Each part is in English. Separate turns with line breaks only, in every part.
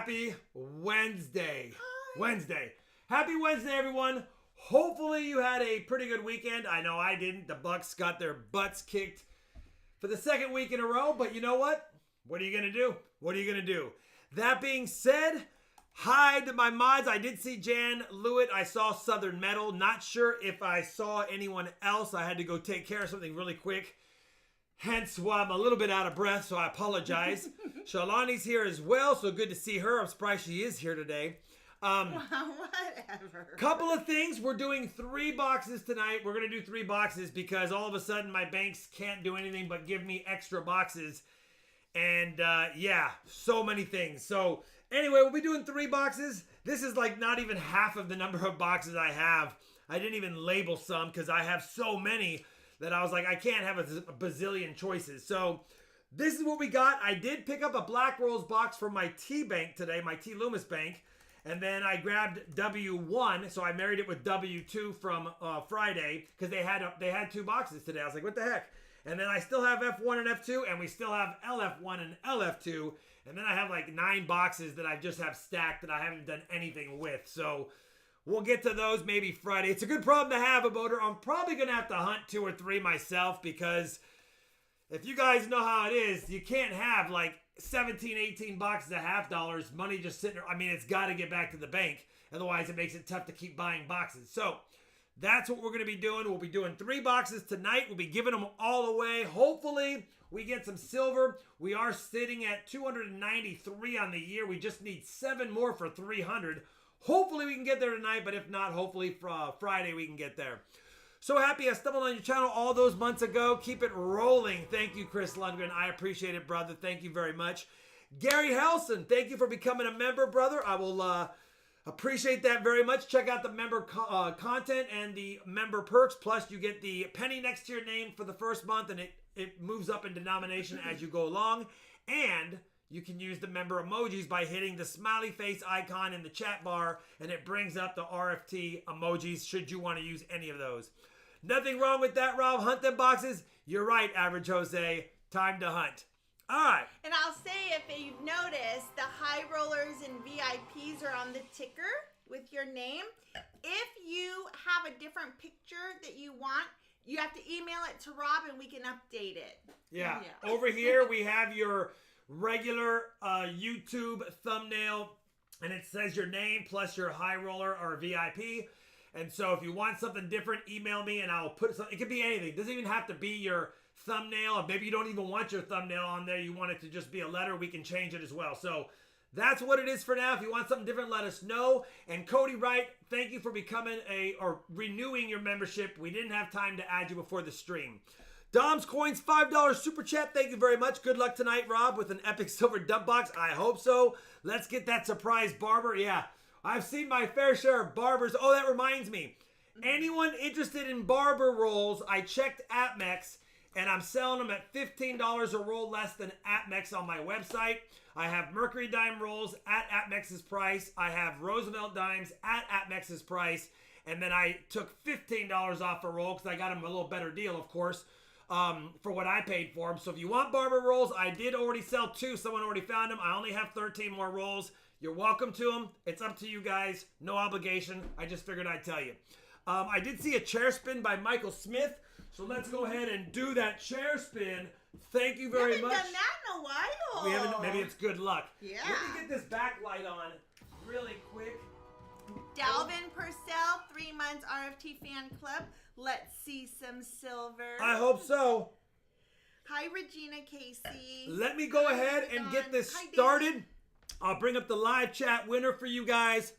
Happy Wednesday. Happy Wednesday, everyone. Hopefully you had a pretty good weekend. I know I didn't. The Bucks got their butts kicked for the second week in a row. But you know what? What are you going to do? That being said, hi to my mods. I did see Jan Lewitt. I saw Southern Metal. Not sure if I saw anyone else. I had to go take care of something really quick. Hence why I'm a little bit out of breath, so I apologize. Shalani's here as well, so good to see her. I'm surprised she is here today.
Whatever.
Couple of things. We're doing 3 boxes tonight. We're going to do 3 boxes because all of a sudden my banks can't do anything but give me extra boxes. And yeah, so many things. So anyway, we'll be doing 3 boxes. This is like not even half of the number of boxes I have. I didn't even label some because I have so many that I was like, I can't have a bazillion choices. So this is what we got. I did pick up a Black Rolls box from my T Bank today, my T Loomis Bank. And then I grabbed W1, so I married it with W2 from Friday because they had 2 boxes today. I was like, what the heck? And then I still have F1 and F2, and we still have LF1 and LF2. And then I have like 9 boxes that I just have stacked that I haven't done anything with. So we'll get to those maybe Friday. It's a good problem to have, Aboder. I'm probably going to have to hunt 2 or 3 myself because if you guys know how it is, you can't have like 17, 18 boxes of $half, money just sitting there. I mean, it's got to get back to the bank. Otherwise, it makes it tough to keep buying boxes. So that's what we're going to be doing. We'll be doing 3 boxes tonight. We'll be giving them all away. Hopefully, we get some silver. We are sitting at 293 on the year. We just need 7 more for 300. Hopefully, we can get there tonight. But if not, hopefully, Friday, we can get there. So happy I stumbled on your channel all those months ago. Keep it rolling. Thank you, Chris Lundgren. I appreciate it, brother. Thank you very much. Gary Helson, thank you for becoming a member, brother. I will appreciate that very much. Check out the member content and the member perks. Plus, you get the penny next to your name for the first month, and it moves up in denomination as you go along. And you can use the member emojis by hitting the smiley face icon in the chat bar, and it brings up the RFT emojis should you want to use any of those. Nothing wrong with that, Rob. Hunt them boxes. You're right, Average Jose. Time to hunt. All right.
And I'll say, if you've noticed, the high rollers and VIPs are on the ticker with your name. If you have a different picture that you want, you have to email it to Rob and we can update it.
Yeah. Over here, we have your regular YouTube thumbnail, and it says your name plus your high roller or VIP. And so if you want something different, email me and I'll put something. It could be anything. It doesn't even have to be your thumbnail. Or maybe you don't even want your thumbnail on there. You want it to just be a letter. We can change it as well. So that's what it is for now. If you want something different, let us know. And Cody Wright, thank you for becoming or renewing your membership. We didn't have time to add you before the stream. Dom's Coins, $5 super chat. Thank you very much. Good luck tonight, Rob, with an epic silver dump box. I hope so. Let's get that surprise barber. Yeah, I've seen my fair share of barbers. Oh, that reminds me. Anyone interested in barber rolls, I checked AppMex, and I'm selling them at $15 a roll less than AppMex on my website. I have Mercury Dime rolls at AppMex's price. I have Roosevelt Dimes at AppMex's price. And then I took $15 off a roll because I got them a little better deal, of course. For what I paid for them. So if you want barber rolls, I did already sell 2. Someone already found them. I only have 13 more rolls. You're welcome to them. It's up to you guys. No obligation. I just figured I'd tell you. I did see a chair spin by Michael Smith. So let's go ahead and do that chair spin. Thank you very much.
We haven't done that in a while.
We haven't. Maybe it's good luck.
Yeah.
Let me get this backlight on really quick.
Dalvin Purcell, 3 months RFT fan club. Let's see some silver.
I hope so.
Hi, Regina Casey.
Let me go ahead and get this started. I'll bring up the live chat winner for you guys.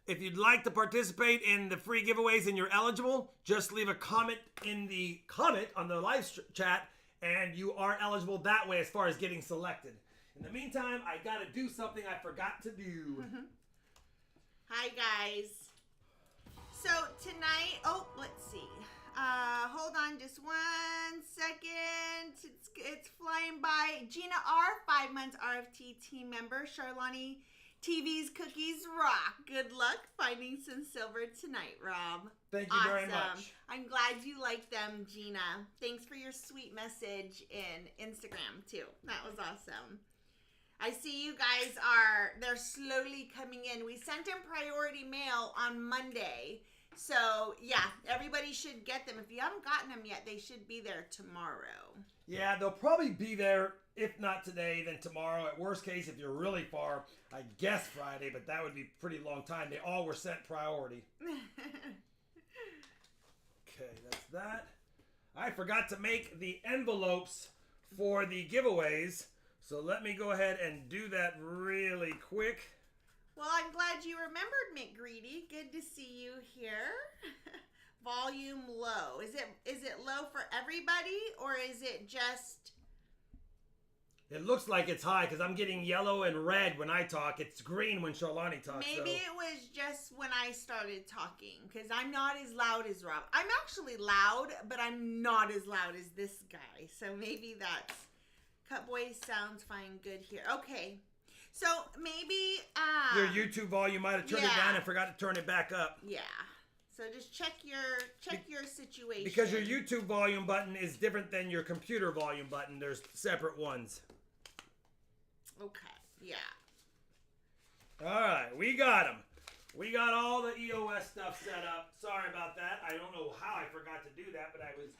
If you'd like to participate in the free giveaways and you're eligible, just leave a comment in the comment on the live chat and you are eligible that way as far as getting selected. In the meantime, I got to do something I forgot to do.
Hi, guys. So tonight, let's see. Hold on just 1 second. It's flying by. Gina R, 5 months RFT team member. Charlani TV's cookies rock. Good luck finding some silver tonight, Rob.
Thank you very much.
I'm glad you like them, Gina. Thanks for your sweet message in Instagram, too. That was awesome. I see you guys they're slowly coming in. We sent them priority mail on Monday. So, yeah, everybody should get them. If you haven't gotten them yet, they should be there tomorrow.
Yeah, they'll probably be there, if not today, then tomorrow. At worst case, if you're really far, I guess Friday, but that would be a pretty long time. They all were sent priority. Okay, that's that. I forgot to make the envelopes for the giveaways, so let me go ahead and do that really quick.
Well, I'm glad you remembered, McGreedy. Good to see you here. Volume low. Is it low for everybody, or is it just...
It looks like it's high because I'm getting yellow and red when I talk. It's green when Charlani talks.
Maybe it was just when I started talking, because I'm not as loud as Rob. I'm actually loud, but I'm not as loud as this guy. So maybe that's... Cutboy sounds fine. Good here. Okay. So maybe...
your YouTube volume might have turned it down and forgot to turn it back up.
Yeah. So just check your situation.
Because your YouTube volume button is different than your computer volume button. There's separate ones.
Okay, yeah.
All right, we got them. We got all the EOS stuff set up. Sorry about that. I don't know how I forgot to do that, but I was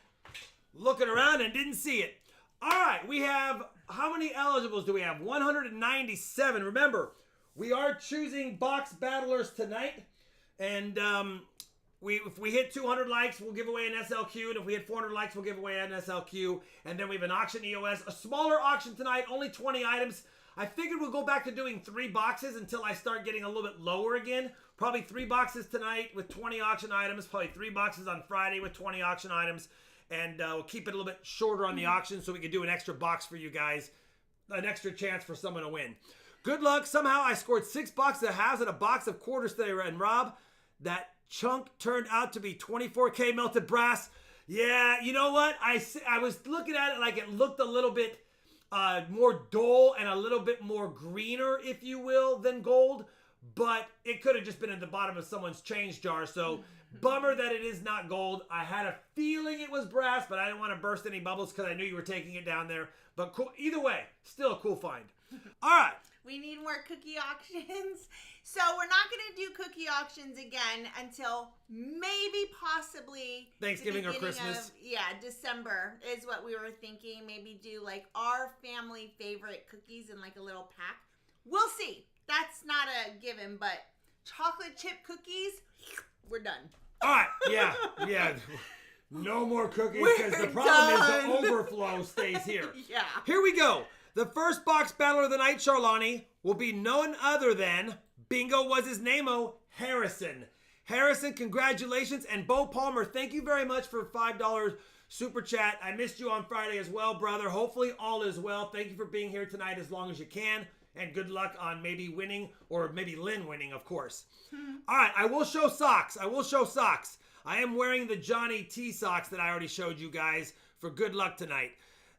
looking around and didn't see it. All right, we have, how many eligibles do we have? 197. Remember, we are choosing box battlers tonight. And if we hit 200 likes, we'll give away an SLQ. And if we hit 400 likes, we'll give away an SLQ. And then we have an auction EOS, a smaller auction tonight, only 20 items. I figured we'll go back to doing 3 boxes until I start getting a little bit lower again. Probably 3 boxes tonight with 20 auction items. Probably 3 boxes on Friday with 20 auction items. And we'll keep it a little bit shorter on the auction so we can do an extra box for you guys. An extra chance for someone to win. Good luck. Somehow I scored 6 boxes of halves and a box of quarters today. And Rob, that chunk turned out to be 24K melted brass. Yeah, you know what? I was looking at it like it looked a little bit more dull and a little bit more greener, if you will, than gold. But it could have just been at the bottom of someone's change jar. So bummer that it is not gold. I had a feeling it was brass, but I didn't want to burst any bubbles because I knew you were taking it down there. But cool. Either way, still a cool find. All right.
We need more cookie auctions. So we're not going to do cookie auctions again until maybe possibly
Thanksgiving or Christmas.
December is what we were thinking. Maybe do like our family favorite cookies in like a little pack. We'll see. That's not a given, but chocolate chip cookies, we're done.
All right. Yeah. No more cookies because the problem is the overflow stays here.
Yeah.
Here we go. The first box battler of the night, Charlani, will be none other than, bingo was his name-o, Harrison. Harrison, congratulations. And Bo Palmer, thank you very much for $5 super chat. I missed you on Friday as well, brother. Hopefully all is well. Thank you for being here tonight as long as you can. And good luck on maybe winning or maybe Lynn winning, of course. All right, I will show socks. I am wearing the Johnny T socks that I already showed you guys for good luck tonight.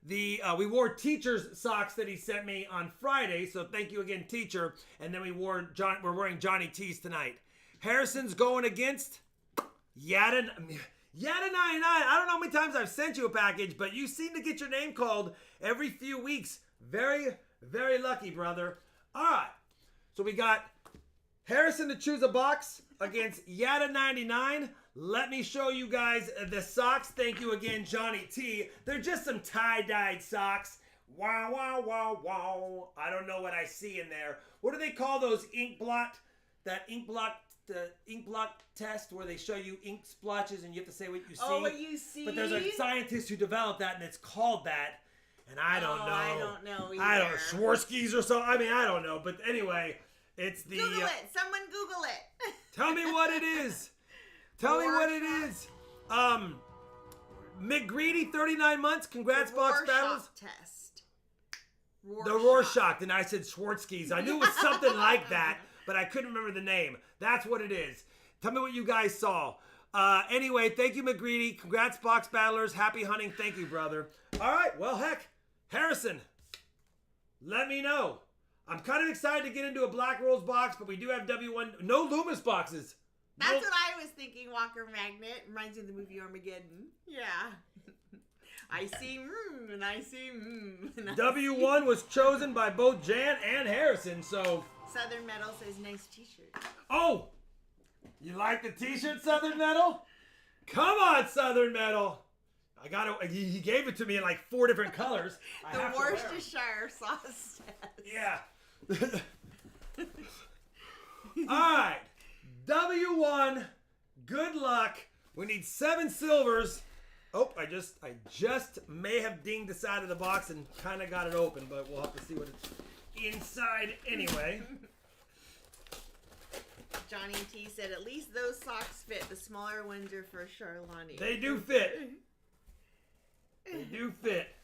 We wore Teacher's socks that he sent me on Friday, so thank you again, Teacher. And then we're wearing Johnny T's tonight. Harrison's going against Yata 99. I don't know how many times I've sent you a package, but you seem to get your name called every few weeks. Very, very lucky, brother. All right, so we got Harrison to choose a box against Yata 99. Let me show you guys the socks. Thank you again, Johnny T. They're just some tie-dyed socks. Wow, wow, wow, wow. I don't know what I see in there. What do they call those ink blot? The ink blot test where they show you ink splotches and you have to say what you see.
Oh, what you see?
But there's a scientist who developed that and it's called that. And I don't know.
I don't know either.
I don't know. Schwarzkys or something. I mean, I don't know. But anyway, it's the...
Google it. Someone Google it.
Tell me what it is. Tell me what it is. McGreedy, 39 months. Congrats, Box Battles.
Test.
The Rorschach. And I said Schwarzkys. I knew it was something like that, but I couldn't remember the name. That's what it is. Tell me what you guys saw. Anyway, thank you, McGreedy. Congrats, Box Battlers. Happy hunting. Thank you, brother. All right. Well, heck. Harrison, let me know. I'm kind of excited to get into a Black Rolls box, but we do have W1. No Loomis boxes.
That's what I was thinking, Walker Magnet. Reminds me of the movie Armageddon. Yeah. I see and I see and I
W1 was chosen by both Jan and Harrison, so...
Southern Metal says, nice t-shirt.
Oh! You like the t-shirt, Southern Metal? Come on, Southern Metal! I got it. He gave it to me in like 4 different colors.
The Worcestershire sauce test.
Yeah. Alright. W1. Good luck. We need 7 silvers. Oh, I just may have dinged the side of the box and kind of got it open, but we'll have to see what it's inside anyway.
Johnny T said, at least those socks fit. The smaller ones are for Charlani.
They do fit. They do fit.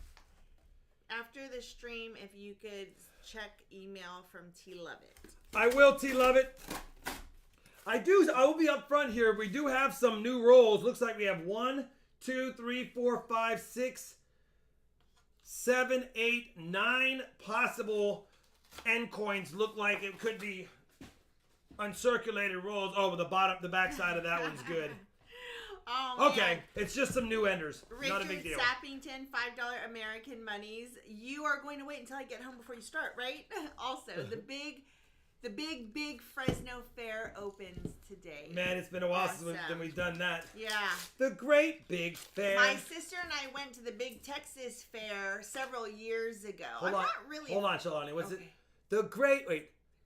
After the stream, if you could check email from T Lovett.
I will, T Lovett. I will be up front here. We do have some new rolls. Looks like we have 1, 2, 3, 4, 5, 6, 7, 8, 9 possible end coins. Look like it could be uncirculated rolls. Oh, the back side of that one's good.
Oh,
okay,
man.
It's just some new enders.
Richard
Not a big deal.
Sappington, $5 American monies. You are going to wait until I get home before you start, right? Also, the big Fresno Fair opens today.
Man, it's been a while since we've done that.
Yeah.
The Great Big Fair.
My sister and I went to the Big Texas Fair several years ago.
Hold on, Shalani. What's it?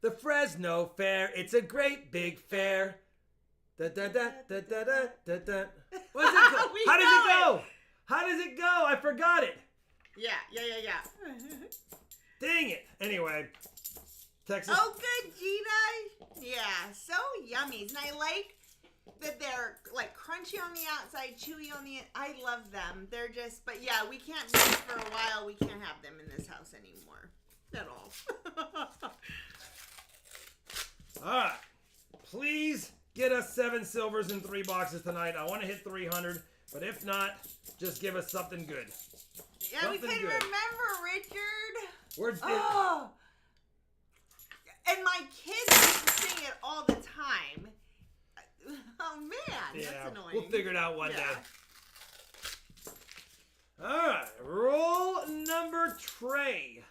The Fresno Fair. It's a great big fair. Da da da da da da da da. What's it go? How does it go? How does it go? I forgot it.
Yeah.
Dang it. Anyway, Texas.
Oh, good, Gina. Yeah, so yummy. And I like that they're like crunchy on the outside, chewy on the. I love them. They're just, but yeah, we can't do this for a while. We can't have them in this house anymore at all.
All right, please get us 7 silvers in 3 boxes tonight. I want to hit 300, but if not, just give us something good.
Yeah,
something
we couldn't
good.
remember, Richard.
Where's
oh. And my kids used to sing it all the time. Oh man, that's annoying.
We'll figure it out one day. All right, roll number tray.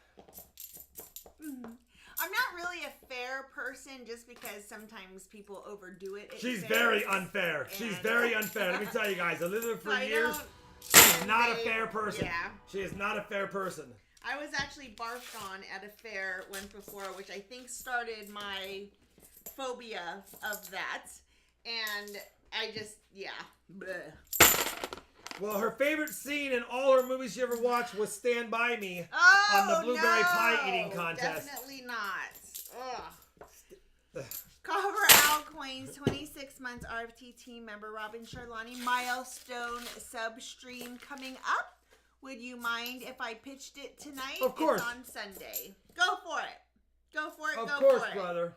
I'm not really a fair person just because sometimes people overdo it.
She's very unfair. She's very unfair. Let me tell you guys, I lived with her for years. She's not a fair person.
Yeah.
She is not a fair person.
I was actually barfed on at a fair once before, which I think started my phobia of that. And I just, bleh.
Well, her favorite scene in all her movies she ever watched was Stand By Me on the blueberry pie eating contest.
Definitely not. Ugh. Cover Al Coins, 26 months RFT team member Robin Charlani, milestone sub stream coming up. Would you mind if I pitched it tonight?
Of course.
It's on Sunday. Go for it. Go for it.
Of
go
course,
for it.
brother.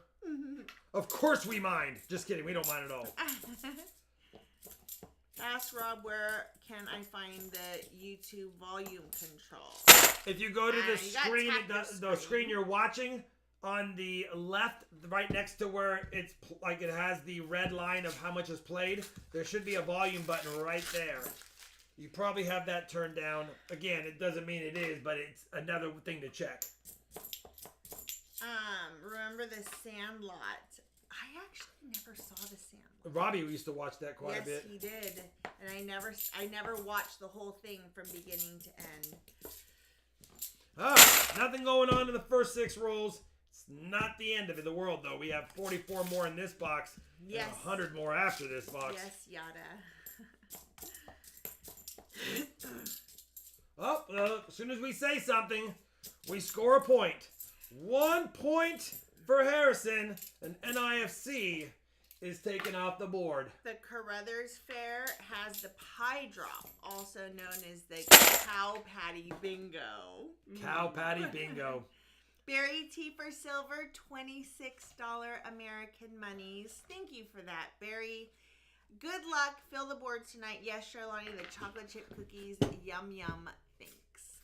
Of course we mind. Just kidding. We don't mind at all.
Ask Rob, where can I find the YouTube volume control?
If you go to the screen you're watching, on the left, right next to where it's like it has the red line of how much is played, there should be a volume button right there. You probably have that turned down. Again, it doesn't mean it is, but it's another thing to check.
Remember the Sandlot? I actually never saw the Sandlot.
Robbie used to watch that quite a bit.
Yes, he did. And I never watched the whole thing from beginning to end.
Nothing going on in the first 6 rolls. It's not the end of the world, though. We have 44 more in this box.
Yes.
And 100 more after this box.
Yes, yada.
As soon as we say something, we score a point. 1 point for Harrison, and NIFC is taken off the board.
The Carruthers Fair has the pie drop, also known as the Cow Patty Bingo.
Cow Patty Bingo.
Barry T for silver, $26 American monies. Thank you for that, Barry. Good luck. Fill the board tonight. Yes, Charlani, the chocolate chip cookies. Yum, yum. Thanks.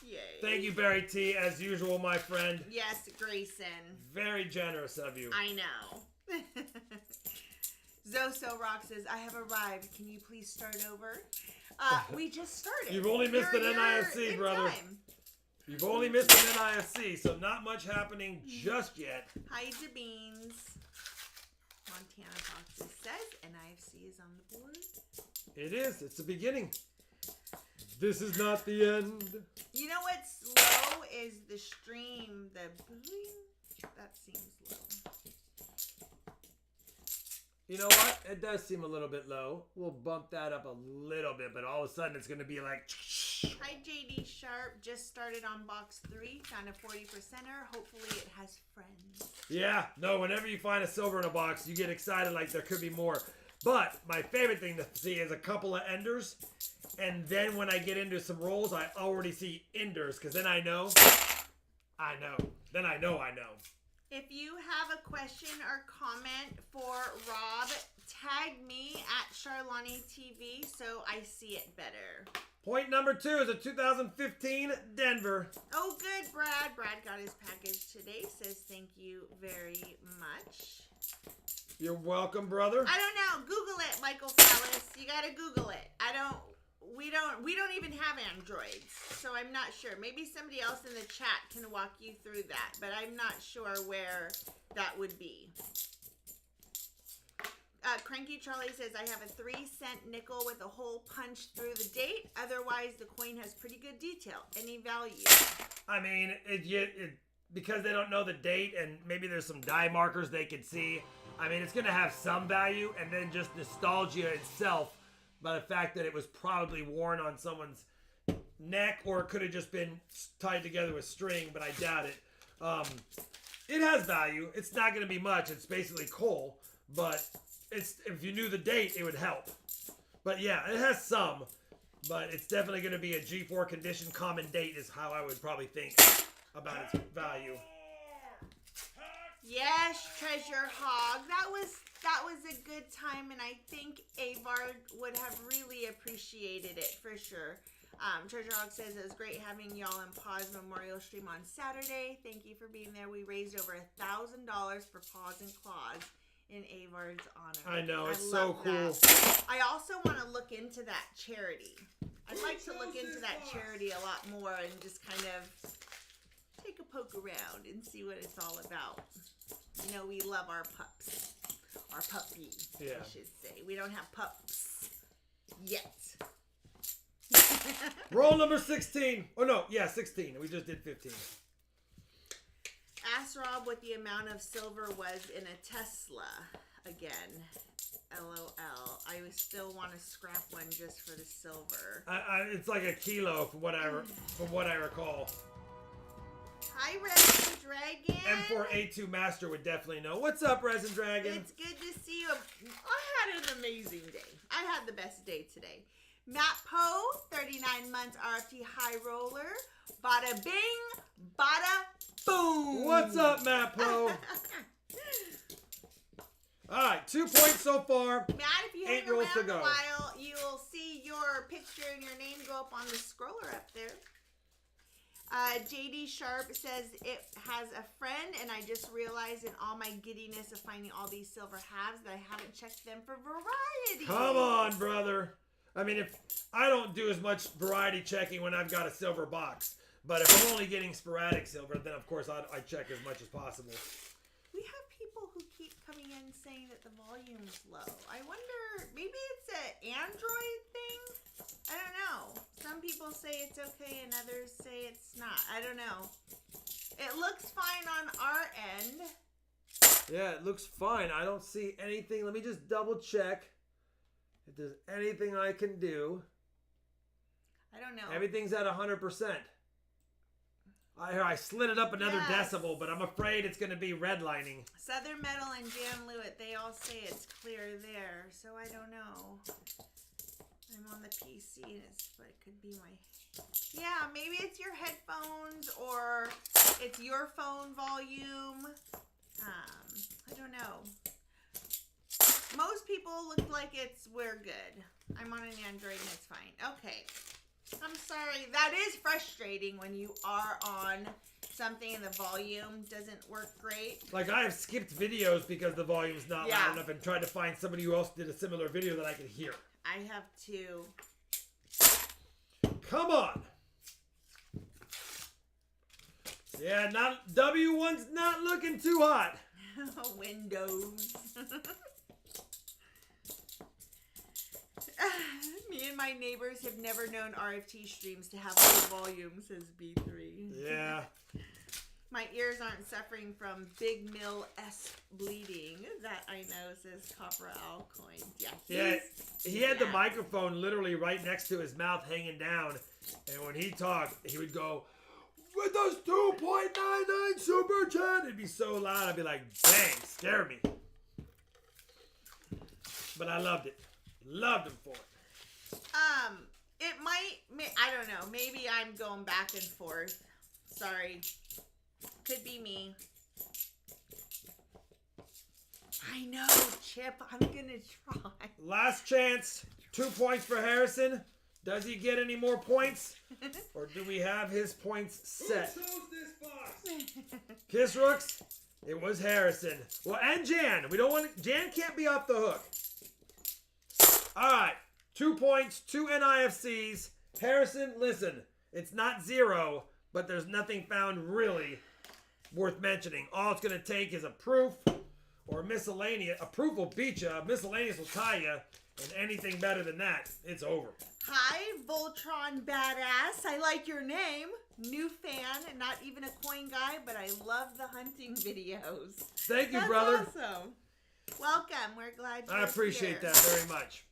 Yay.
Thank you, Barry T, as usual, my friend.
Yes, Grayson.
Very generous of you.
I know. Zoso Rock says, I have arrived. Can you please start over? We just started.
You've only missed an NIFC,
in
brother.
time.
You've only missed an NIFC, so not much happening just yet.
Hide the beans. Montana Foxes says NIFC is on the board.
It is. It's the beginning. This is not the end.
You know what's low is the stream. That seems low.
You know what? It does seem a little bit low. We'll bump that up a little bit, but all of a sudden it's going to be like...
Hi, JD Sharp. Just started on box 3. Found a 40%er. Hopefully it has friends.
Yeah. No, whenever you find a silver in a box, you get excited like there could be more. But my favorite thing to see is a couple of enders. And then when I get into some rolls, I already see enders. Because then I know. Then I know.
If you have a question or comment for Rob, tag me at Charlani TV so I see it better.
Point number 2 is a 2015 Denver.
Oh, good, Brad. Brad got his package today. Says thank you very much.
You're welcome, brother.
I don't know. Google it, Michael Fallis. You gotta Google it. We don't even have Androids, so I'm not sure. Maybe somebody else in the chat can walk you through that, but I'm not sure where that would be. Cranky Charlie says, I have a 3-cent nickel with a hole punched through the date. Otherwise, the coin has pretty good detail. Any value?
I mean, because they don't know the date and maybe there's some die markers they could see. I mean, it's going to have some value, and then just nostalgia itself by the fact that it was probably worn on someone's neck, or it could have just been tied together with string, but I doubt it. It has value. It's not going to be much. It's basically coal, but if you knew the date, it would help. But yeah, it has some, but it's definitely going to be a G4 condition. Common date is how I would probably think about its value.
Yes, Treasure Hog. That was a good time, and I think Avard would have really appreciated it for sure. Treasure Hog says it was great having y'all in Paws Memorial Stream on Saturday. Thank you for being there. We raised over $1,000 for Paws and Claws in Avard's honor.
I know, it's so cool.
That. I also want to look into that charity. I'd like to look into that charity a lot more and just kind of take a poke around and see what it's all about. You know, we love our pups. Our puppy, I should say. We don't have pups yet.
Roll number 16. Oh, no. Yeah, 16. We just did 15.
Ask Rob what the amount of silver was in a Tesla again. LOL. I would still want to scrap one just for the silver.
It's like a kilo from what I recall.
Hi, Resin Dragon.
M4A2 Master would definitely know. What's up, Resin Dragon?
It's good to see you. I had an amazing day. I had the best day today. Matt Poe, 39 months RFT High Roller. Bada bing, bada boom.
What's up, Matt Poe? All right, 2 points so far.
Matt, if you hang around a while, you'll see your picture and your name go up on the scroller up there. JD Sharp says it has a friend, and I just realized in all my giddiness of finding all these silver halves that I haven't checked them for variety.
Come on, brother. I mean, if I don't do as much variety checking when I've got a silver box, but if I'm only getting sporadic silver, then of course I check as much as possible.
We have people who keep coming in saying that the volume's low. I wonder, maybe it's an Android thing? I don't know. Some people say it's okay and others say it's not. I don't know. It looks fine on our end.
Yeah, it looks fine. I don't see anything. Let me just double check if there's anything I can do.
I don't know.
Everything's at 100%. I slid it up another decibel, but I'm afraid it's going to be redlining.
Southern Metal and Jan Lewitt, they all say it's clear there, so I don't know. I'm on the PC, but it could be my... Yeah, maybe it's your headphones or it's your phone volume. I don't know. Most people look like we're good. I'm on an Android and it's fine. Okay. I'm sorry. That is frustrating when you are on something and the volume doesn't work great.
Like, I have skipped videos because the volume's not loud enough and tried to find somebody who else did a similar video that I could hear.
I have too.
Come on. Yeah, W1's not looking too hot.
Windows. Me and my neighbors have never known RFT streams to have low volume, says B3.
Yeah.
My ears aren't suffering from big mill-esque bleeding. That I know, says Copper Alcoin. Yeah,
he had the microphone literally right next to his mouth hanging down. And when he talked, he would go, Windows 2.99 Super Chat. It'd be so loud, I'd be like, dang, scare me. But I loved it. Loved him for it.
It might, I don't know, maybe I'm going back and forth. Sorry. Could be me. I know, Chip. I'm gonna try.
Last chance. 2 points for Harrison. Does he get any more points? Or do we have his points set?
Who chose this box?
Kiss Rooks. It was Harrison. Well, and Jan. We don't want Jan can't be off the hook. All right. 2 points, 2 NIFCs. Harrison, listen. It's not 0, but there's nothing found really worth mentioning. All it's going to take is a proof or miscellaneous. A proof will beat you. A miscellaneous will tie you. And anything better than that, it's over.
Hi, Voltron Badass. I like your name. New fan and not even a coin guy, but I love the hunting videos.
Thank you,
That's
brother.
Awesome. Welcome. We're glad you're
I appreciate
here.
that very much.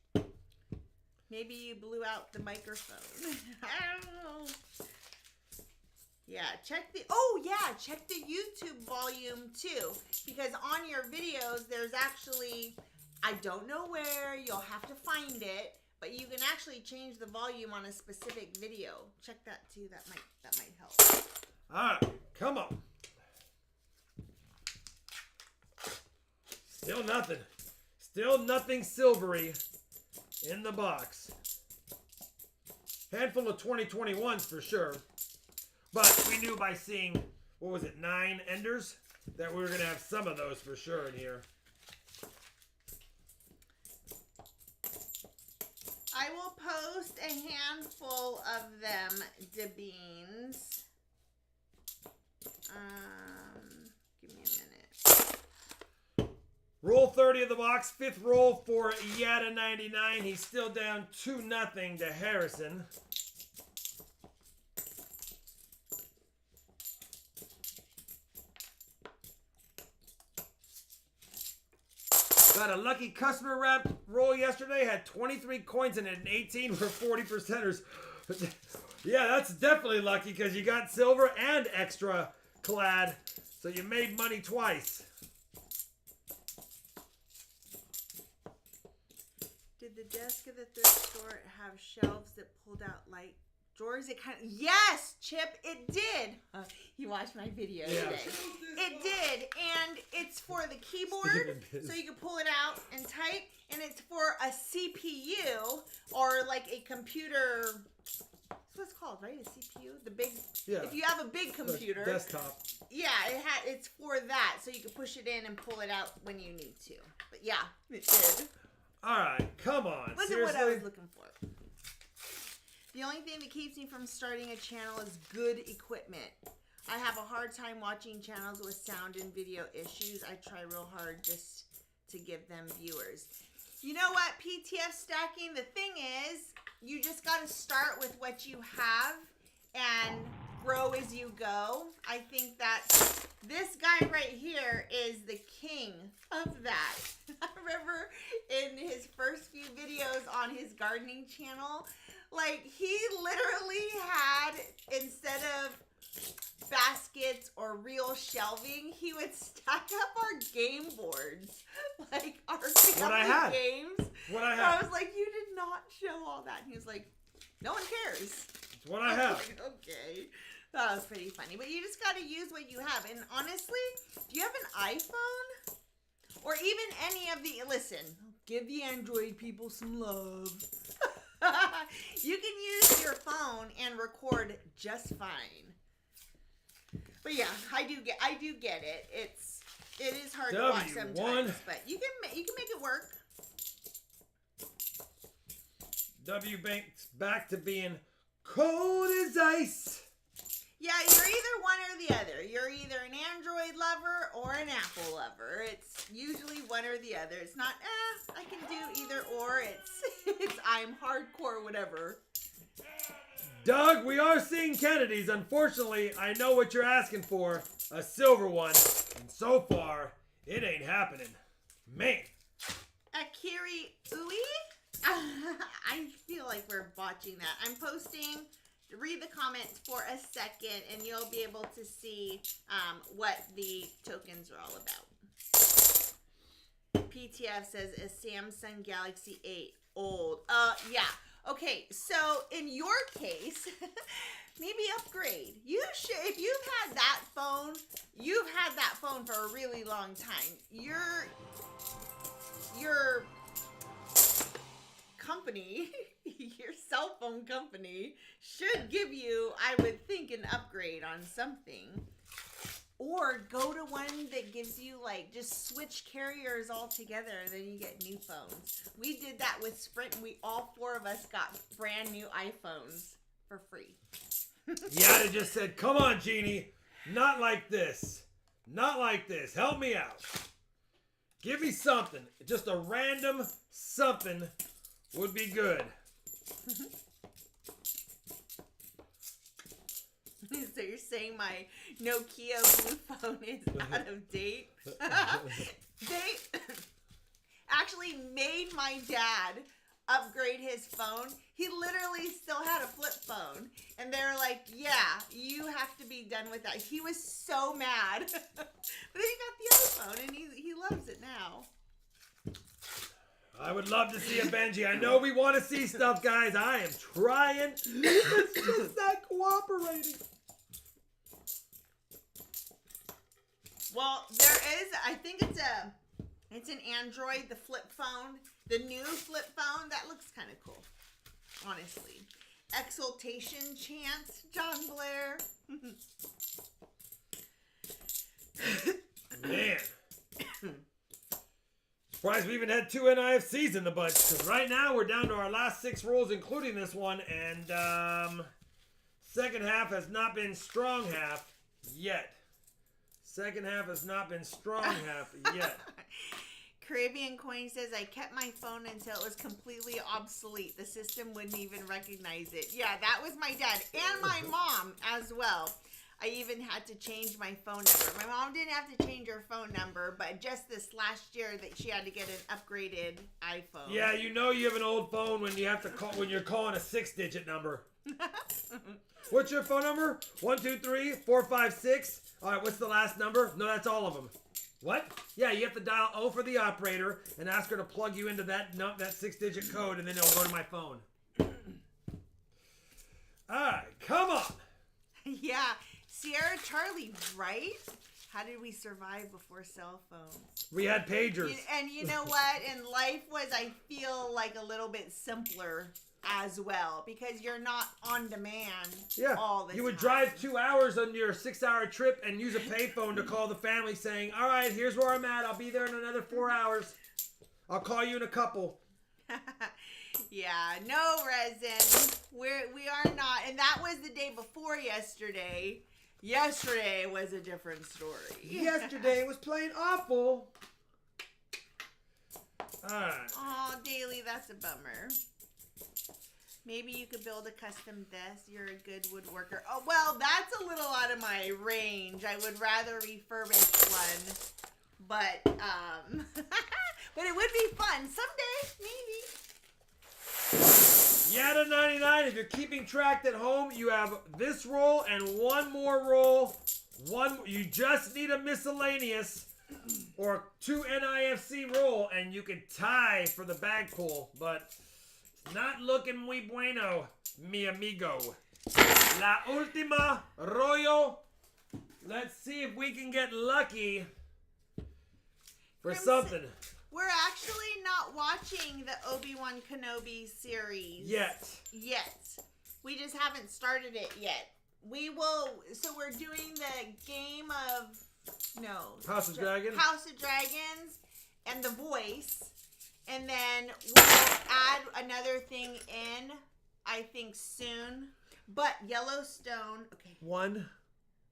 Maybe you blew out the microphone. I don't know. Yeah, check the YouTube volume too, because on your videos there's actually, I don't know where, you'll have to find it, but you can actually change the volume on a specific video. Check that too. That might help.
All right, come on. Still nothing. Still nothing silvery in the box. Handful of 2021s for sure. But we knew by seeing, 9 enders, that we were going to have some of those for sure in here.
I will post a handful of them, DeBeans. Give me a minute.
Roll 30 of the box. 5th roll for Yeta 99. He's still down 2-0 to Harrison. Got a lucky customer wrap roll yesterday. Had 23 coins in it and 18 were 40%ers. Yeah, that's definitely lucky because you got silver and extra clad. So you made money twice.
Did the desk of the thrift store have shelves that pulled out light drawers? Yes, Chip, it did. You watched my video today. It did, and it's for the keyboard, so you can pull it out and type, and it's for a CPU or like a computer. That's what it's called, right? A CPU, the big.
Yeah.
If you have a big computer,
desktop.
Yeah, it's for that, so you can push it in and pull it out when you need to. But yeah, it did.
All right, come on.
Wasn't
Seriously?
what I was looking for. The only thing that keeps me from starting a channel is good equipment. I have a hard time watching channels with sound and video issues. I try real hard just to give them viewers. You know what, PTF stacking? The thing is, you just got to start with what you have and grow as you go. I think that this guy right here is the king of that. I remember in his first few videos on his gardening channel, like he literally had, instead of baskets or real shelving, he would stack up our game boards, like our family games.
What I
So
have.
I was like, you did not show all that. And he was like, no one cares.
It's what I have.
Like, okay. That was pretty funny. But you just got to use what you have. And honestly, do you have an iPhone? Or even any of the... Listen, give the Android people some love. You can use your phone and record just fine. But yeah, I do get it. It is hard to watch sometimes, but you can make it work.
W Bank's back to being Cold as ice.
Yeah, you're either one or the other. You're either an Android lover or an Apple lover. It's usually one or the other. It's not, I can do either or. It's I'm hardcore, whatever.
Doug, we are seeing Kennedy's. Unfortunately, I know what you're asking for. A silver one. And so far, it ain't happening. Man.
Akiri Ui? I feel like we're botching that. I'm posting, read the comments for a second, and you'll be able to see what the tokens are all about. PTF says a Samsung Galaxy 8 old. Yeah. Okay, so in your case, maybe upgrade. You should, if you've had that phone for a really long time. Your company, your cell phone company should give you, I would think, an upgrade on something. Or go to one that gives you, like, just switch carriers altogether, and then you get new phones. We did that with Sprint, and all four of us got brand new iPhones for free.
Yeti just said, come on, Genie. Not like this. Not like this. Help me out. Give me something. Just a random something would be good.
So you're saying my Nokia blue phone is out of date? They actually made my dad upgrade his phone. He literally still had a flip phone. And they're like, yeah, you have to be done with that. He was so mad. But then he got the iPhone and he loves it now.
I would love to see a Benji. I know we want to see stuff, guys. I am trying. It's just not cooperating.
Well, there is, I think it's an Android, the flip phone, the new flip phone. That looks kind of cool, honestly. Exultation chant, John Blair.
Man. Surprised we even had 2 NIFCs in the bunch. Because right now we're down to our last 6 rolls, including this one. And second half has not been strong half yet. Second half has not been strong half yet.
Caribbean Coin says, I kept my phone until it was completely obsolete. The system wouldn't even recognize it. Yeah, that was my dad and my mom as well. I even had to change my phone number. My mom didn't have to change her phone number, but just this last year that she had to get an upgraded iPhone.
Yeah, you know you have an old phone when you have to call when you're calling a 6-digit number. What's your phone number? 1, 2, 3, 4, 5, 6. All right, what's the last number? No, that's all of them. What? Yeah, you have to dial O for the operator and ask her to plug you into that 6-digit code, and then it'll go to my phone. All right, come on.
Yeah, Sierra Charlie, right? How did we survive before cell phones?
We had pagers.
And you know what? And life was, I feel like, a little bit simpler as well, because you're not on demand all the time.
You would drive 2 hours on your 6-hour trip and use a payphone to call the family saying, all right, here's where I'm at. I'll be there in another 4 hours. I'll call you in a couple.
Yeah, no, Resin. We are not. And that was the day before yesterday. Yesterday was a different story.
Yesterday was plain awful. All right.
Oh, Daily, that's a bummer. Maybe you could build a custom desk. You're a good woodworker. Oh, well, that's a little out of my range. I would rather refurbish one. But, but it would be fun. Someday, maybe.
Yada 99, if you're keeping track at home, you have this roll and one more roll. You just need a miscellaneous or 2 NIFC roll, and you can tie for the bag pull. But it's not looking muy bueno, mi amigo. La última rollo. Let's see if we can get lucky for something.
We're actually not watching the Obi-Wan Kenobi series.
Yet.
We just haven't started it yet. We will, so we're doing the game of,
House of Dragons
and The Voice. And then we'll add another thing in, I think, soon. But Yellowstone. Okay.
1,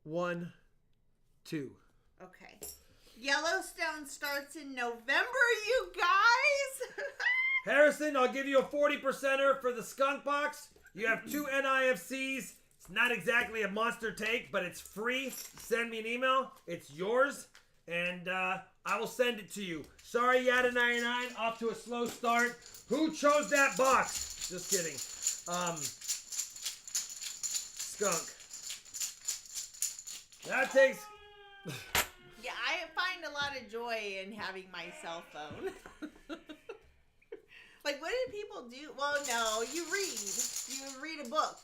1, 2.
Okay. Yellowstone starts in November, you guys.
Harrison, I'll give you a 40%er for the skunk box. You have 2 NIFCs. It's not exactly a monster take, but it's free. Send me an email. It's yours. And I will send it to you. Sorry, Yada99, off to a slow start. Who chose that box? Just kidding. Skunk. That takes...
Yeah, I find a lot of joy in having my cell phone. Like, what do people do? Well, no, you read. You read a book.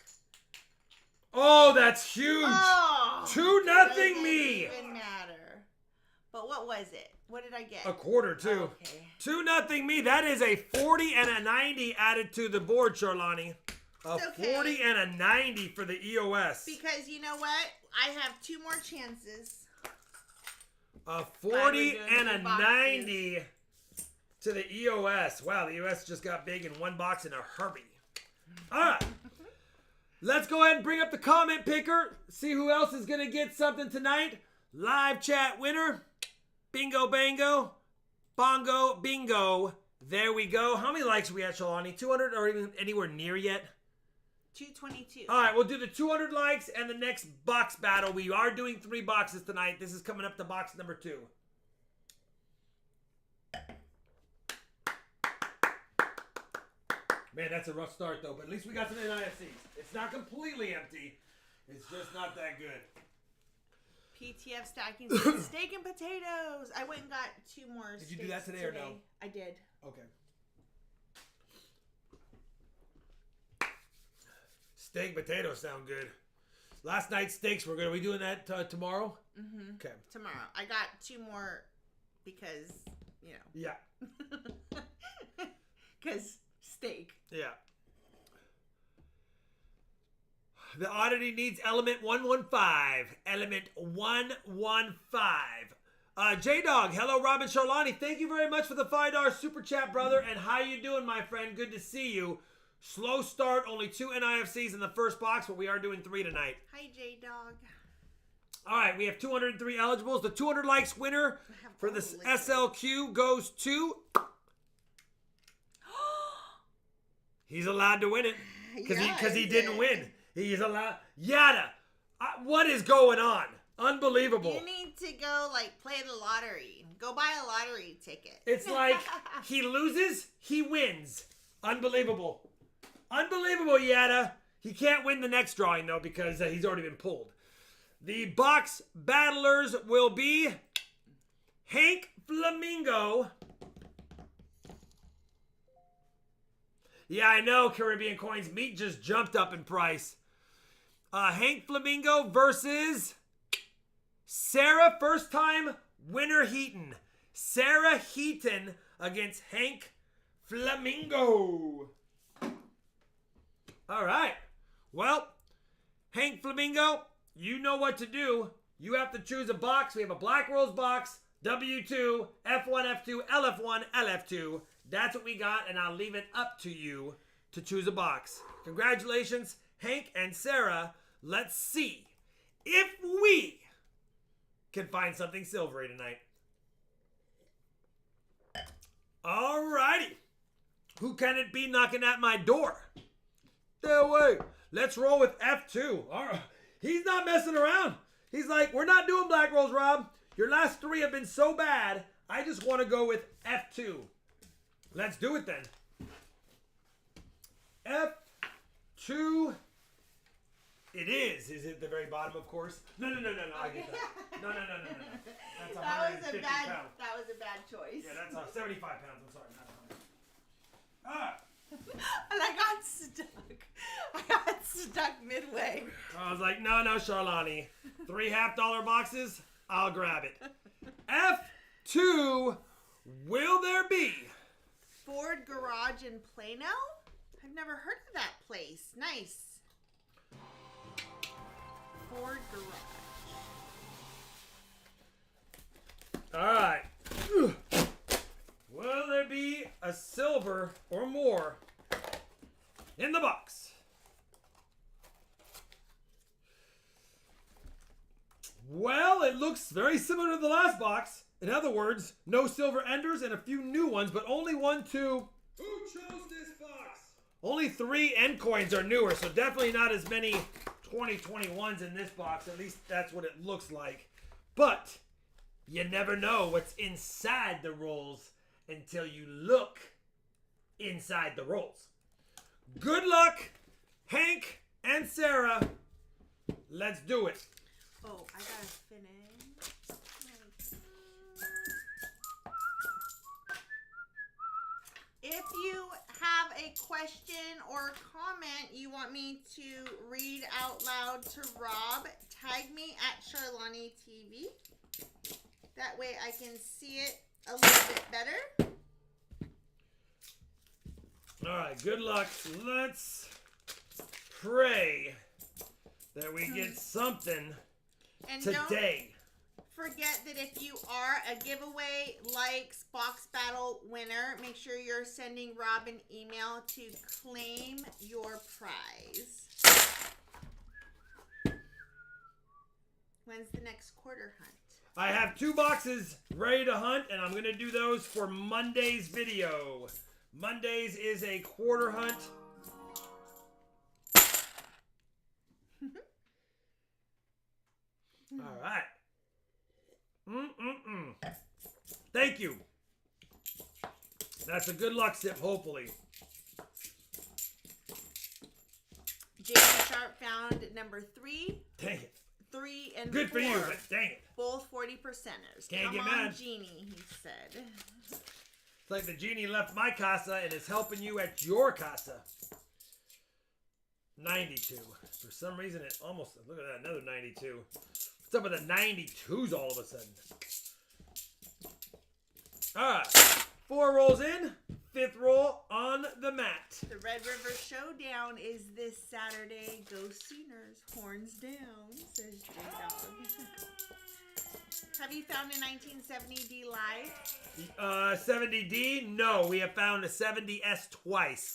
Oh, that's huge.
Oh,
2-0 me.
Doesn't even matter. But what was it? What did I get?
A quarter, too.
Okay.
2-0 me. That is a 40 and a 90 added to the board, Charlani. A 40 and a 90 for the EOS.
Because you know what? I have 2 more chances.
A 40 and a 90 to the EOS. Wow, the EOS just got big in one box in a hurry. All right. Let's go ahead and bring up the comment picker. See who else is going to get something tonight. Live chat winner. Bingo, bango. Bongo, bingo. There we go. How many likes are we at, Shalani? 200 or even anywhere near yet?
222.
All right, we'll do the 200 likes and the next box battle. We are doing 3 boxes tonight. This is coming up to box number 2. Man, that's a rough start, though. But at least we got some NIFCs. It's not completely empty. It's just not that good.
PTF stacking steak and potatoes. I went and got 2 more.
Did you do that today or no?
I did.
Okay. Steak and potatoes sound good. Last night's steaks were good. Are we doing that tomorrow?
Mm-hmm.
Okay.
Tomorrow. I got 2 more because, you know.
Yeah.
Because steak.
Yeah. The oddity needs element 115. Element 115. J-Dog, hello, Robin Charlani. Thank you very much for the $5 super chat, brother. And how you doing, my friend? Good to see you. Slow start, only 2 NIFCs in the first box, but we are doing 3 tonight.
Hi, J-Dog.
All right, we have 203 eligibles. The 200 likes winner for the SLQ goes to... He's allowed to win it because he didn't win. He's allowed. Yada, what is going on? Unbelievable.
You need to go, like, play the lottery. Go buy a lottery ticket.
It's like he loses, he wins. Unbelievable. Unbelievable, Yada. He can't win the next drawing, though, because he's already been pulled. The box battlers will be Hank Flamingo. Yeah, I know, Caribbean Coins. Meat just jumped up in price. Hank Flamingo versus Sarah, first-time winner Heaton. Sarah Heaton against Hank Flamingo. All right. Well, Hank Flamingo, you know what to do. You have to choose a box. We have a Black Rose box, W2, F1, F2, LF1, LF2. That's what we got, and I'll leave it up to you to choose a box. Congratulations, Hank and Sarah. Let's see if we can find something silvery tonight. All righty. Who can it be knocking at my door? Stay away. Let's roll with F2. All right. He's not messing around. He's like, we're not doing Black Rolls, Rob. Your last 3 have been so bad, I just want to go with F2. Let's do it then. F2. It is. Is it at the very bottom, of course? No. I get that. No. That's 150 pounds.
That was a bad choice.
Yeah, that's 75 pounds. I'm sorry, not 100.
And I got stuck. I got stuck midway.
I was like, no, Charlani. 3 $50 boxes, I'll grab it. F2, will there be?
Ford Garage in Plano? I've never heard of that place. Nice. Ford Garage.
All right. Will there be a silver or more in the box? Well, it looks very similar to the last box. In other words, no silver enders and a few new ones, but only 1, 2.
Who chose this box?
Only 3 end coins are newer, so definitely not as many 2021s in this box. At least that's what it looks like. But you never know what's inside the rolls until you look inside the rolls. Good luck, Hank and Sarah. Let's do it.
Oh, I gotta finish. If you have a question or comment you want me to read out loud to Rob, tag me at Charlani TV. That way I can see it a little bit better.
All right, good luck. Let's pray that we get something
And
today.
don't forget that if you are a giveaway likes box battle winner, make sure you're sending Rob an email to claim your prize. When's the next quarter hunt?
I have 2 boxes ready to hunt, and I'm going to do those for Monday's video. Mondays is a quarter hunt. All right. Thank you. That's a good luck sip, hopefully.
Jamie Sharp found number 3.
Dang it.
3 and
Good
4.
for you, but dang it.
Both 40%ers.
Can't
Come
get
on,
mad.
Jeannie, he said.
It's like the genie left my casa and is helping you at your casa. 92. For some reason, it almost... Look at that, another 92. What's up with the 92s all of a sudden? All right. 4 rolls in. 5th roll on the mat.
The Red River Showdown is this Saturday. Go Sooners. Horns down, says J-Dog. Have you found a 1970D live?
70D? No, we have found a 70S twice.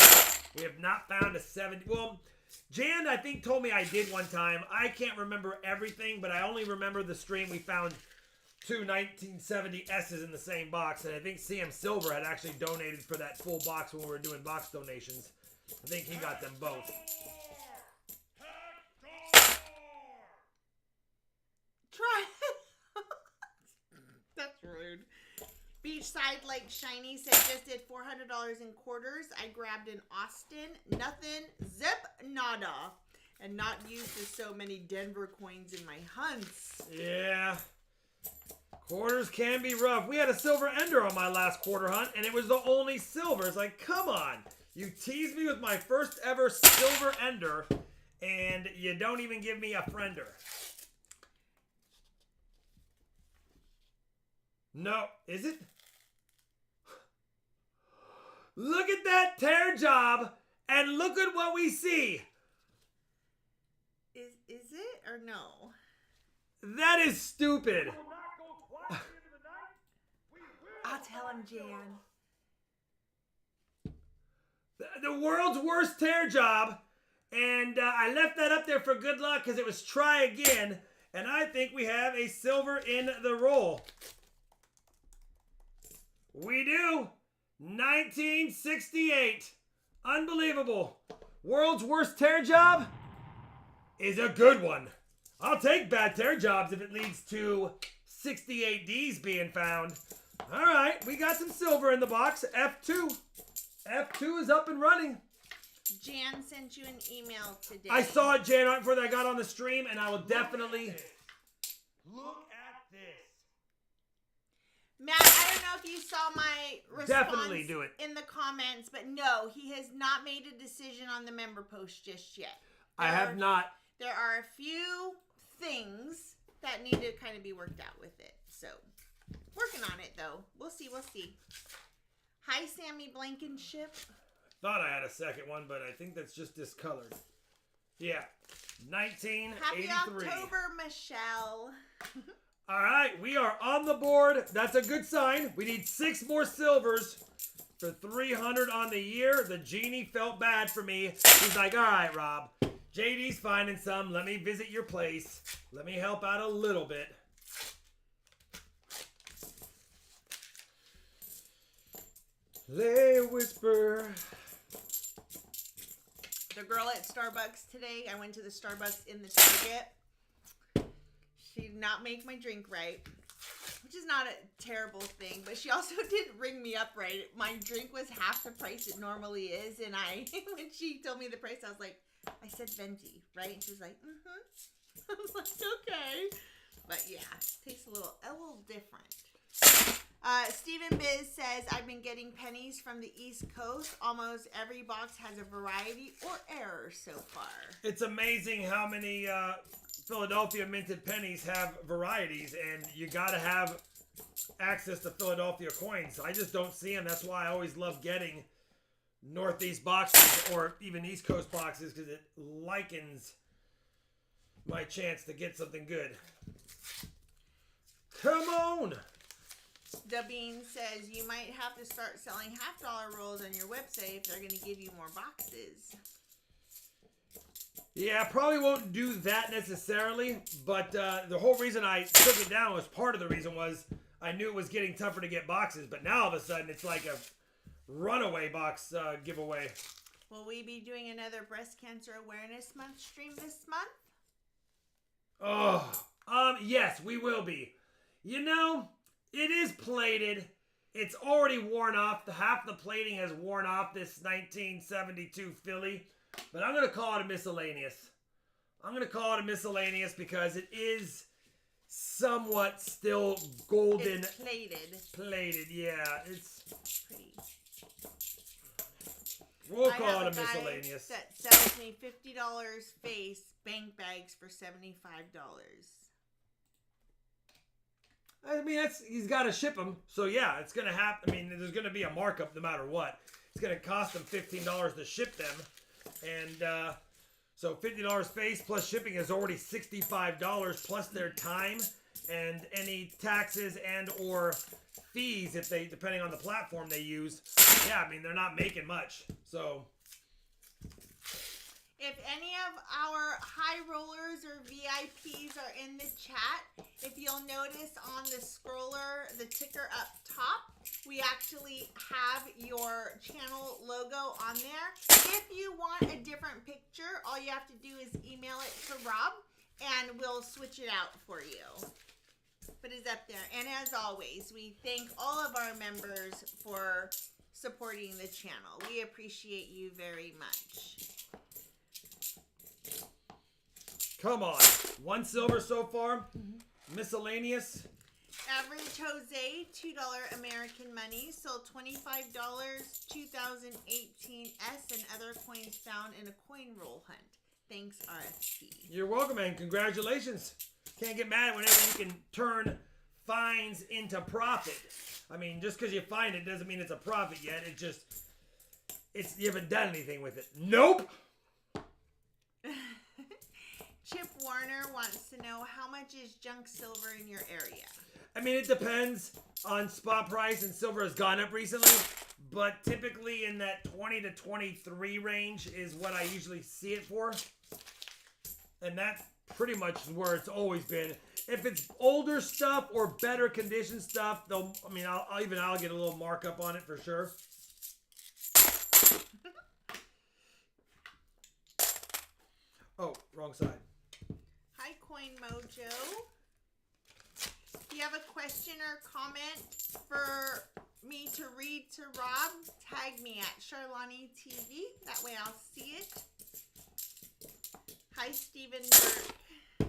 We have not found a 70... Well, Jan, I think, told me I did one time. I can't remember everything, but I only remember the stream we found 2 1970S's in the same box, and I think CM Silver had actually donated for that full box when we were doing box donations. I think he got them both.
Try it. That's rude. Beachside Lake Shiny said just did $400 in quarters. I grabbed an Austin. Nothing. Zip. Nada. And not used to so many Denver coins in my hunts.
Yeah. Quarters can be rough. We had a silver ender on my last quarter hunt, and it was the only silver. It's like, come on. You teased me with my first ever silver ender, and you don't even give me a friender. No, is it? Look at that tear job, and look at what we see.
Is it or no?
That is stupid.
I'll tell him, Jan.
The world's worst tear job, and I left that up there for good luck because it was try again, and I think we have a silver in the roll. We do. 1968. Unbelievable. World's worst tear job is a good one. I'll take bad tear jobs if it leads to 68 Ds being found. All right, we got some silver in the box. F2. F2 is up and running.
Jan sent you an email today.
I saw it, Jan, right before I got on the stream, and I will definitely... Look at this.
Matt, I don't know if you saw my response
Definitely do it.
in the comments, but no, he has not made a decision on the member post just yet.
I have not.
There are a few things that need to kind of be worked out with it. So, working on it, though. We'll see, we'll see. Hi, Sammy Blankenship.
Thought I had a second one, but I think that's just discolored. Yeah. 1983.
Happy October, Michelle.
All right, we are on the board. That's a good sign. We need 6 more silvers for 300 on the year. The genie felt bad for me. He's like, all right, Rob, JD's finding some. Let me visit your place. Let me help out a little bit. Lay a whisper.
The girl at Starbucks today, I went to the Starbucks in the Target. She did not make my drink right, which is not a terrible thing, but she also didn't ring me up right. My drink was half the price it normally is, and when she told me the price, I was like, I said venti, right? And she was like, I was like, okay. But yeah, tastes a little different. Stephen Biz says, I've been getting pennies from the East Coast. Almost every box has a variety or error so far.
It's amazing how many Philadelphia minted pennies have varieties, and you got to have access to Philadelphia coins. I just don't see them. That's why I always love getting Northeast boxes or even East Coast boxes, because it lightens my chance to get something good. Come on!
Dabine says, you might have to start selling $50 rolls on your website if they're going to give you more boxes.
Yeah, I probably won't do that necessarily, but the whole reason I took it down was part of the reason was I knew it was getting tougher to get boxes, but now all of a sudden it's like a runaway box giveaway.
Will we be doing another Breast Cancer Awareness Month stream this month?
Oh, yes, we will be. You know, it is plated. It's already worn off. Half the plating has worn off this 1972 Philly. But I'm going to call it a miscellaneous. I'm going to call it a miscellaneous because it is somewhat still golden.
It's plated.
Plated, yeah. It's
pretty.
We'll call it a miscellaneous.
That sells me $50 face bank bags for $75.
I mean, he's got to ship them. So, yeah, it's going to happen. I mean, there's going to be a markup no matter what. It's going to cost them $15 to ship them. And so $50 face plus shipping is already $65 plus their time and any taxes and or fees if they, depending on the platform they use. Yeah, I mean, they're not making much. So
if any of our high rollers or VIPs are in the chat, if you'll notice on the scroller, the ticker up top, we actually have your channel logo on there. If you want a different picture, all you have to do is email it to Rob and we'll switch it out for you. But it's up there. And as always, we thank all of our members for supporting the channel. We appreciate you very much.
Come on. 1 silver so far. Miscellaneous.
Average Jose, $2 American money, sold $25, 2018 S and other coins found in a coin roll hunt. Thanks, RFP.
You're welcome, and congratulations. Can't get mad whenever you can turn finds into profit. I mean, just because you find it doesn't mean it's a profit yet. You haven't done anything with it. Nope.
Chip Warner wants to know, how much is junk silver in your area?
I mean, it depends on spot price, and silver has gone up recently, but typically in that 20 to 23 range is what I usually see it for. And that's pretty much where it's always been. If it's older stuff or better condition stuff, I'll get a little markup on it for sure. Oh, wrong side.
Hi, Coin Mojo. If you have a question or comment for me to read to Rob, tag me at Charlani TV. That way I'll see it. Hi, Stephen Burke.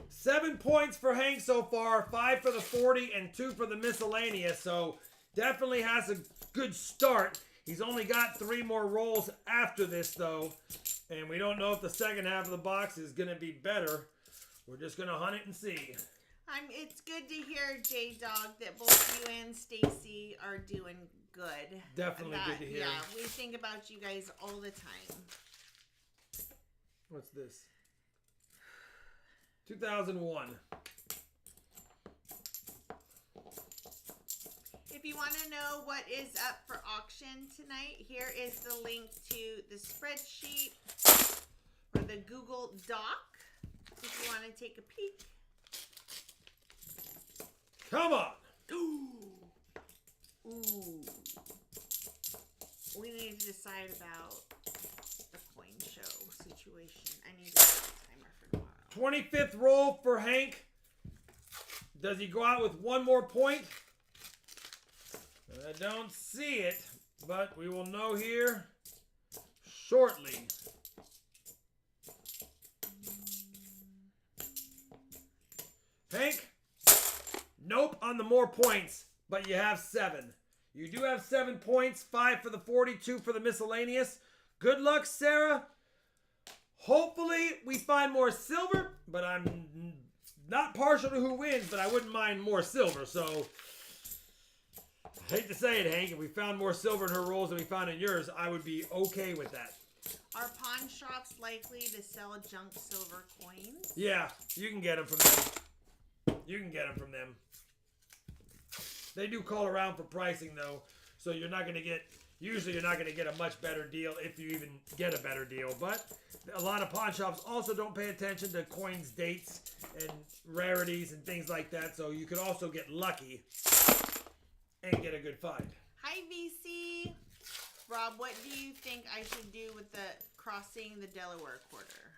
7 points for Hank so far, 5 for the 40 and 2 for the miscellaneous. So definitely has a good start. He's only got 3 more rolls after this though. And we don't know if the second half of the box is going to be better. We're just going to hunt it and see.
It's good to hear, J-Dog, that both you and Stacy are doing good.
Definitely good to hear.
Yeah, we think about you guys all the time.
What's this? 2001.
If you want to know what is up for auction tonight, here is the link to the spreadsheet or the Google Doc if you want to take a peek.
Come on.
Ooh. We need to decide about the coin show situation. I need to set a timer for tomorrow.
25th roll for Hank. Does he go out with one more point? I don't see it, but we will know here shortly. Hank? Nope on the more points, but you have 7. You do have 7 points, 5 for the 42 for the miscellaneous. Good luck, Sarah. Hopefully we find more silver, but I'm not partial to who wins, but I wouldn't mind more silver. So, I hate to say it, Hank, if we found more silver in her rolls than we found in yours, I would be okay with that.
Are pawn shops likely to sell junk silver coins?
Yeah, you can get them from them. You can get them from them. They do call around for pricing, though, so you're not going to get... Usually you're not going to get a much better deal if you even get a better deal. But a lot of pawn shops also don't pay attention to coins, dates, and rarities and things like that. So you could also get lucky and get a good find.
Hi, VC. Rob, what do you think I should do with the crossing the Delaware quarter?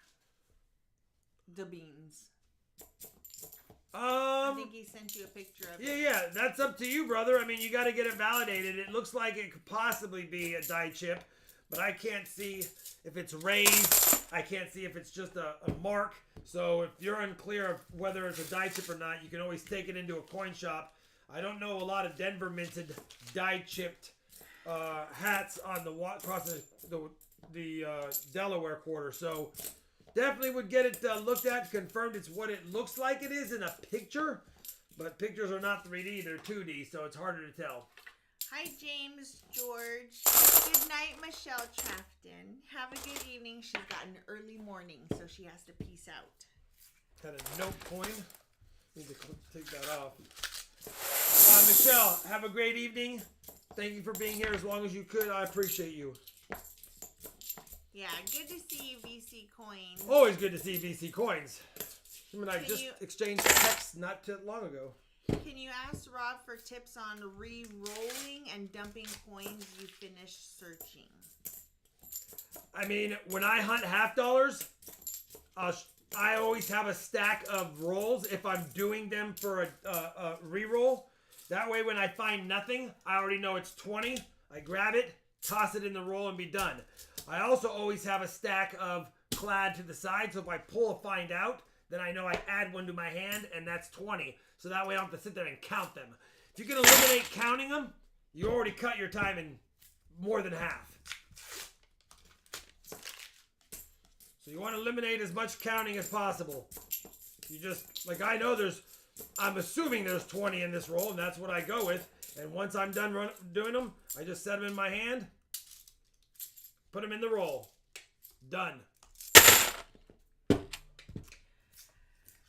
The beans. I think he sent you a picture of it.
Yeah, that's up to you, brother. I mean, you got to get it validated. It looks like it could possibly be a die chip, but I can't see if it's raised. I can't see if it's just a mark. So if you're unclear of whether it's a die chip or not, you can always take it into a coin shop. I don't know a lot of Denver minted die chipped hats on the across the Delaware quarter. So definitely would get it looked at, confirmed it's what it looks like it is in a picture. But pictures are not 3D, they're 2D, so it's harder to tell.
Hi, James George. Good night, Michelle Trafton. Have a good evening. She's got an early morning, so she has to peace out.
Got a note coin. Need to take that off. Michelle, have a great evening. Thank you for being here as long as you could. I appreciate you.
Yeah, good to see you, VC Coins.
Always good to see VC Coins. Him and I just exchanged texts not too long ago.
Can you ask Rob for tips on re-rolling and dumping coins you finished searching?
I mean, when I hunt half dollars, I always have a stack of rolls if I'm doing them for a re-roll. That way, when I find nothing, I already know it's 20. I grab it, toss it in the roll, and be done. I also always have a stack of clad to the side, so if I pull a find out, then I know I add one to my hand, and that's 20. So that way I don't have to sit there and count them. If you can eliminate counting them, you already cut your time in more than half. So you want to eliminate as much counting as possible. You just, like I know I'm assuming there's 20 in this roll, and that's what I go with. And once I'm done doing them, I just set them in my hand, put them in the roll. Done.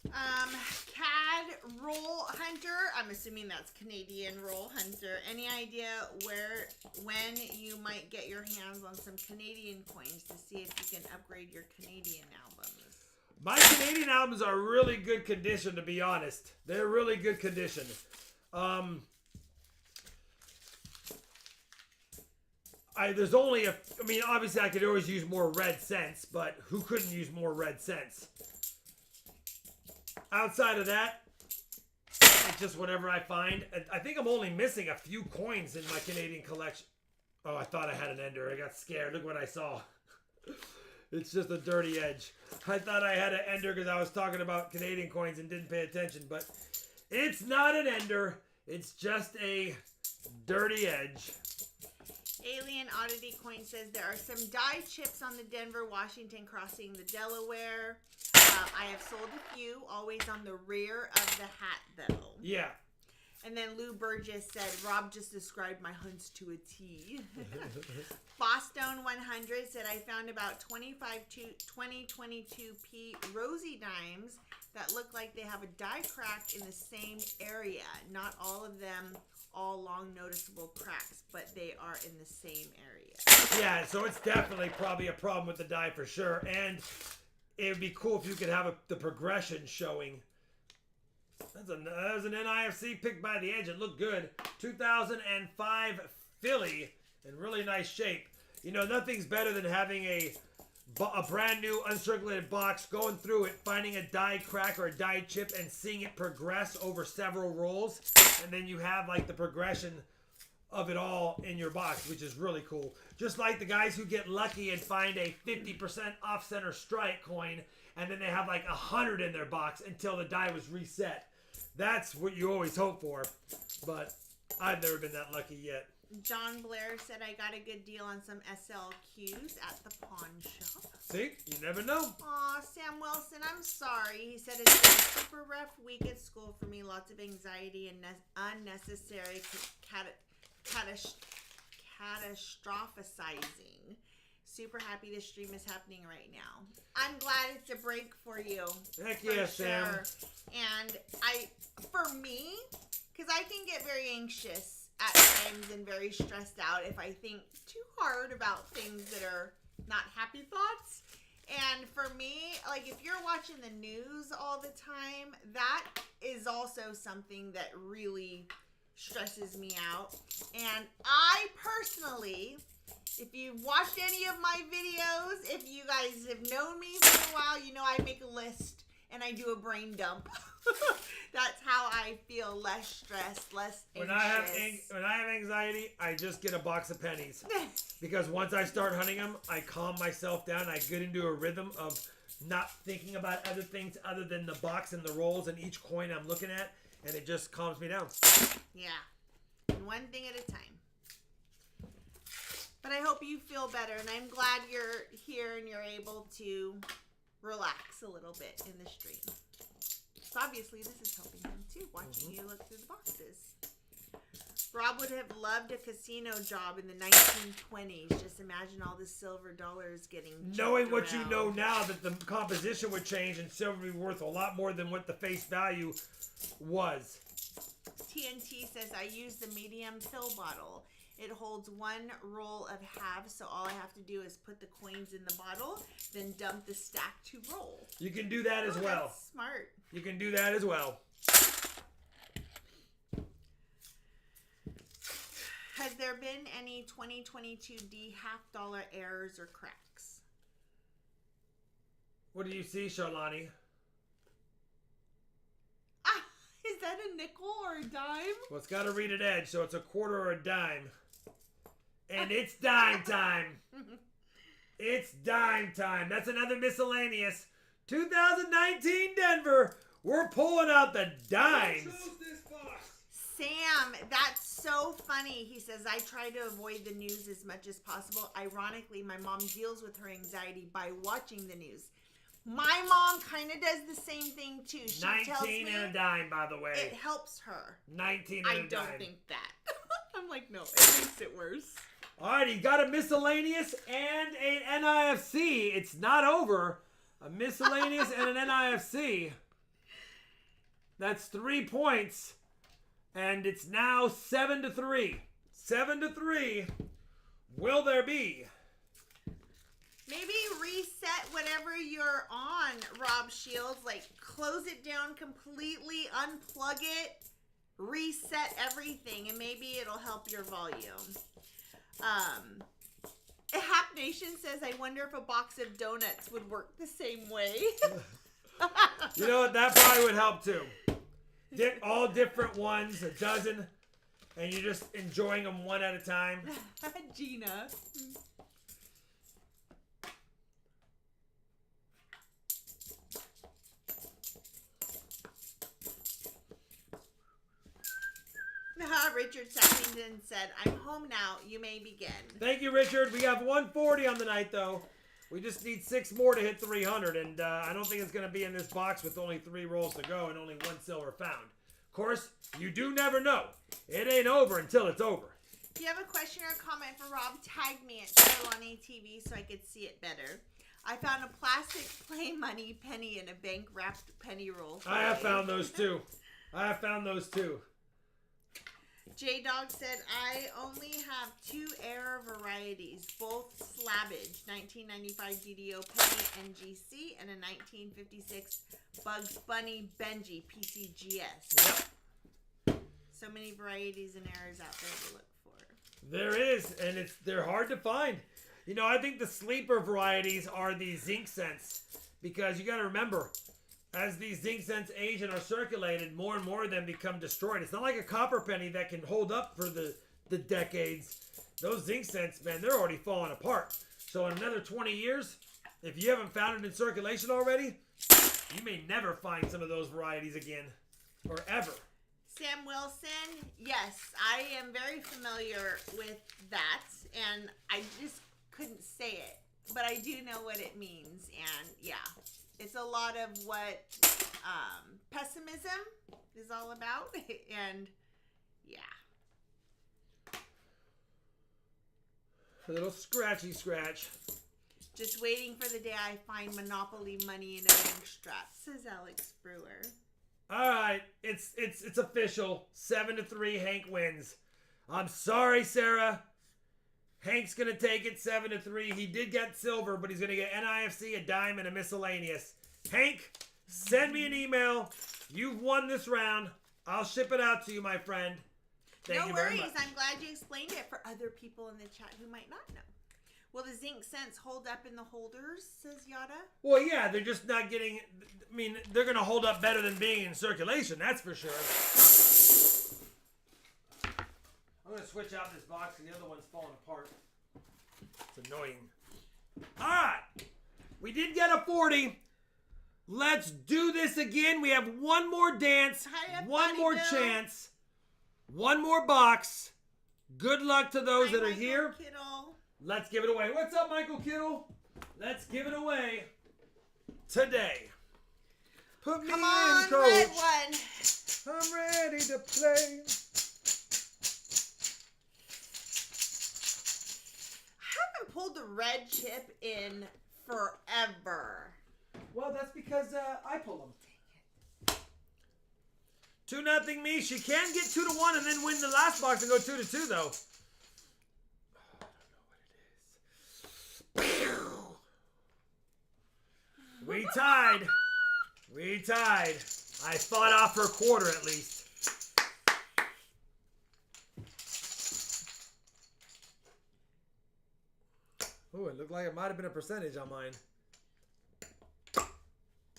CAD Roll Hunter. I'm assuming that's Canadian Roll Hunter. Any idea when you might get your hands on some Canadian coins to see if you can upgrade your Canadian albums?
My Canadian albums are really good condition, to be honest. They're really good condition. There's only obviously I could always use more red cents, but who couldn't use more red cents? Outside of that, it's just whatever I find. I think I'm only missing a few coins in my Canadian collection. Oh, I thought I had an ender. I got scared. Look what I saw. It's just a dirty edge. I thought I had an ender because I was talking about Canadian coins and didn't pay attention, but it's not an ender. It's just a dirty edge.
Alien Oddity Coin says there are some die chips on the Denver-Washington crossing the Delaware. I have sold a few, always on the rear of the hat, though.
Yeah.
And then Lou Burgess said, Rob just described my hunts to a T. Boston 100 said, I found about 2022p Rosie dimes that look like they have a die crack in the same area. Not all of them all long noticeable cracks, but they are in the same area.
Yeah, so it's definitely probably a problem with the die for sure. And it would be cool if you could have the progression showing. That was an NIFC picked by the edge. It looked good. 2005 Philly in really nice shape. You know, nothing's better than having a brand new uncirculated box, going through it, finding a die crack or a die chip, and seeing it progress over several rolls. And then you have like the progression of it all in your box, which is really cool. Just like the guys who get lucky and find a 50% off-center strike coin, and then they have like 100 in their box until the die was reset. That's what you always hope for, but I've never been that lucky yet.
John Blair said I got a good deal on some SLQs at the pawn shop.
See? You never know.
Aw, Sam Wilson, I'm sorry. He said it's been a super rough week at school for me. Lots of anxiety and unnecessary catastrophizing. Super happy this stream is happening right now. I'm glad it's a break for you.
Heck yeah, Sam.
And for me, because I can get very anxious at times and very stressed out if I think too hard about things that are not happy thoughts. And for me, like if you're watching the news all the time, that is also something that really stresses me out. And I personally, if you've watched any of my videos, if you guys have known me for a while, you know I make a list and I do a brain dump. That's how I feel less stressed, less anxious.
When I have anxiety, I just get a box of pennies. Because once I start hunting them, I calm myself down. I get into a rhythm of not thinking about other things other than the box and the rolls and each coin I'm looking at, and it just calms me down.
Yeah. And one thing at a time. But I hope you feel better, and I'm glad you're here and you're able to relax a little bit in the stream. So obviously this is helping him too, watching you look through the boxes. Rob would have loved a casino job in the 1920s. Just imagine all the silver dollars getting
knowing what
around.
you know now, that the composition would change and silver would be worth a lot more than what the face value was.
TNT says, I use the medium pill bottle. It holds one roll of halves, so all I have to do is put the coins in the bottle, then dump the stack to roll.
You can do that as well.
That's smart.
You can do that as well.
Has there been any 2022 D half-dollar errors or cracks?
What do you see, Sharlani?
Ah, is that a nickel or a dime?
Well, it's got to read at edge, so it's a quarter or a dime. And it's dime time. It's dime time. That's another miscellaneous. 2019 Denver. We're pulling out the dimes.
Who chose this box?
Sam, that's so funny. He says, I try to avoid the news as much as possible. Ironically, my mom deals with her anxiety by watching the news. My mom kind of does the same thing too. She tells me
19 and a dime, by the way.
it helps her.
19 and a dime.
I don't think that. I'm like, no, it makes it worse.
All right, you got a miscellaneous and an NIFC. It's not over. A miscellaneous and an NIFC. That's 3 points. And it's now 7-3. 7-3. Will there be?
Maybe reset whatever you're on, Rob Shields. Like, close it down completely, unplug it, reset everything, and maybe it'll help your volume. Hap Nation says, I wonder if a box of donuts would work the same way.
You know what? That probably would help too. All different ones, a dozen, and you're just enjoying them one at a time.
Gina. Richard Sappington said, I'm home now. You may begin.
Thank you, Richard. We have 140 on the night, though. We just need 6 more to hit 300, and I don't think it's going to be in this box with only 3 rolls to go and only 1 silver found. Of course, you do never know. It ain't over until it's over.
If you have a question or a comment for Rob, tag me at Sharlani TV so I could see it better. I found a plastic play money penny in a bank wrapped penny roll.
I have found those too.
J-Dog said, I only have 2 Air varieties, both slabbage, 1995 GDO Penny NGC and a 1956 Bugs Bunny Benji PCGS.
Yep.
So many varieties and errors out there to look for.
There is, and they're hard to find. You know, I think the sleeper varieties are the zinc scents, because you got to remember, as these zinc scents age and are circulated, more and more of them become destroyed. It's not like a copper penny that can hold up for the decades. Those zinc scents, man, they're already falling apart. So in another 20 years, if you haven't found it in circulation already, you may never find some of those varieties again, or ever.
Sam Wilson, yes, I am very familiar with that, and I just couldn't say it, but I do know what it means, and yeah. It's a lot of what pessimism is all about, and yeah.
A little scratchy scratch.
Just waiting for the day I find Monopoly money in a ink strap, says Alex Brewer.
All right, it's official. 7-3, Hank wins. I'm sorry, Sarah. Hank's going to take it 7-3. He did get silver, but he's going to get NIFC, a dime, and a miscellaneous. Hank, send me an email. You've won this round. I'll ship it out to you, my friend. Thank you very much.
I'm glad you explained it for other people in the chat who might not know. Will the zinc scents hold up in the holders, says Yada?
Well, yeah, they're just not getting... I mean, they're going to hold up better than being in circulation, that's for sure. I'm going to switch out this box and the other one's falling apart. It's annoying. All right. We did get a 40. Let's do this again. We have one more dance, one more chance, one more box. Good luck to those that are here.
Kittle.
Let's give it away. What's up, Michael Kittle? Let's give it away today. Put me
Come
in,
on,
coach.
red one.
I'm ready to play.
Pulled the red chip in forever.
Well, that's because I pull them. 2-0 me. She can get 2-1 and then win the last box and go 2-2 though. I don't know what it is. We tied. We tied. I fought off her quarter at least. Oh, it looked like it might have been a percentage on mine.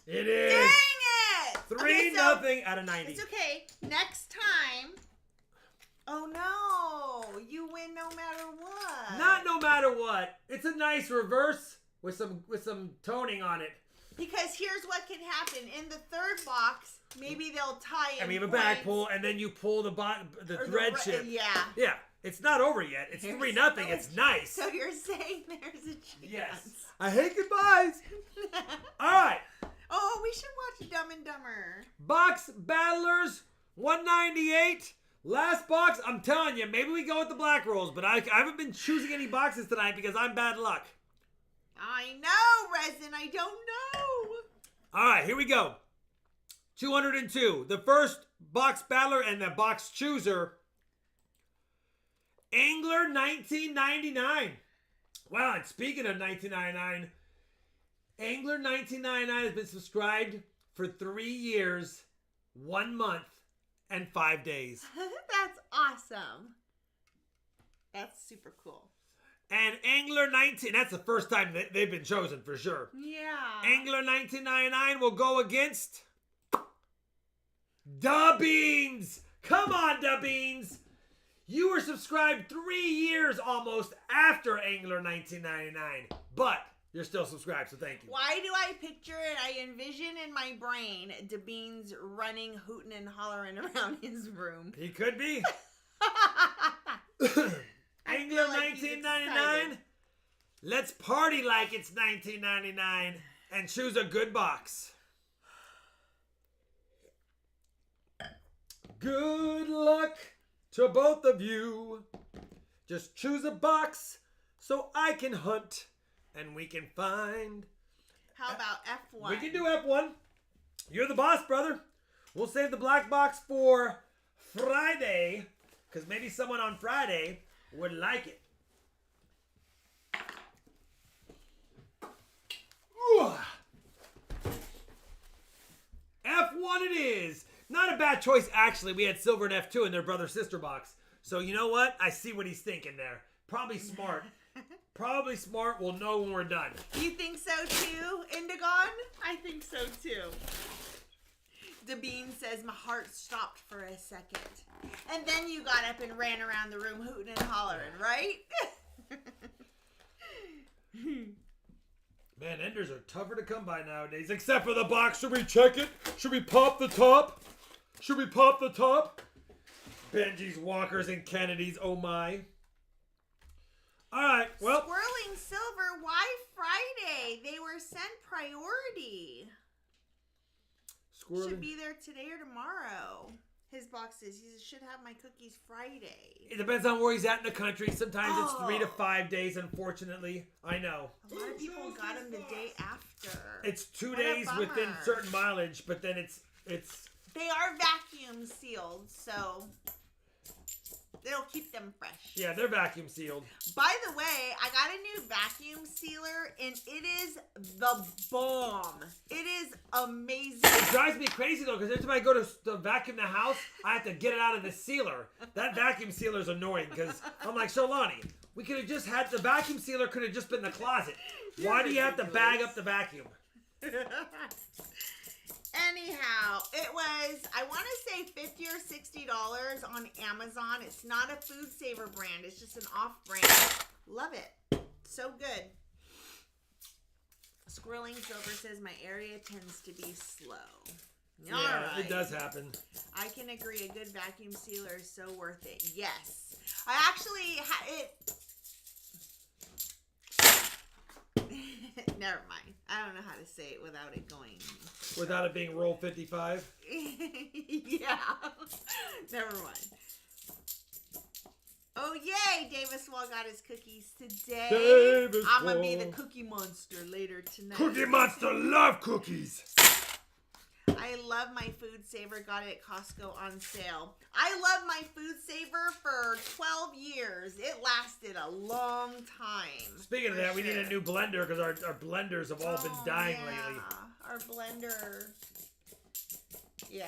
It is.
Dang it!
3-0 out of 90.
It's okay. Next time. Oh no! You win no matter what.
Not no matter what. It's a nice reverse with some toning on it.
Because here's what can happen in the third box. Maybe they'll tie it.
I mean, a back pull, and then you pull the thread chip.
Yeah.
Yeah. It's not over yet. It's 3-0. It's nice.
So you're saying there's a chance.
Yes. I hate goodbyes. All right.
Oh, we should watch Dumb and Dumber.
Box Battlers 198. Last box. I'm telling you, maybe we go with the black rolls, but I haven't been choosing any boxes tonight because I'm bad luck.
I know, Resin. I don't know.
All right, here we go. 202. The first box battler and the box chooser. Angler 1999. Wow, and speaking of 1999, Angler 1999 has been subscribed for 3 years, 1 month, and 5 days.
That's awesome. That's super cool.
And Angler 19, that's the first time they've been chosen for sure.
Yeah.
Angler 1999 will go against Da Beans. Come on, Da Beans. You were subscribed 3 years almost after Angler 1999, but you're still subscribed, so thank you.
Why do I picture it? I envision in my brain DeBeans running, hooting, and hollering around his room.
He could be. Angler 1999. Let's party like it's 1999 and choose a good box. Good luck to both of you. Just choose a box so I can hunt and we can find.
How about F1?
We can do F1. You're the boss, brother. We'll save the black box for Friday because maybe someone on Friday would like it. F1 it is. Not a bad choice, actually. We had silver and F2 in their brother-sister box. So you know what? I see what he's thinking there. Probably smart. Probably smart. We'll know when we're done.
You think so too, Indigon? I think so too. Debean says my heart stopped for a second. And then you got up and ran around the room hooting and hollering, right?
Man, enders are tougher to come by nowadays. Except for the box. Should we check it? Should we pop the top? Should we pop the top? Benji's, Walkers, and Kennedy's. Oh my. Alright, well.
Swirling Silver, why Friday? They were sent priority.
Squirrely.
Should be there today or tomorrow. His boxes. He should have my cookies Friday.
It depends on where he's at in the country. Sometimes it's 3 to 5 days, unfortunately. I know.
A lot of people got them the day after.
It's 2
What a
days
bummer.
within certain mileage, but then it's.
They are vacuum sealed, so it'll keep them fresh.
Yeah, they're vacuum sealed.
By the way, I got a new vacuum sealer, and it is the bomb. It is amazing.
It drives me crazy though, because every time I go to vacuum the house, I have to get it out of the sealer. That vacuum sealer is annoying because I'm like, so Lonnie, we could have just had the vacuum sealer. Could have just been in the closet. Why do you have to bag up the vacuum?
Anyhow, it was, I want to say $50 or $60 on Amazon. It's not a Food Saver brand. It's just an off-brand. Love it. So good. Squirreling Silver says my area tends to be slow.
Yeah,
Alright.
it does happen.
I can agree. A good vacuum sealer is so worth it. Yes. I actually Never mind. I don't know how to say it without it going.
Without it being roll 55.
Yeah. Never mind. Oh, yay! Davis Wall got his cookies today.
Davis
I'm going to be
Wall.
the cookie monster later tonight.
Cookie Monster love cookies.
I love my Food Saver. Got it at Costco on sale. I love my Food Saver for 12 years. It lasted a long time.
Speaking of that, we need a new blender because our blenders have all been dying lately.
Our blender. Yeah.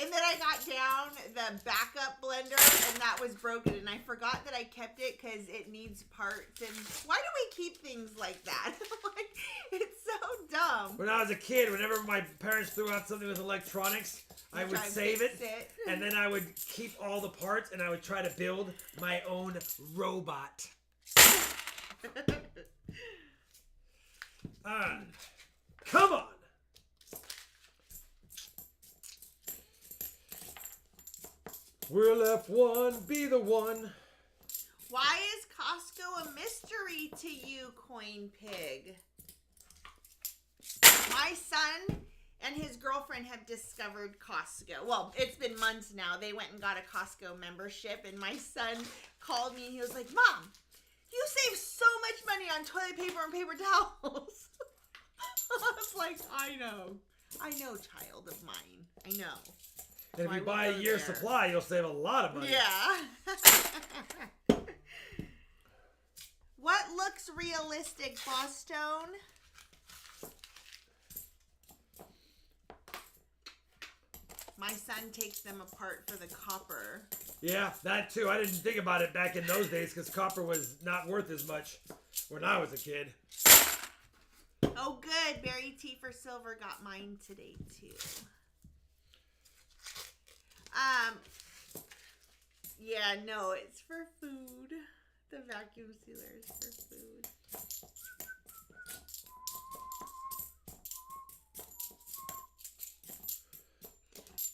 And then I got down the backup blender, and that was broken. And I forgot that I kept it because it needs parts. And why do we keep things like that? Like, it's so dumb.
When I was a kid, whenever my parents threw out something with electronics, I would save it, and then I would keep all the parts, and I would try to build my own robot. Come on! Will F1 be the one?
Why is Costco a mystery to you, Coin Pig? My son and his girlfriend have discovered Costco. Well, it's been months now. They went and got a Costco membership, and my son called me and he was like, Mom, you save so much money on toilet paper and paper towels. I was like, I know, child of mine. I know.
And if you buy a year's supply, you'll save a lot of money.
Yeah. What looks realistic, Boston? My son takes them apart for the copper.
Yeah, that too. I didn't think about it back in those days because copper was not worth as much when I was a kid.
Oh, good. Berry Tea for Silver got mine today, too. Yeah, no, it's for food. The vacuum sealer is for food.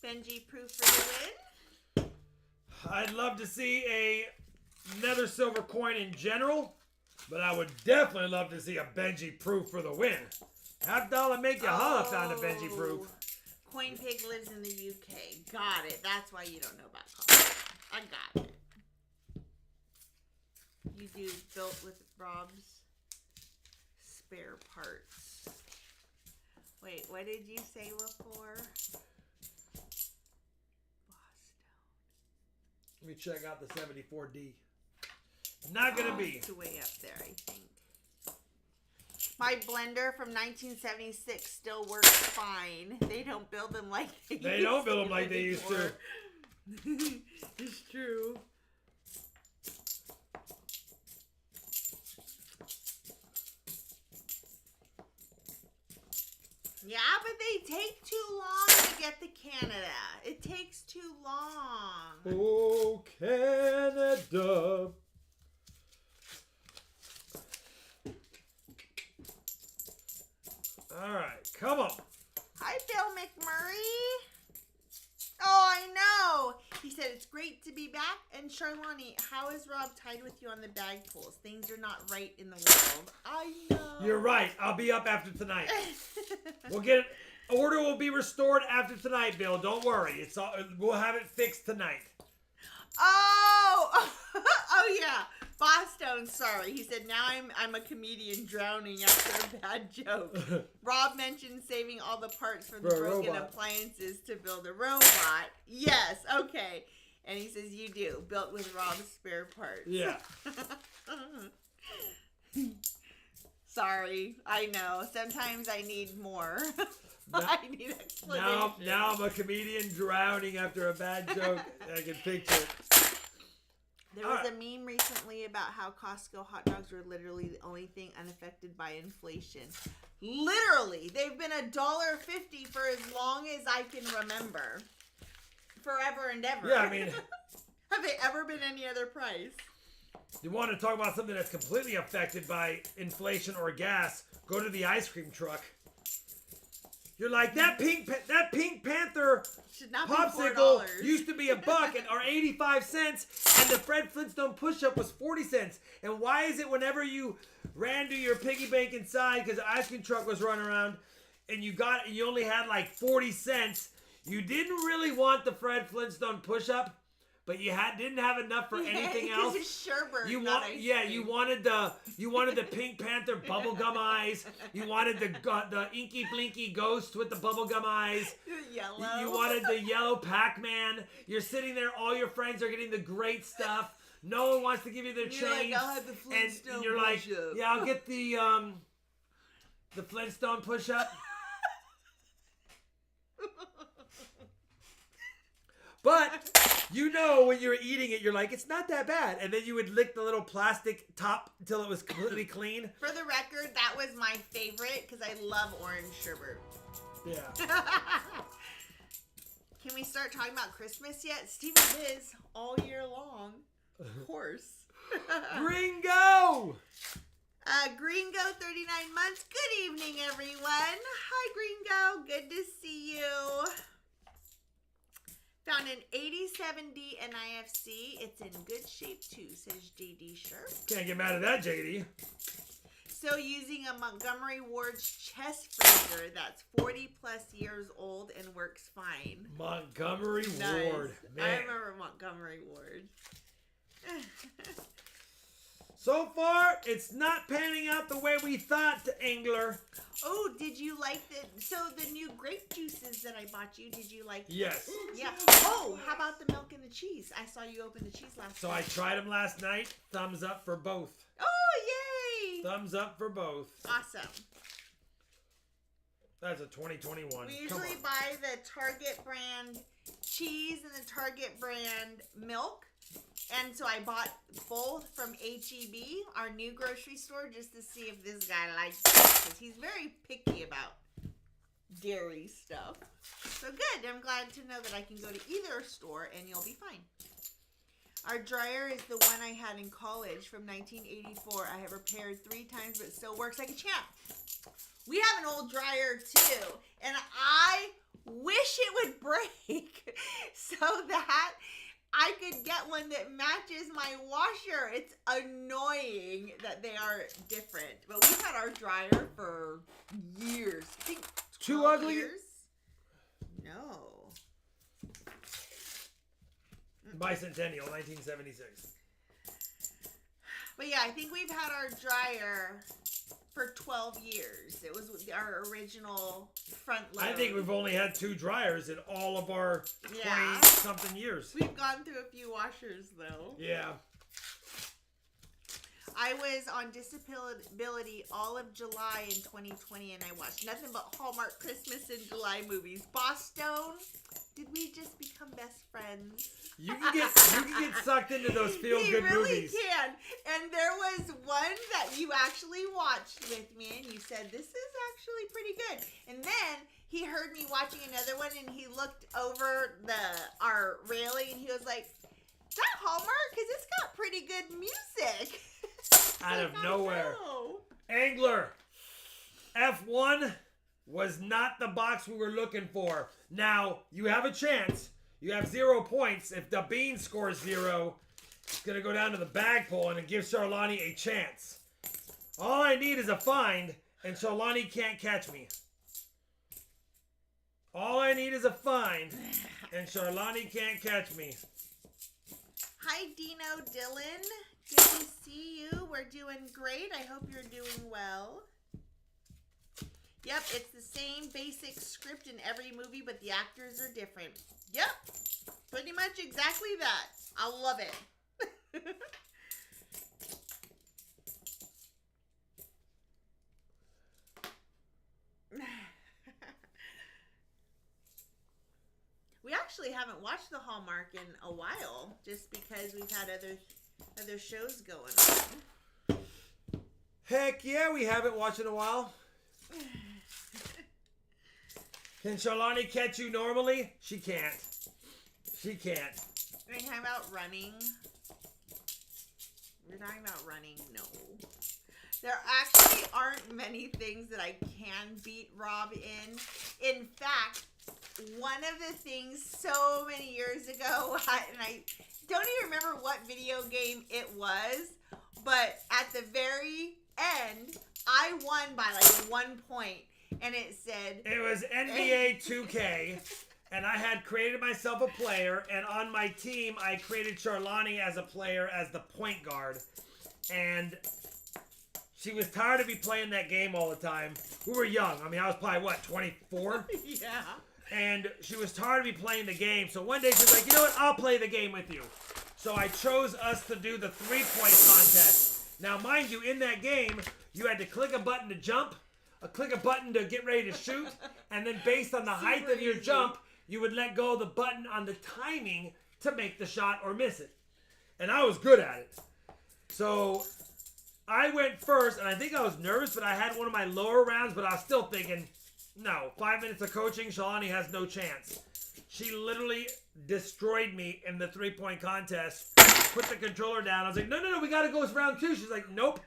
Benji proof for the win.
I'd love to see another silver coin in general, but I would definitely love to see a Benji proof for the win. $50 make you holla found a Benji proof.
Coin Pig lives in the UK. Got it. That's why you don't know about coffee. I got it. You do built with RawB's spare parts. Wait, what did you say before? Boston.
Let me check out the 74D. Not gonna be.
It's way up there, I think. My blender from 1976 still works fine. They don't build them like
they don't build them like they used to.
It's true. Yeah, but they take too long to get to Canada. It takes too long.
Oh, Canada. All right, come on.
Hi, Bill McMurray. Oh, I know. He said it's great to be back. And Charlani, how is Rob tied with you on the bag pulls? Things are not right in the world. I know.
You're right. I'll be up after tonight. We'll get it. Order will be restored after tonight, Bill. Don't worry. It's all. We'll have it fixed tonight.
Oh, oh yeah. Boston, sorry. He said, now I'm a comedian drowning after a bad joke. Rob mentioned saving all the parts from the broken appliances to build a robot. Yes, okay. And he says, you do. Built with Rob's spare parts.
Yeah.
Sorry. I know. Sometimes I need more. I need explanation.
Now I'm a comedian drowning after a bad joke. I can picture it.
There was a meme recently about how Costco hot dogs were literally the only thing unaffected by inflation. Literally, they've been $1.50 for as long as I can remember. Forever and ever.
Yeah, I mean...
Have they ever been any other price?
You want to talk about something that's completely affected by inflation or gas, go to the ice cream truck. You're like, that Pink Panther
should not
popsicle
be $4.
used to be $1 or 85 cents, and the Fred Flintstone push-up was 40 cents. And why is it whenever you ran to your piggy bank inside because the ice cream truck was running around and you only had like 40 cents, you didn't really want the Fred Flintstone push-up, but you didn't have enough for anything else.
It's sherbet.
You wanted the Pink Panther bubblegum eyes. You wanted the Inky Blinky Ghost with the bubblegum eyes.
Yellow.
You wanted the yellow Pac-Man. You're sitting there, all your friends are getting the great stuff. No one wants to give you their change.
Like, I'll have the Flintstone
and you're like,
push-up.
yeah, I'll get the Flintstone push-up. But when you were eating it, you're like, it's not that bad. And then you would lick the little plastic top until it was completely clean.
For the record, that was my favorite because I love orange sherbet.
Yeah.
Can we start talking about Christmas yet? Stephen Liz all year long. Of course.
Gringo!
Gringo, 39 months. Good evening, everyone. Hi, Gringo. Good to see you. Found an 87D NIFC. It's in good shape too, says JD Sharp.
Can't get mad at that, JD.
So using a Montgomery Ward's chest freezer that's 40 plus years old and works fine.
Montgomery
Nice.
Ward. Man.
I remember Montgomery Ward.
So far, it's not panning out the way we thought, Angler.
Oh, did you like the new grape juices that I bought you? Did you like them?
Yes.
Yeah. Oh, how about the milk and the cheese? I saw you open the cheese last
So
night.
I tried them last night. Thumbs up for both.
Oh, yay!
Thumbs up for both.
Awesome.
That's a 2021.
We usually buy the Target brand cheese and the Target brand milk. And so I bought both from HEB, our new grocery store, just to see if this guy likes it. Because he's very picky about dairy stuff. So good. I'm glad to know that I can go to either store and you'll be fine. Our dryer is the one I had in college from 1984. I have repaired 3 times, but it still works like a champ. We have an old dryer too. And I wish it would break so that I could get one that matches my washer. It's annoying that they are different. But we've had our dryer for years. I think
Too ugly?
years? No.
Bicentennial, 1976.
But yeah, I think we've had our dryer for 12 years. It was our original front load.
I think we've only had 2 dryers in all of our 20-something years.
We've gone through a few washers, though.
Yeah.
I was on disability all of July in 2020, and I watched nothing but Hallmark Christmas in July movies. Boss Stone, did we just become best friends?
You can get sucked into those feel-good
movies. You really
movies.
can. And there was one that you actually watched with me, and you said, this is actually pretty good. And then he heard me watching another one, and he looked over our railing, and he was like, is that Hallmark? Because it's got pretty good music.
Out of nowhere. Angler, F1 was not the box we were looking for. Now, you have a chance. You have 0 points. If the bean scores 0, it's going to go down to the bag pull, and it gives Charlani a chance. All I need is a find, and Charlani can't catch me. All I need is a find, and Charlani can't catch me.
Hi, Dino Dylan. Good to see you. We're doing great. I hope you're doing well. Yep, it's the same basic script in every movie, but the actors are different. Yep, pretty much exactly that. I love it. We actually haven't watched the Hallmark in a while, just because we've had other shows going on.
Heck yeah, we haven't watched in a while. Can Charlani catch you normally? She can't. She can't.
Are you talking about running? We're talking about running? No. There actually aren't many things that I can beat Rob in. In fact, one of the things so many years ago, and I don't even remember what video game it was, but at the very end, I won by like 1 point, and it said...
It was NBA 2K, and I had created myself a player, and on my team, I created Charlani as a player as the point guard, and she was tired of me playing that game all the time. We were young. I mean, I was probably, what, 24?
Yeah.
And she was tired of me playing the game, so one day she was like, you know what, I'll play the game with you. So I chose us to do the 3-point contest. Now, mind you, in that game, you had to click a button to jump, click a button to get ready to shoot, and then based on the height of your jump, you would let go of the button on the timing to make the shot or miss it. And I was good at it. So I went first, and I think I was nervous, but I had one of my lower rounds, but I was still thinking, no, 5 minutes of coaching, Shalani has no chance. She literally destroyed me in the 3-point contest. Put the controller down. I was like, no, we got to go with round 2. She's like, nope.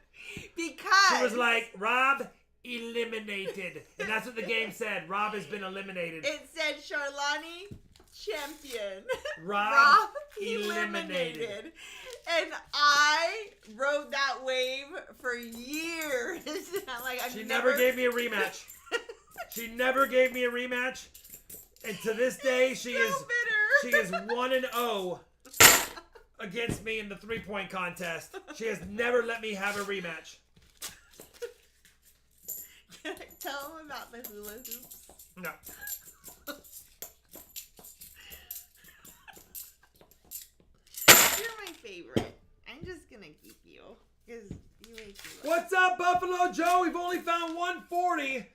Because...
She was like, Rob eliminated. And that's what the game said. Rob has been eliminated.
It said Charlani champion.
Rob eliminated.
And I rode that wave for years.
She never gave me a rematch. She never gave me a rematch. And to this day, she is 1-0 against me in the 3-point contest. She has never let me have a rematch.
Can I tell them about the hula hoops?
No.
You're my favorite. I'm just gonna keep you because you make me laugh.
What's up, Buffalo Joe? We've only found 140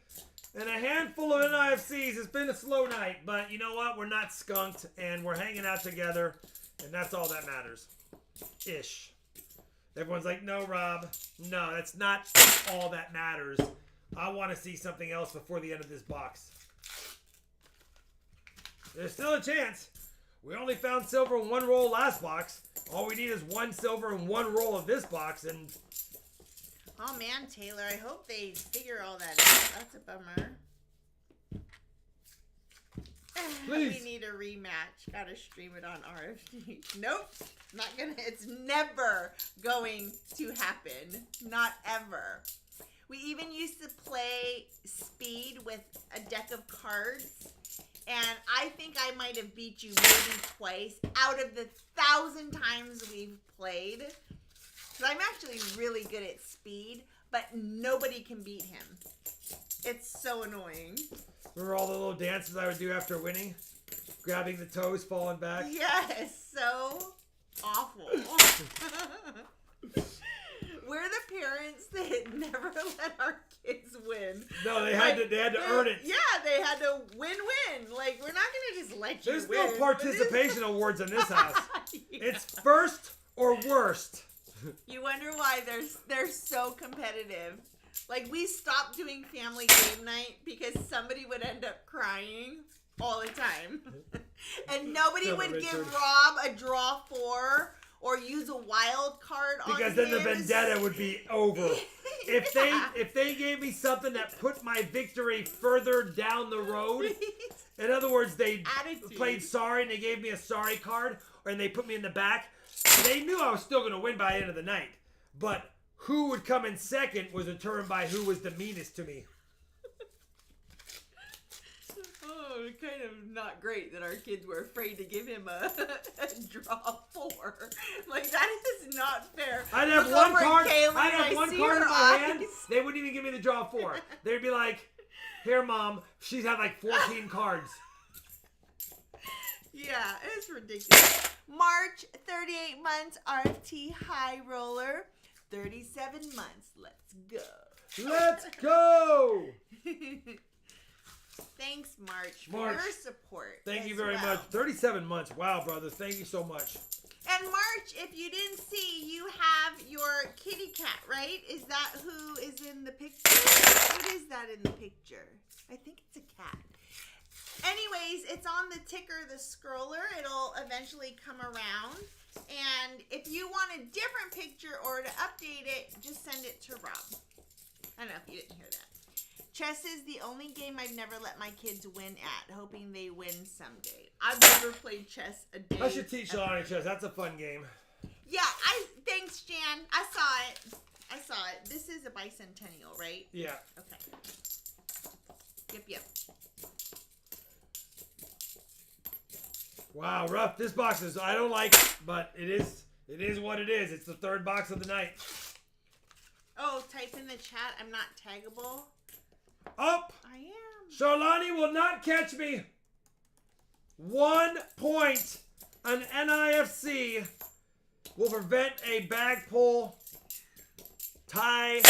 and a handful of NIFCs. It's been a slow night, but you know what? We're not skunked, and we're hanging out together, and that's all that matters. Ish. Everyone's like, no, Rob. No, that's not all that matters. I want to see something else before the end of this box. There's still a chance. We only found silver in 1 roll last box. All we need is 1 silver in 1 roll of this box, and...
Oh man, Taylor, I hope they figure all that out. That's a bummer.
Please.
We need a rematch. Gotta stream it on RFD. Nope. Not gonna. It's never going to happen. Not ever. We even used to play speed with a deck of cards. And I think I might have beat you maybe twice out of the 1,000 times we've played. Because I'm actually really good at speed. but nobody can beat him. It's so annoying.
Remember all the little dances I would do after winning? Grabbing the toes, falling back?
Yes, so awful. We're the parents that never let our kids win.
No, they had to earn it.
Yeah, they had to win. Like, we're not gonna just let you
There's
win.
no participation awards in this house.
Yeah.
It's first or worst.
You wonder why they're so competitive. Like, we stopped doing family game night because somebody would end up crying all the time. And nobody would give Rob a draw 4 or use a wild card on
because then the
his.
vendetta would be over. If they gave me something that put my victory further down the road, in other words, they played sorry and they gave me a sorry card, and they put me in the back, they knew I was still going to win by the end of the night. But who would come in second was determined by who was the meanest to me.
Oh, kind of not great that our kids were afraid to give him a draw 4. Like, that is not fair.
I'd have one card. I'd have one card in my hand. They wouldn't even give me the draw 4. They'd be like, "Here, Mom." She's had like 14 cards.
Yeah, it's ridiculous. March, 38 months, RFT High Roller. 37 months. Let's go.
Let's go.
Thanks, March, for
March.
your support.
Thank you very much. 37 months. Wow, brothers. Thank you so much.
And March, if you didn't see, you have your kitty cat, right? Is that who is in the picture? What is that in the picture? I think it's a cat. Anyways, it's on the ticker, the scroller. It'll eventually come around. And if you want a different picture or to update it, just send it to Rob. I don't know if you didn't hear that. Chess is the only game I've never let my kids win at, hoping they win someday. I've never played chess a day.
I should teach Alani chess. That's a fun game.
Yeah, thanks, Jan. I saw it. This is a bicentennial, right?
Yeah.
Okay. Yep.
Wow, rough. This box is, I don't like it, but it is what it is. It's the third box of the night.
Oh, type in the chat. I'm not taggable.
Up.
I am.
Charlani will not catch me. 1 point. An NIFC will prevent a bag pull tie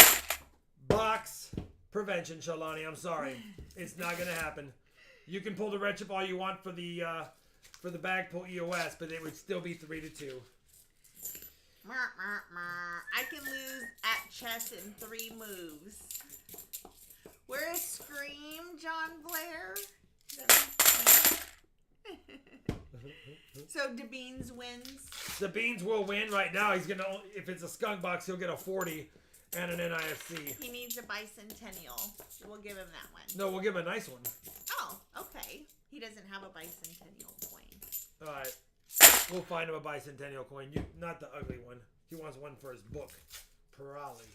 box prevention, Charlani. I'm sorry. It's not going to happen. You can pull the red chip all you want for the bag pull EOS, but it would still be 3-2.
I can lose at chess in 3 moves. Where is Scream, John Blair? So DeBeans wins.
DeBeans will win right now. He's gonna, if it's a skunk box, he'll get a 40 and an NIFC.
He needs a bicentennial. We'll give him that one.
No, we'll give him a nice one.
Oh, okay. He doesn't have a bicentennial coin.
All right, we'll find him a bicentennial coin. Not the ugly one. He wants one for his book. Probably.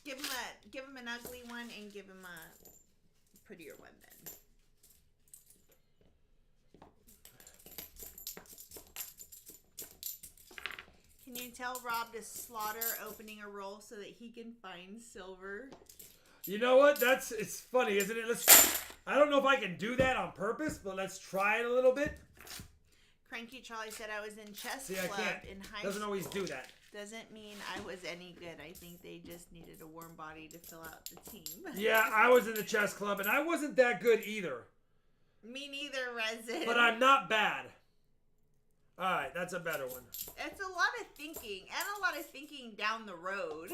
Give him an ugly one and give him a prettier one then. Can you tell Rob to slaughter opening a roll so that he can find silver?
You know what? It's funny, isn't it? I don't know if I can do that on purpose, but let's try it a little bit.
Cranky Charlie said I was in chess
See,
club
I can't.
in high
Doesn't
school.
always do that.
Doesn't mean I was any good. I think they just needed a warm body to fill out the team.
Yeah, I was in the chess club, and I wasn't that good either.
Me neither, Resin.
But I'm not bad. All right, that's a better one.
It's a lot of thinking, and a lot of thinking down the road.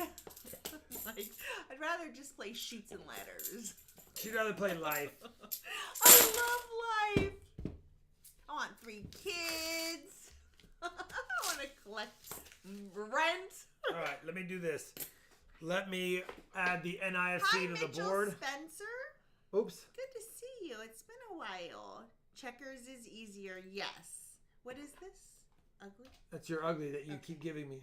Like, I'd rather just play shoots and ladders.
She'd rather play life.
I love life. I want 3 kids. I want to collect rent.
All right, let me do this. Let me add the NIFC
Hi,
to
Mitchell
the board.
Spencer.
Oops.
Good to see you. It's been a while. Checkers is easier. Yes. What is this? Ugly?
That's your ugly that you keep giving me.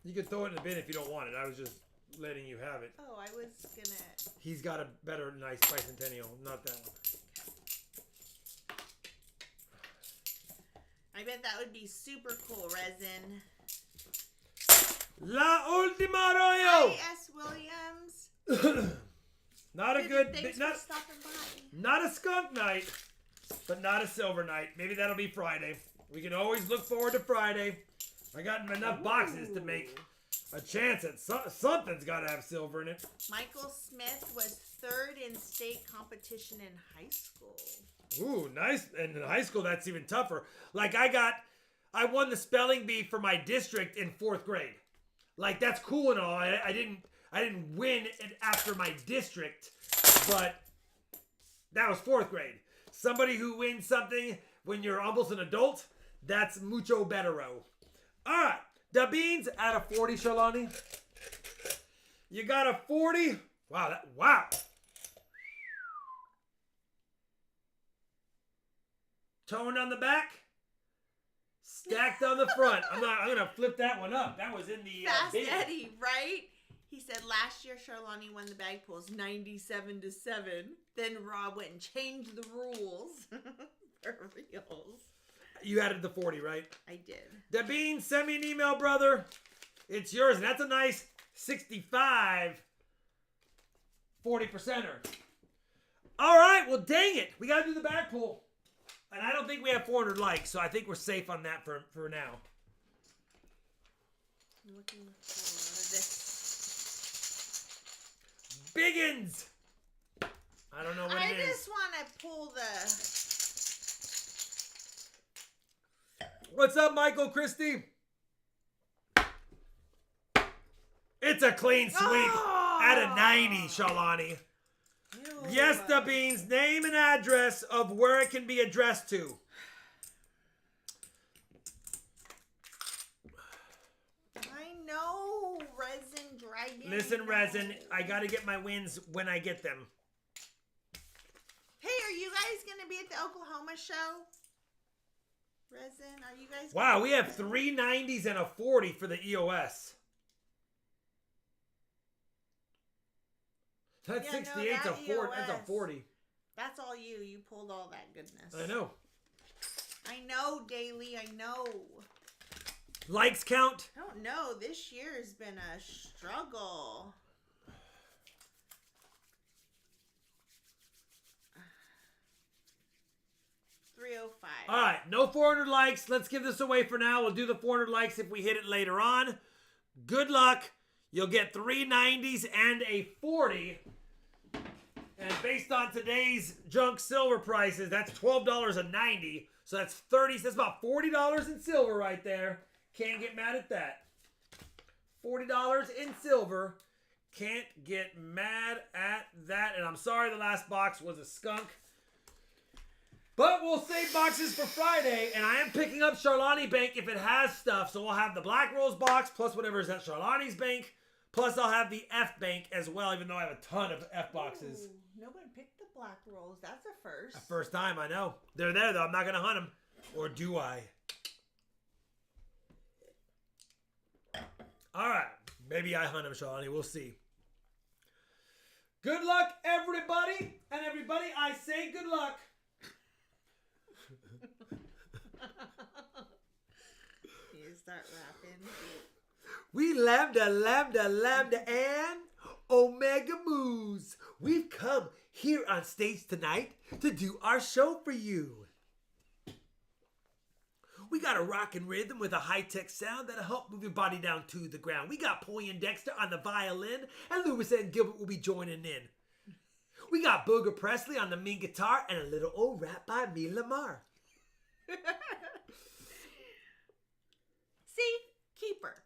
You can throw it in the bin if you don't want it. I was just letting you have it.
Oh, I was gonna...
He's got a better, nice bicentennial. Not that one.
I bet that would be super cool, Resin.
La Ultima Arroyo!
Hi, S. Williams.
Not a
Dude,
good,
thanks for stopping by.
not a skunk night, but not a silver night. Maybe that'll be Friday. We can always look forward to Friday. I got enough boxes to make a chance at something's got to have silver in it.
Michael Smith was 3rd in state competition in high school.
Ooh, nice. And in high school, that's even tougher. Like I won the spelling bee for my district in 4th grade. Like that's cool and all. I didn't win it after my district, but that was 4th grade. Somebody who wins something when you're almost an adult, that's mucho bettero. All right, the beans out of 40, Shalani. You got a 40. Wow. Toned on the back, stacked on the front. I'm gonna flip that one up. That was in the
Fast
bin.
Eddie, right? He said last year Charlani won the bag pulls 97-7. Then Rob went and changed the rules for reals.
You added the 40, right?
I did.
The beans, send me an email, brother. It's yours, and that's a nice 65 40%er. All right, well, dang it. We got to do the bag pull. And I don't think we have 400 likes, so I think we're safe on that for now.
I'm looking for this.
Biggins! I don't know what it is.
I just want to pull the...
What's up, Michael Christie? It's a clean sweep at a 90, Shalani. Yes, the beans. Name and address of where it can be addressed to.
I know, Resin Dragon.
Listen, Resin, I got to get my wins when I get them.
Hey, are you guys going to be at the Oklahoma show? Resin, are you guys...
Wow, we have 3 90s and a 40 for the EOS. That's
Yeah,
68
no,
to 40. That's a
EOS.
40.
That's all you. You pulled all that goodness.
I know.
I know, Daily. I know.
Likes count?
I don't know. This year has been a struggle. $305.
All right, no 400 likes. Let's give this away for now. We'll do the 400 likes if we hit it later on. Good luck. You'll get 3 90s and a 40. And based on today's junk silver prices, that's $12.90. So that's 30. That's about $40 in silver right there. Can't get mad at that. $40 in silver. Can't get mad at that. And I'm sorry the last box was a skunk. But we'll save boxes for Friday. And I am picking up Charlani Bank if it has stuff. So we'll have the Black Rose box plus whatever is at Charlani's Bank. Plus I'll have the F Bank as well, even though I have a ton of F boxes.
Ooh, nobody picked the Black Rolls. That's a first.
A first time, I know. They're there, though. I'm not going to hunt them. Or do I? All right. Maybe I hunt them, Shalani. We'll see. Good luck, everybody. And everybody, I say good luck.
You start rapping.
We lambda, and Omega Moose. We've come here on stage tonight to do our show for you. We got a rockin' rhythm with a high-tech sound that'll help move your body down to the ground. We got Poy and Dexter on the violin, and Lewis and Gilbert will be joining in. We got Booger Presley on the mean guitar, and a little old rap by me, Lamar.
See? Keeper.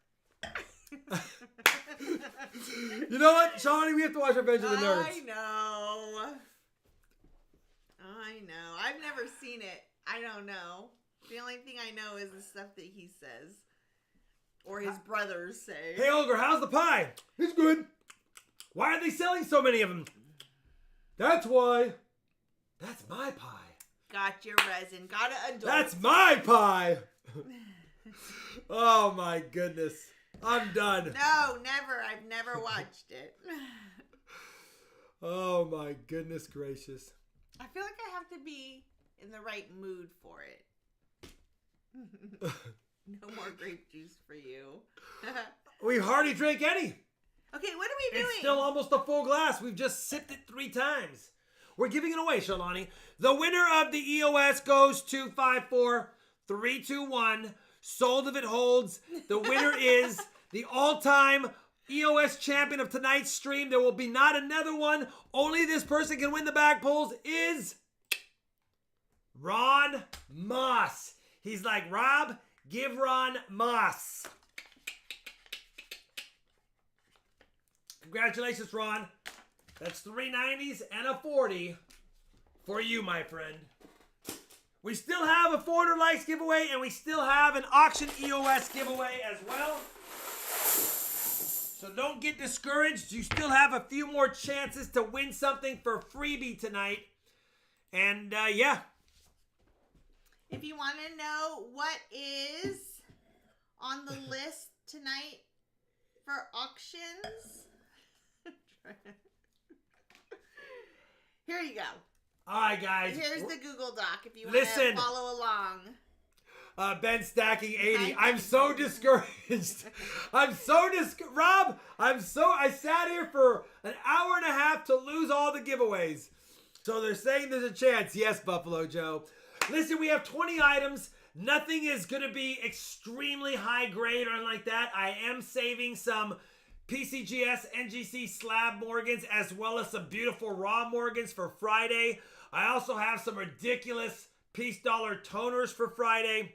You know what, Shawnee? We have to watch Revenge of the Nerds.
I know. I've never seen it. I don't know. The only thing I know is the stuff that he says. Or his brothers say.
Hey, Olger, how's the pie? It's good. Why are they selling so many of them? That's why. That's my pie.
Got your Resin. Got an adult.
That's my pie. Oh, my goodness. I'm done.
No, never. I've never watched it.
Oh, my goodness gracious.
I feel like I have to be in the right mood for it. No more grape juice for you.
We hardly drink any.
Okay, what are we doing?
It's still almost a full glass. We've just sipped it 3 times. We're giving it away, Shalani. The winner of the EOS goes to 54321. Sold if it holds. The winner is the all-time EOS champion of tonight's stream. There will be not another one. Only this person can win the bag pulls is Ron Moss. He's like, Rob, give Ron Moss. Congratulations, Ron. That's 3 90s and a 40 for you, my friend. We still have a 400 likes giveaway, and we still have an auction EOS giveaway as well. So don't get discouraged. You still have a few more chances to win something for freebie tonight. And yeah.
If you want to know what is on the list tonight for auctions, here you go.
All right, guys.
Here's the Google Doc if you want to follow along.
Ben stacking 80. I'm so discouraged. Rob, I sat here for an hour and a half to lose all the giveaways. So they're saying there's a chance. Yes, Buffalo Joe. Listen, we have 20 items. Nothing is going to be extremely high grade or anything like that. I am saving some PCGS NGC slab Morgans as well as some beautiful raw Morgans for Friday. I also have some ridiculous piece dollar toners for Friday.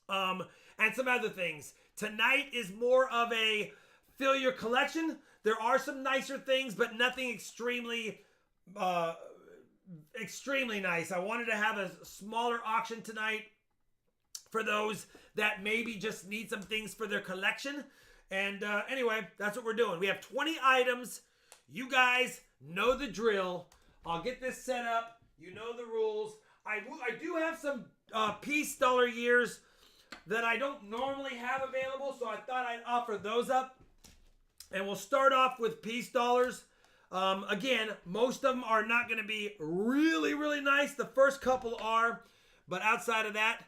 And some other things. Tonight is more of a fill your collection. There are some nicer things, but nothing extremely nice. I wanted to have a smaller auction tonight for those that maybe just need some things for their collection. And anyway, that's what we're doing. We have 20 items. You guys know the drill. I'll get this set up. You know the rules. I do have some piece dollar years that I don't normally have available, so I thought I'd offer those up. And we'll start off with piece dollars. Again, most of them are not going to be really, really nice. The first couple are, but outside of that,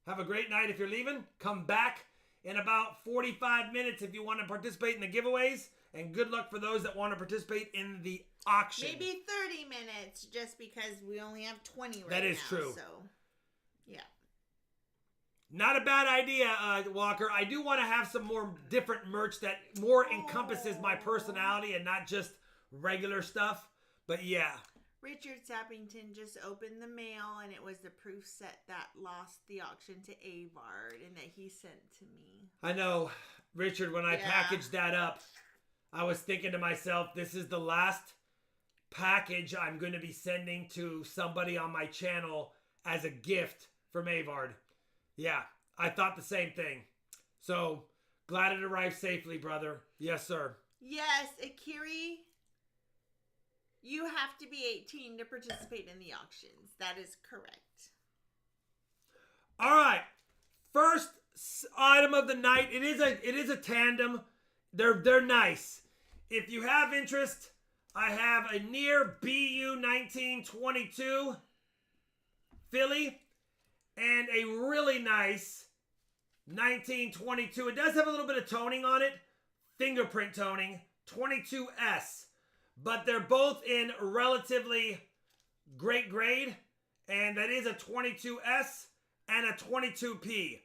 have a great night if you're leaving. Come back in about 45 minutes if you want to participate in the giveaways. And good luck for those that want to participate in the auction.
Maybe 30 minutes just because we only have 20 right now.
That is true.
So, yeah.
Not a bad idea, Walker. I do want to have some more different merch that more encompasses my personality and not just regular stuff. But yeah.
Richard Sappington just opened the mail, and it was the proof set that lost the auction to Avard and that he sent to me.
I know, Richard, when I packaged that up, I was thinking to myself, this is the last package I'm going to be sending to somebody on my channel as a gift from Avard. Yeah, I thought the same thing. So, glad it arrived safely, brother. Yes, sir.
Yes, Akiri, you have to be 18 to participate in the auctions. That is correct.
All right. First item of the night. It is a tandem. They're nice. If you have interest, I have a near BU 1922 Philly and a really nice 1922. It does have a little bit of toning on it. Fingerprint toning. 22S. But they're both in relatively great grade. And that is a 22S and a 22P.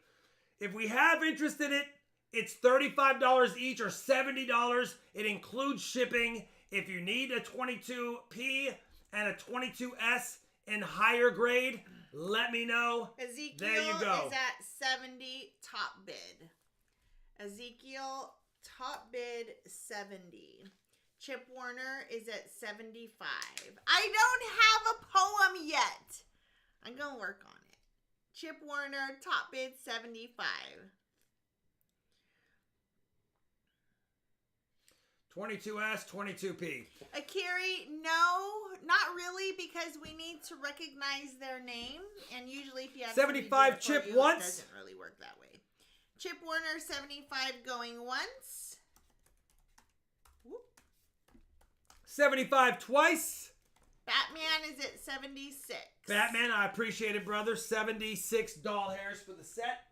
If we have interest in it, it's $35 each or $70. It includes shipping. If you need a 22P and a 22S in higher grade, let me know.
Ezekiel
there you go.
Is at 70 top bid. Ezekiel top bid 70. Chip Warner is at 75. I don't have a poem yet. I'm going to work on it. Chip Warner top bid 75.
22S, 22P.
Akiri, no, not really, because we need to recognize their name, and usually if you have
75 Chip once.
It doesn't really work that way. Chip Warner 75 going once. Whoop.
75 twice.
Batman is at 76.
Batman, I appreciate it, brother. 76 doll hairs for the set.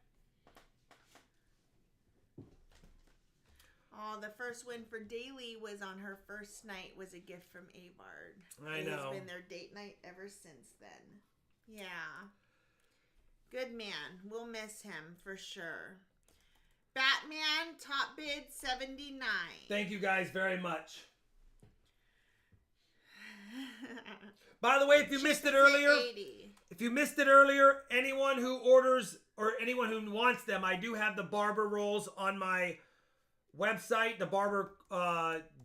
Oh, the first win for Daily was on her first night, was a gift from Abard.
I know.
It's been their date night ever since then. Yeah. Good man. We'll miss him for sure. Batman, top bid 79.
Thank you guys very much. By the way, if you missed it earlier, anyone who orders or anyone who wants them, I do have the barber rolls on my website, the barber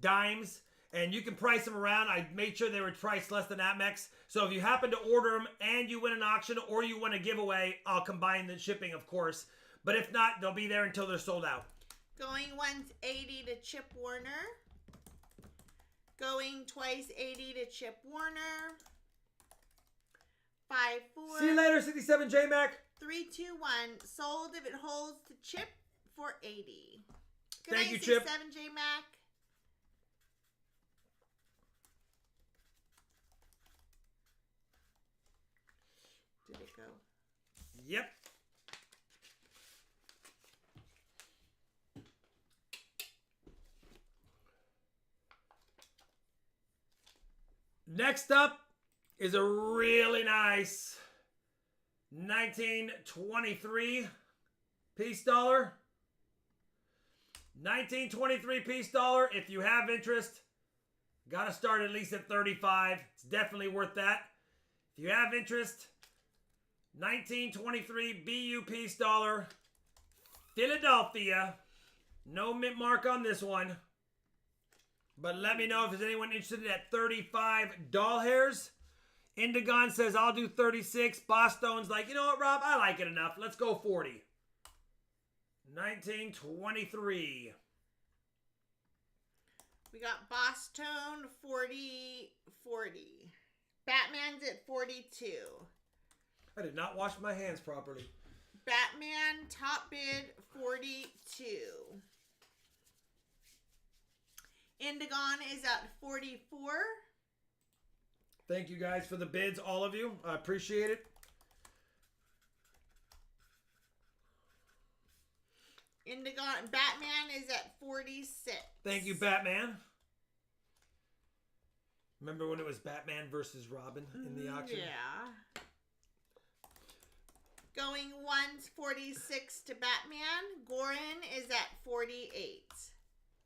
dimes, and you can price them around. I made sure they were priced less than Amex. So if you happen to order them and you win an auction or you win a giveaway, I'll combine the shipping, of course. But if not, they'll be there until they're sold out.
Going once 80 to Chip Warner. Going twice 80 to Chip Warner. 5-4.
See you later, 67 J-Mac.
3-2-1. Sold if it holds to Chip for 80. Good
Thank
night,
you, Chip.
67 J-Mac. Did it go?
Yep. Next up is a really nice 1923 piece dollar. 1923 piece dollar. If you have interest, gotta start at least at 35. It's definitely worth that. If you have interest, 1923 BU piece dollar. Philadelphia. No mint mark on this one. But let me know if there's anyone interested at 35 doll hairs. Indigon says, I'll do 36. Boston's like, you know what, Rob? I like it enough. Let's go 40. 1923.
We got Boston 40. Batman's at 42.
I did not wash my hands properly.
Batman top bid 42. Indigon is at 44.
Thank you guys for the bids, all of you. I appreciate it.
Batman is at 46.
Thank you, Batman. Remember when it was Batman versus Robin in the auction?
Yeah. Going once, 46 to Batman. Goran is at 48.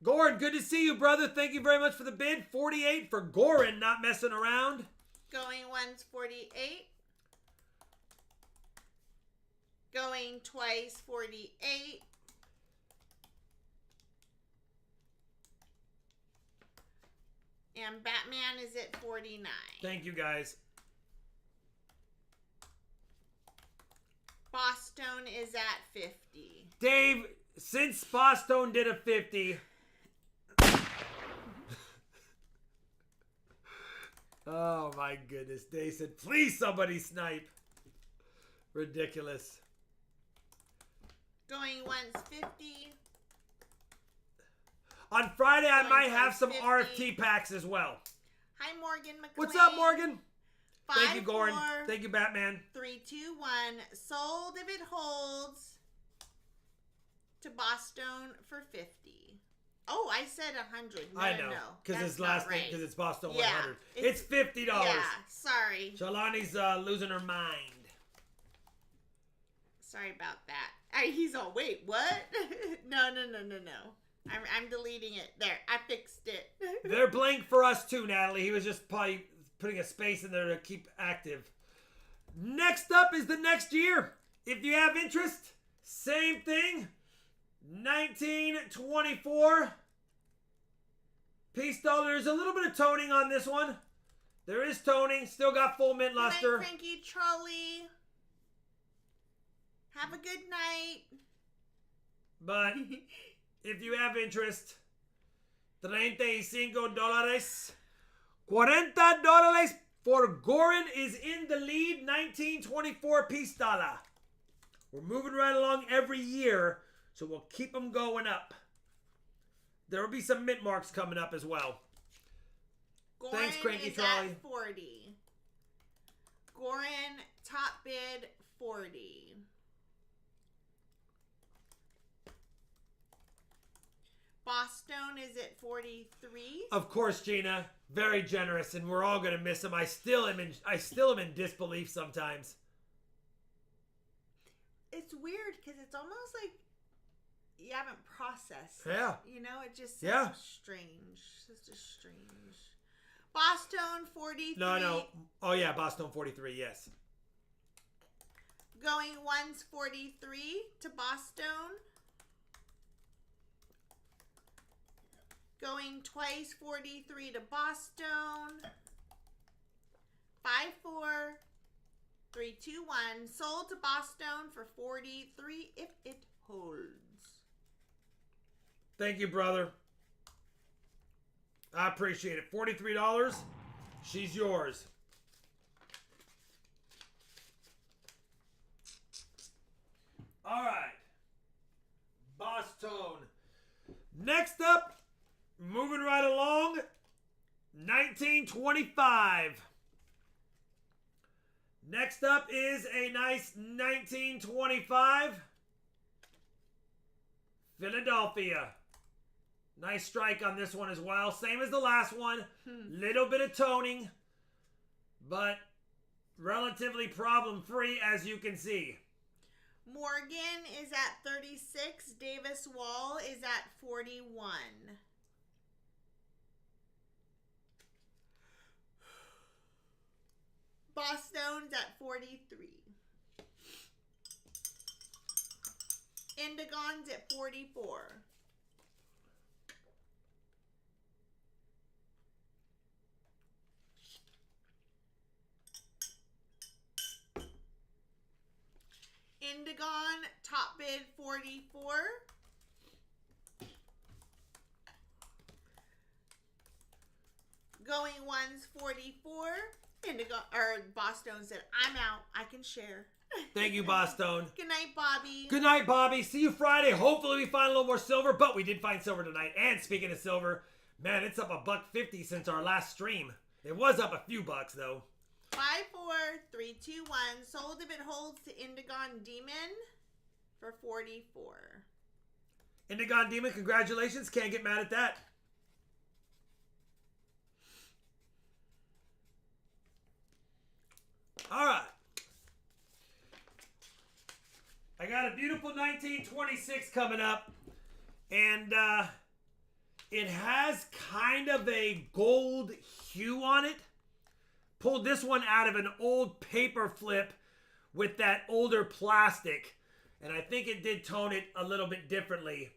Goran, good to see you, brother. Thank you very much for the bid. 48 for Goran, not messing around.
Going once, 48. Going twice, 48. And Batman is at 49.
Thank you, guys.
Boston is at 50.
Dave, since Boston did a 50... Oh my goodness. Dave said, please somebody snipe. Ridiculous.
Going once, 50.
On Friday, I
Going
might have
twice,
some
50.
RFT packs as well.
Hi, Morgan McLean.
What's up, Morgan?
5,
Thank you, Goran.
4,
Thank you, Batman.
3, 2, 1. Sold if it holds to Boston for 50. Oh, I said 100. No,
I know. Because
That's
his last
not
name,
right.
because it's Boston
Yeah,
100. It's $50.
Yeah, sorry.
Shalani's losing her mind.
Sorry about that. He's all, wait, what? No. I'm deleting it. There, I fixed it.
They're blank for us too, Natalie. He was just probably putting a space in there to keep active. Next up is the next year. If you have interest, same thing. 1924. Piece dollar. There's a little bit of toning on this one. There is toning. Still got full mint luster.
Good night, Cranky Trolley. Have a good night.
But if you have interest, $35. $40 for Goran is in the lead. 1924 piece dollar. We're moving right along every year, so we'll keep them going up. There will be some mint marks coming up as well.
Goran
Thanks, Cranky
is
Trolley.
at 40. Goran, top bid, 40. Boston Stone is at 43.
Of course, Gina. Very generous, and we're all gonna miss him. I still am in disbelief sometimes.
It's weird because it's almost like you haven't processed.
Yeah.
You know, it just strange. It's just strange. Boston 43.
No. Oh yeah, Boston 43. Yes.
Going once 43 to Boston. Going twice 43 to Boston. 5, 4, 3, 2, 1. Sold to Boston for 43 if it holds.
Thank you, brother. I appreciate it. $43. She's yours. All right. Boston. Next up, moving right along, 1925. Next up is a nice 1925 Philadelphia. Nice strike on this one as well. Same as the last one. Little bit of toning, but relatively problem-free as you can see.
Morgan is at 36. Davis Wall is at 41. Boston's at 43. Indigon's at 44. Indigon, top bid 44. Going ones 44. Indigo or Boston said, "I'm out. I can share."
Thank you, Boston.
Good night, Bobby.
Good night, Bobby. See you Friday. Hopefully we find a little more silver, but we did find silver tonight. And speaking of silver, man, it's up $1.50 since our last stream. It was up a few bucks though.
5, 4, 3, 2, 1. Sold if it holds to Indigon Demon for 44.
Indigon Demon, congratulations. Can't get mad at that. All right. I got a beautiful 1926 coming up. And it has kind of a gold hue on it. Pulled this one out of an old paper flip with that older plastic. And I think it did tone it a little bit differently.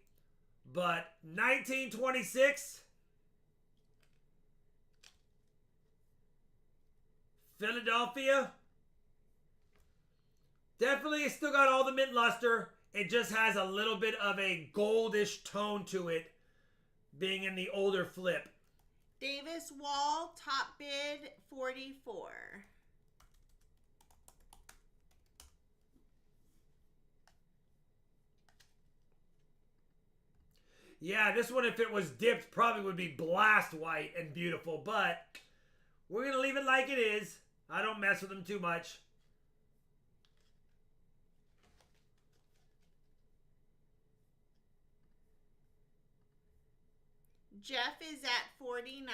But 1926. Philadelphia. Definitely still got all the mint luster. It just has a little bit of a goldish tone to it, being in the older flip.
Davis Wall, top bid 44.
Yeah, this one, if it was dipped, probably would be blast white and beautiful, but we're going to leave it like it is. I don't mess with them too much.
Jeff is at 49.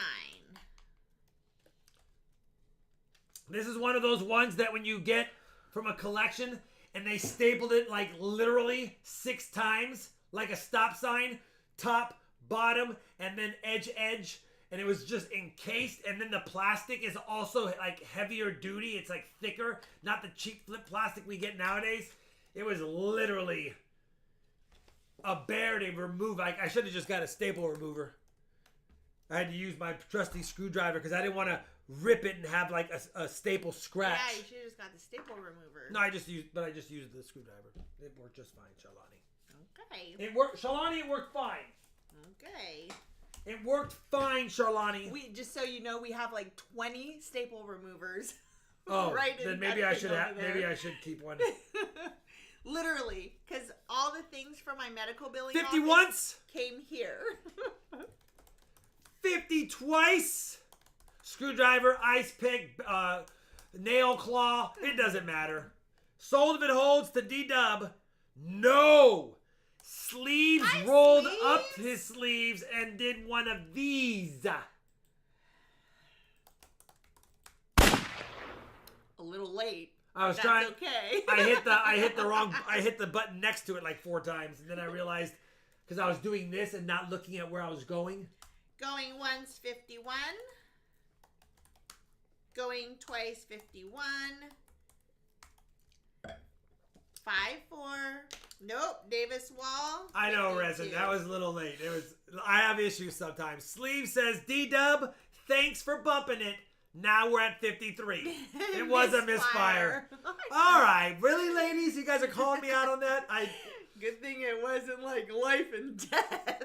This is one of those ones that when you get from a collection and they stapled it like literally 6 times, like a stop sign, top, bottom, and then edge, and it was just encased, and then the plastic is also like heavier duty. It's like thicker, not the cheap flip plastic we get nowadays. It was literally a bear to remove. I should have just got a staple remover. I had to use my trusty screwdriver because I didn't want to rip it and have like a staple scratch.
Yeah, you should have just got the staple remover.
No, I just used the screwdriver. It worked just fine, Shalani.
Okay.
It worked, Shalani. It worked fine.
Okay.
It worked fine, Sharlani.
We just so you know, we have like 20 staple removers.
Oh,
right.
Then maybe I should have. Maybe I should keep one.
Literally, because all the things from my medical billing
50
office
once,
came here.
50 twice. Screwdriver, ice pick, nail claw. It doesn't matter. Sold if it holds to D-Dub. No. Sleeves
Hi,
rolled
Sleeves.
up his sleeves and did one of these.
A little late.
I was
That's
trying.
okay.
I hit the button next to it like 4 times, and then I realized because I was doing this and not looking at where I was going.
Going once, 51. Going twice, 51. 5, 4. Nope. Davis Wall.
I know,
52.
Resin. That was a little late. I have issues sometimes. Sleeve says, D-Dub, thanks for bumping it. Now we're at 53. It was a misfire. All right. Really, ladies? You guys are calling me out on that?
Good thing it wasn't like life and death.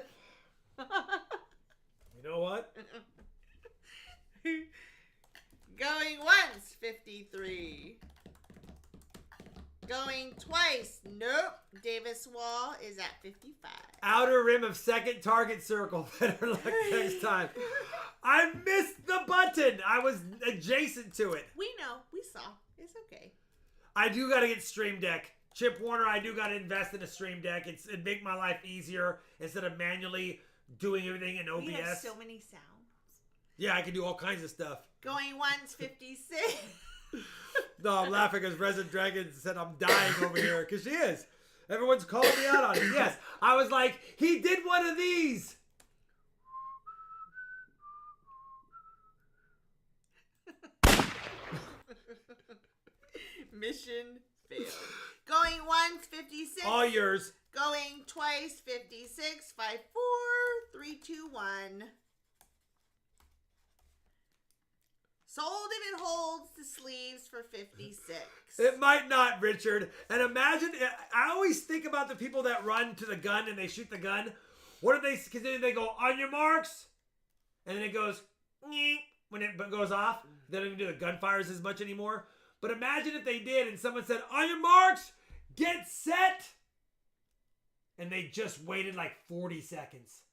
You know what?
Going once, 53. Going twice, nope. Davis Wall is at 55.
Outer rim of second target circle. Better luck next time. I missed the button. I was adjacent to it.
We know. We saw. It's okay.
I do got to get Stream Deck. Chip Warner, I do got to invest in a Stream Deck. It'd make my life easier instead of manually doing everything in OBS.
We have so many sounds.
Yeah, I can do all kinds of stuff.
Going once, 56.
No, I'm laughing because Resin Dragon said I'm dying over here because she is. Everyone's calling me out on it. Yes, I was like, he did one of these.
Mission failed. Going once, 56.
All yours.
Going twice, 56. 5, 4, 3, 2, 1. Sold if it holds the sleeves for 56.
It might not, Richard. And imagine, I always think about the people that run to the gun and they shoot the gun. What do they, because then they go, on your marks. And then it goes, "Nyeh," when it goes off. They don't even do the gunfires as much anymore. But imagine if they did and someone said, on your marks, get set. And they just waited like 40 seconds.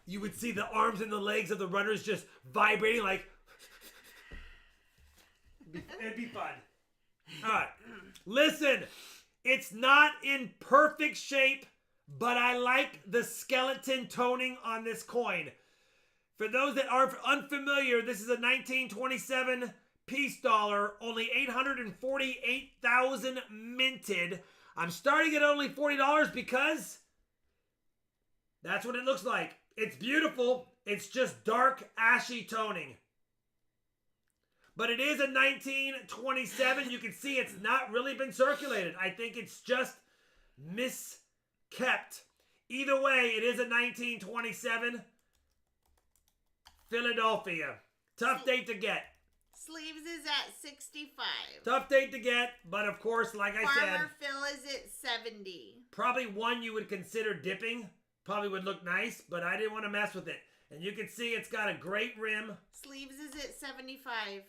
You would see the arms and the legs of the runners just vibrating like, it'd be fun. All right. Listen, it's not in perfect shape, but I like the skeleton toning on this coin. For those that are unfamiliar, this is a 1927 piece dollar, only 848,000 minted. I'm starting at only $40 because that's what it looks like. It's beautiful. It's just dark, ashy toning. But it is a 1927. You can see it's not really been circulated. I think it's just miskept. Either way, it is a 1927 Philadelphia. Tough date to get.
Sleeves is at 65.
Tough date to get, but of course, like I said,
Farmer Phil is at 70.
probably one you would consider dipping. Probably would look nice, but I didn't want to mess with it. And you can see it's got a great rim.
Sleeves is at 75.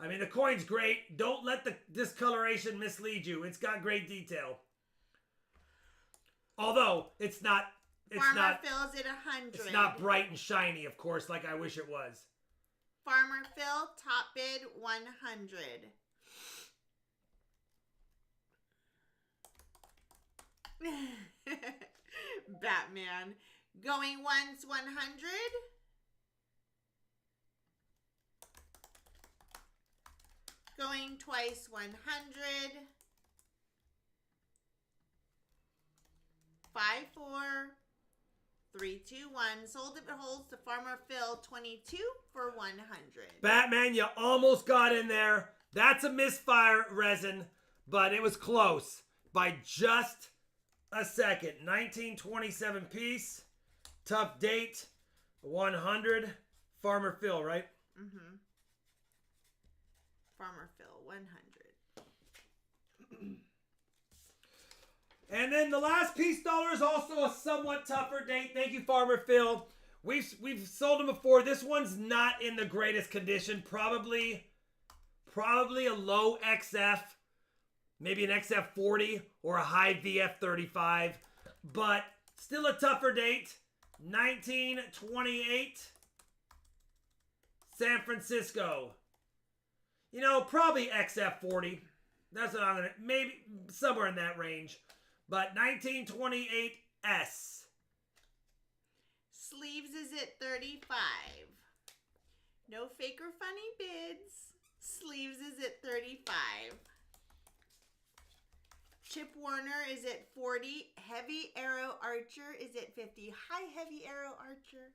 I mean, the coin's great. Don't let the discoloration mislead you. It's got great detail. Although, it's not
Farmer Phil's at 100.
it's not bright and shiny, of course, like I wish it was.
Farmer Phil, top bid 100. Batman. Going once, 100. Going twice, 100. 5, 4, 3, 2, 1. Sold if it holds to Farmer Phil, 22 for 100.
Batman, you almost got in there. That's a misfire, Resin, but it was close by just a second. 1927 piece. Tough date. 100. Farmer Phil, right?
Mm-hmm. Farmer Phil, 100.
And then the last piece dollar is also a somewhat tougher date. Thank you, Farmer Phil. We've sold them before. This one's not in the greatest condition. Probably a low XF, maybe an XF40 or a high VF35, but still a tougher date. 1928, San Francisco. You know, probably XF40. That's what I'm gonna, maybe somewhere in that range. But 1928 S.
Sleeves is at 35. No fake or funny bids. Sleeves is at 35. Chip Warner is at 40. Heavy Arrow Archer is at 50. Hi, Heavy Arrow Archer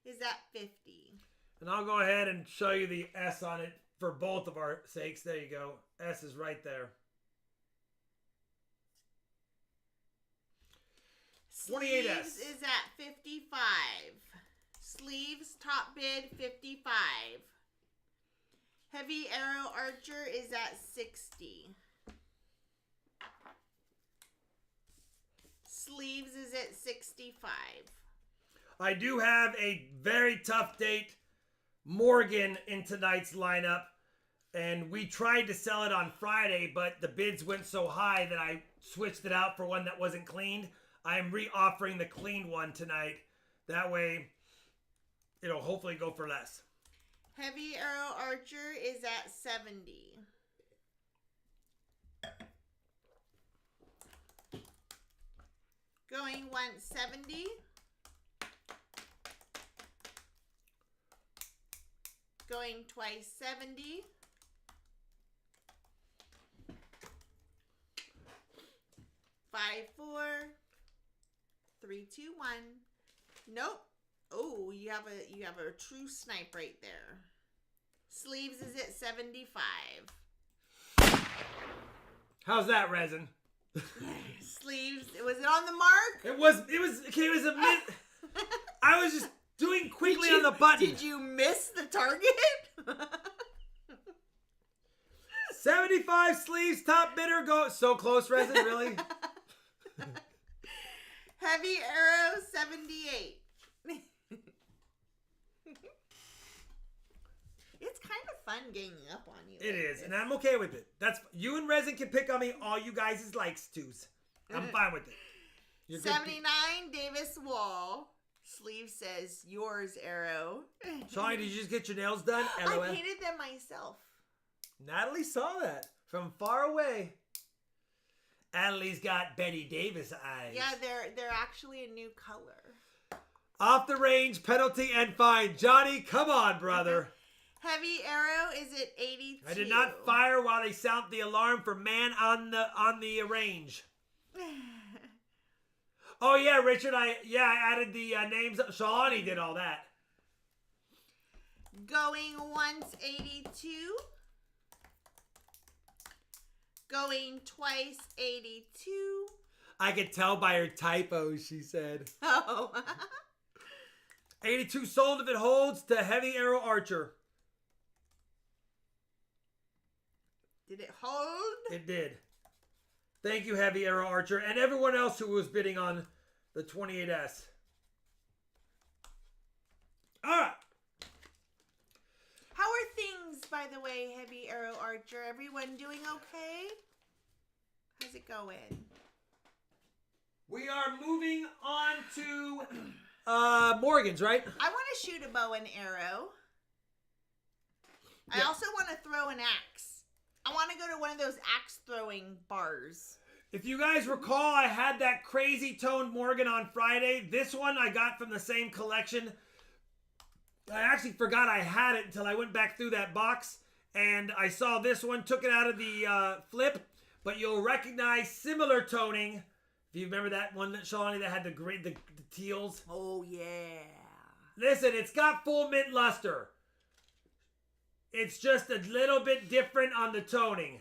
is at 50.
And I'll go ahead and show you the S on it for both of our sakes. There you go. S is right there. 28S.
Sleeves is at 55. Sleeves top bid 55. Heavy Arrow Archer is at 60. Sleeves is at 65.
I do have a very tough date, Morgan, in tonight's lineup. And we tried to sell it on Friday, but the bids went so high that I switched it out for one that wasn't cleaned. I am re-offering the cleaned one tonight. That way, it'll hopefully go for less.
Heavy Arrow Archer is at 70. Going once 70. Going twice 70. Five, 4, 3, 2, 1. Nope. Oh, you have a true snipe right there. Sleeves is at 75.
How's that, Resin?
Sleeves, was it on the mark?
It was a minute. I was just doing quickly on the button.
Did you miss the target?
75 sleeves, top bidder, go. So close, Resin, really?
Heavy Arrow 78. It's kind of fun ganging up on you.
It is, and I'm okay with it. That's you and Resin can pick on me all you guys' likes tos. I'm fine with it. You're
79 Davis Wall. Sleeve says yours, Arrow.
Shawnee, did you just get your nails done? LOL.
I painted them myself.
Natalie saw that from far away. Natalie's got Betty Davis eyes.
Yeah, they're actually a new color.
Off the range, penalty, and fine. Johnny, come on, brother.
Heavy Arrow is at 82.
I did not fire while they sound the alarm for man on the range. Oh yeah, Richard. I added the names. Shawnee did all that.
Going once 82. Going twice 82.
I could tell by her typos, she said.
Oh.
82 sold if it holds to Heavy Arrow Archer.
Did it hold?
It did. Thank you, Heavy Arrow Archer, and everyone else who was bidding on the 28S. All right.
How are things, by the way, Heavy Arrow Archer? Everyone doing okay? How's it going?
We are moving on to Morgan's, right?
I want to shoot a bow and arrow. I
Yeah.
also want to throw an axe. I want to go to one of those axe throwing bars.
If you guys recall, I had that crazy toned Morgan on Friday. This one I got from the same collection. I actually forgot I had it until I went back through that box. And I saw this one, took it out of the flip. But you'll recognize similar toning. If you remember that one that Shawnee that had the teals.
Oh, yeah.
Listen, it's got full mint luster. It's just a little bit different on the toning.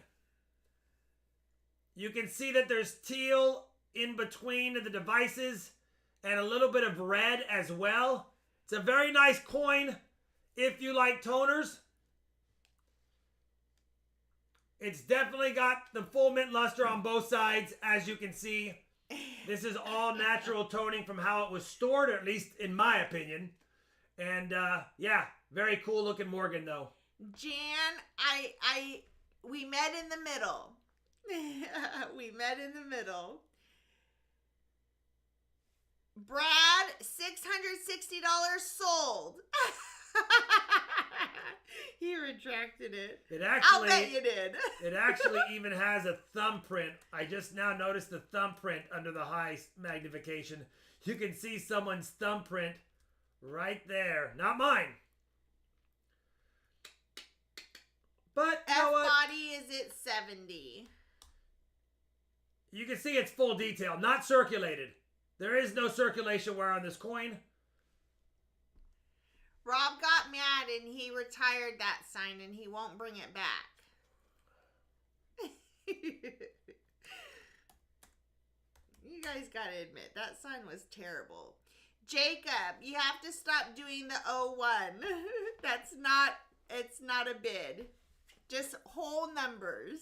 You can see that there's teal in between the devices and a little bit of red as well. It's a very nice coin if you like toners. It's definitely got the full mint luster on both sides, as you can see. This is all natural toning from how it was stored, or at least in my opinion. And yeah, very cool looking Morgan though.
Jan, we met in the middle. We met in the middle. Brad, $660 sold. He retracted it.
It actually,
I'll bet you did.
It actually even has a thumbprint. I just now noticed the thumbprint under the high magnification. You can see someone's thumbprint right there. Not mine. But you know what?
F-body is at 70.
You can see it's full detail, not circulated. There is no circulation wear on this coin.
Rob got mad and he retired that sign and he won't bring it back. You guys gotta admit, that sign was terrible. Jacob, you have to stop doing the 01. It's not a bid. Just whole numbers.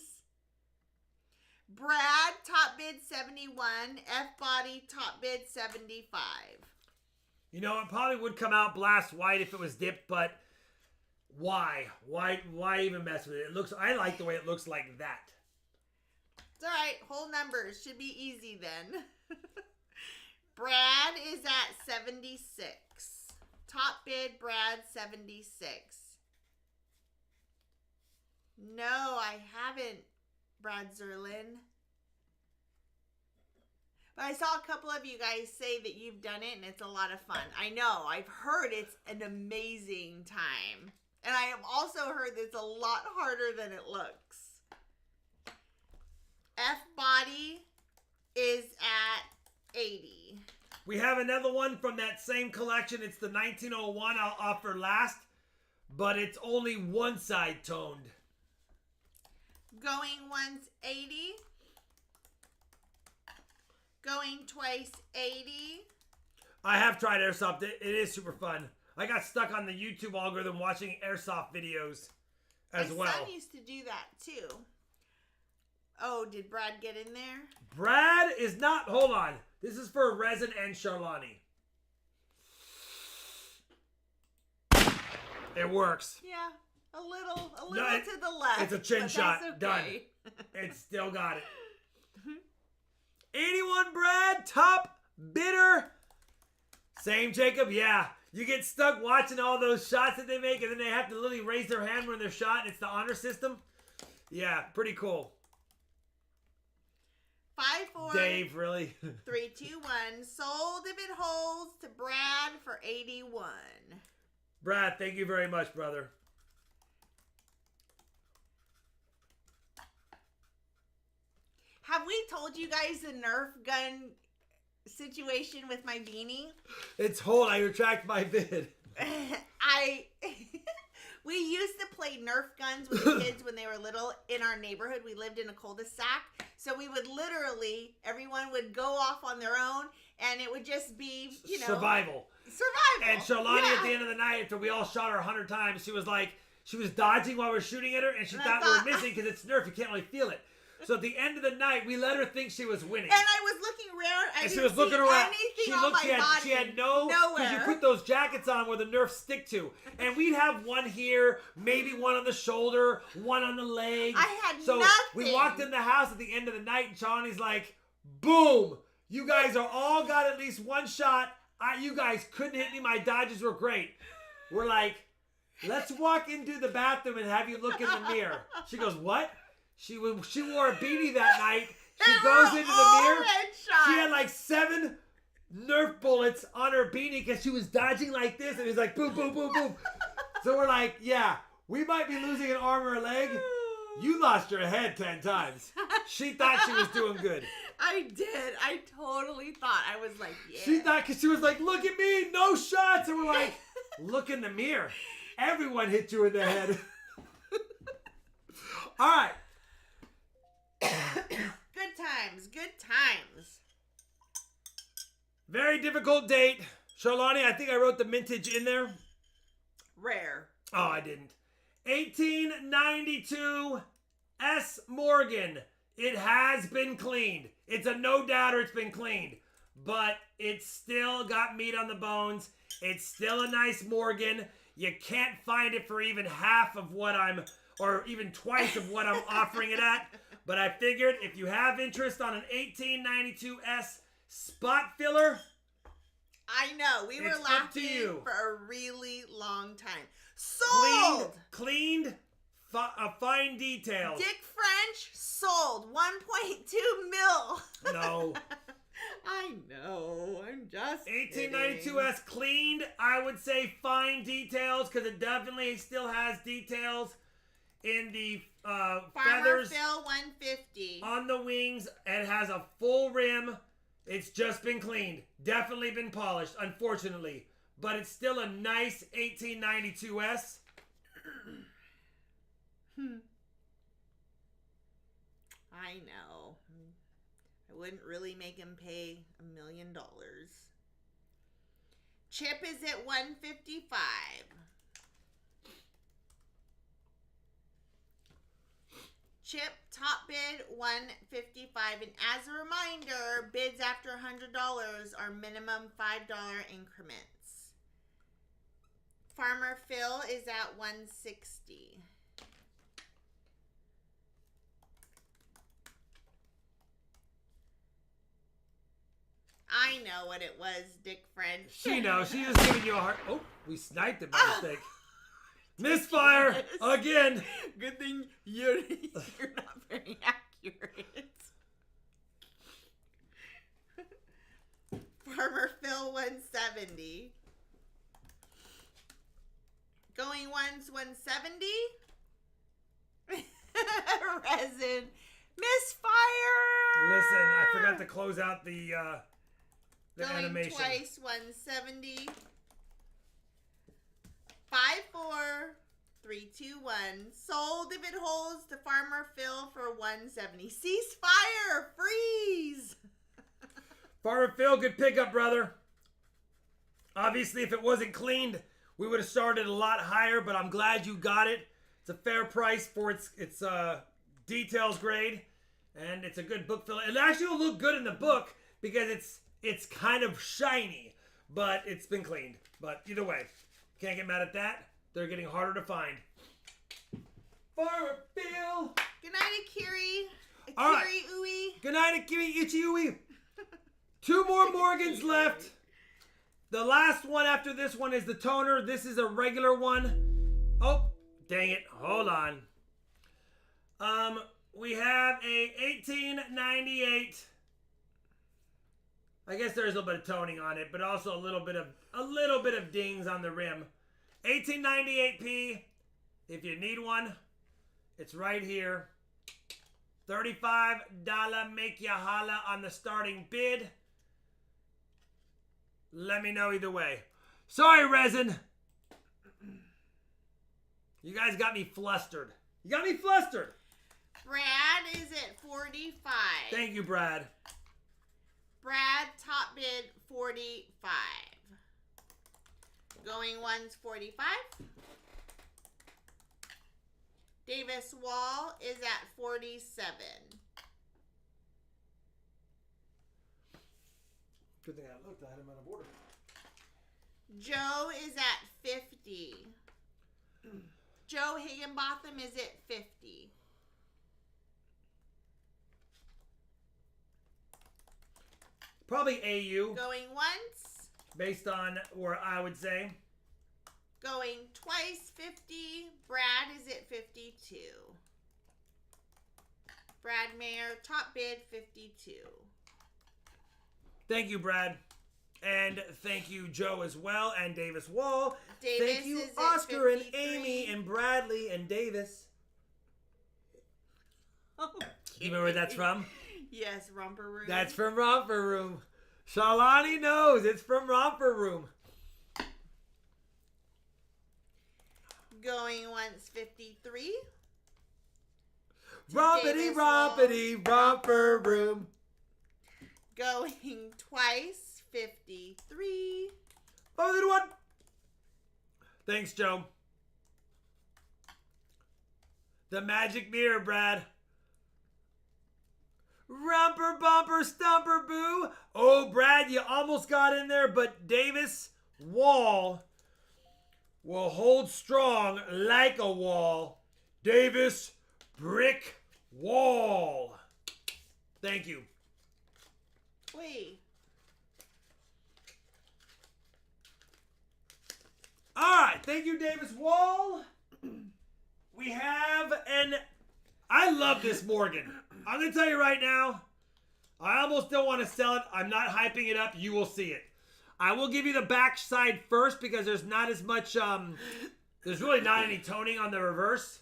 Brad, top bid 71. F-body, top bid 75.
You know, it probably would come out blast white if it was dipped, but why? Why even mess with it? I like the way it looks like that.
It's all right. Whole numbers should be easy then. Brad is at 76. Top bid, Brad, 76. No, I haven't, Brad Zerlin. But I saw a couple of you guys say that you've done it and it's a lot of fun. I know. I've heard it's an amazing time. And I have also heard that it's a lot harder than it looks. F-body is at 80.
We have another one from that same collection. It's the 1901 I'll offer last, but it's only one side toned.
Going once 80. Going twice 80.
I have tried airsoft. It is super fun. I got stuck on the YouTube algorithm watching airsoft videos as well.
My son used to do that too. Oh, did Brad get in there?
Brad is not. Hold on. This is for Resin and Charlani. It works.
Yeah, a little
No,
to the left.
It's a chin
but
shot.
that's
Done.
okay.
It's still got it. 81 Brad, top bidder. Same Jacob, yeah. You get stuck watching all those shots that they make, and then they have to literally raise their hand when they're shot, and it's the honor system. Yeah, pretty cool.
5-4.
Dave, really?
3, 2, 1. Sold if it holds to Brad for 81.
Brad, thank you very much, brother.
Have we told you guys the Nerf gun situation with my beanie?
It's hold. I retract my bid.
We used to play Nerf guns with the kids when they were little in our neighborhood. We lived in a cul-de-sac. So we would literally, everyone would go off on their own and it would just be, you know.
Survival.
And
Charlani at the end of the night, after we all shot her 100 times, she was dodging while we were shooting at her, and she thought we were missing because it's Nerf. You can't really feel it. So at the end of the night, we let her think she was winning.
And I was looking around. I didn't see anything on my body.
She had no.
Nowhere.
Because you put those jackets on where the Nerfs stick to. And we'd have one here, maybe one on the shoulder, one on the leg.
I had
so
nothing.
We walked in the house at the end of the night, and Shawnee's like, boom. You guys are all got at least one shot. You guys couldn't hit me. My dodges were great. We're like, let's walk into the bathroom and have you look in the mirror. She goes, what? She wore a beanie that night. She goes into the mirror. She had like 7 Nerf bullets on her beanie because she was dodging like this, and it was like boom, boom, boom, boom. So we're like, yeah, we might be losing an arm or a leg. You lost your head 10 times. She thought she was doing good.
I did. I totally thought. I was like, yeah.
She thought, because she was like, look at me, no shots. And we're like, look in the mirror. Everyone hit you in the head. All right.
Good times. Good times.
Very difficult date. Charlani, I think I wrote the mintage in there.
Rare.
Oh, I didn't. 1892 S. Morgan. It has been cleaned. It's a no doubter it's been cleaned. But it's still got meat on the bones. It's still a nice Morgan. You can't find it for even half of what or even twice of what I'm offering it at. But I figured if you have interest on an 1892 S spot filler,
I know. We were
it's up to
laughing
you.
for a really long time. Sold.
Cleaned, fine details.
Dick French sold 1.2 mil.
No.
I know. I'm just
1892S cleaned. I would say fine details because it definitely still has details in the
Farmer
feathers
Phil 150.
on the wings. It has a full rim. It's just been cleaned. Definitely been polished, unfortunately. But it's still a nice 1892S.
I know. I wouldn't really make him pay $1 million. Chip is at 155. Chip top bid 155, and as a reminder, bids after $100 are minimum $5 increments. Farmer Phil is at 160. I know what it was, Dick French.
She knows. She's just giving you a hard... Oh, we sniped it by mistake. Misfire again.
Good thing you're not very accurate. Farmer Phil 170. Going once 170. Resin. Misfire.
Listen, I forgot to close out the
Going
animation.
twice 170. 5-4-3-2-1. Sold if it holds to Farmer Phil for 170. Ceasefire. Freeze.
Farmer Phil, good pickup, brother. Obviously, if it wasn't cleaned, we would have started a lot higher, but I'm glad you got it. It's a fair price for its details grade, and it's a good book filler. It actually will look good in the book because it's kind of shiny, but it's been cleaned. But either way, can't get mad at that. They're getting harder to find. Farmer Phil.
Good night, Akiri.
All right.
Akiri Uwe.
Good night, Akiri Ichiui. 2 more Morgans left. The last one after this one is the toner. This is a regular one. Oh, dang it. Hold on. We have a 1898. I guess there's a little bit of toning on it, but also a little bit of dings on the rim. 1898p. If you need one, it's right here. $35 make ya holla on the starting bid. Let me know either way. Sorry, Resin. You guys got me flustered. You got me flustered.
Brad is at 45.
Thank you, Brad.
Brad, top bid 45. Going once 45. Davis Wall is at 47.
Good thing I looked. I had him out of order.
Joe is at 50. Joe Higginbotham is at 50.
Probably AU,
Going once.
based on where I would say.
Going twice 50. Brad is at 52. Brad Mayer, top bid 52.
Thank you, Brad. And thank you, Joe, as well, and Davis Wall.
Davis
Thank you,
is at
Oscar and
53.
Amy and Bradley and Davis.
Okay.
You remember where that's from?
Yes, Romper Room.
That's from Romper Room. Shalani knows it's from Romper Room.
Going once 53.
Rompity, rompity, Romper Room.
Going twice 53.
Oh, the one. Thanks, Joe. The magic mirror, Brad. Rumper, bumper, stumper, boo. Oh, Brad, you almost got in there, but Davis Wall will hold strong like a wall. Davis Brick Wall. Thank you.
Wait.
All right. Thank you, Davis Wall. We have I love this Morgan. I'm going to tell you right now, I almost don't want to sell it. I'm not hyping it up. You will see it. I will give you the back side first because there's not as much, there's really not any toning on the reverse.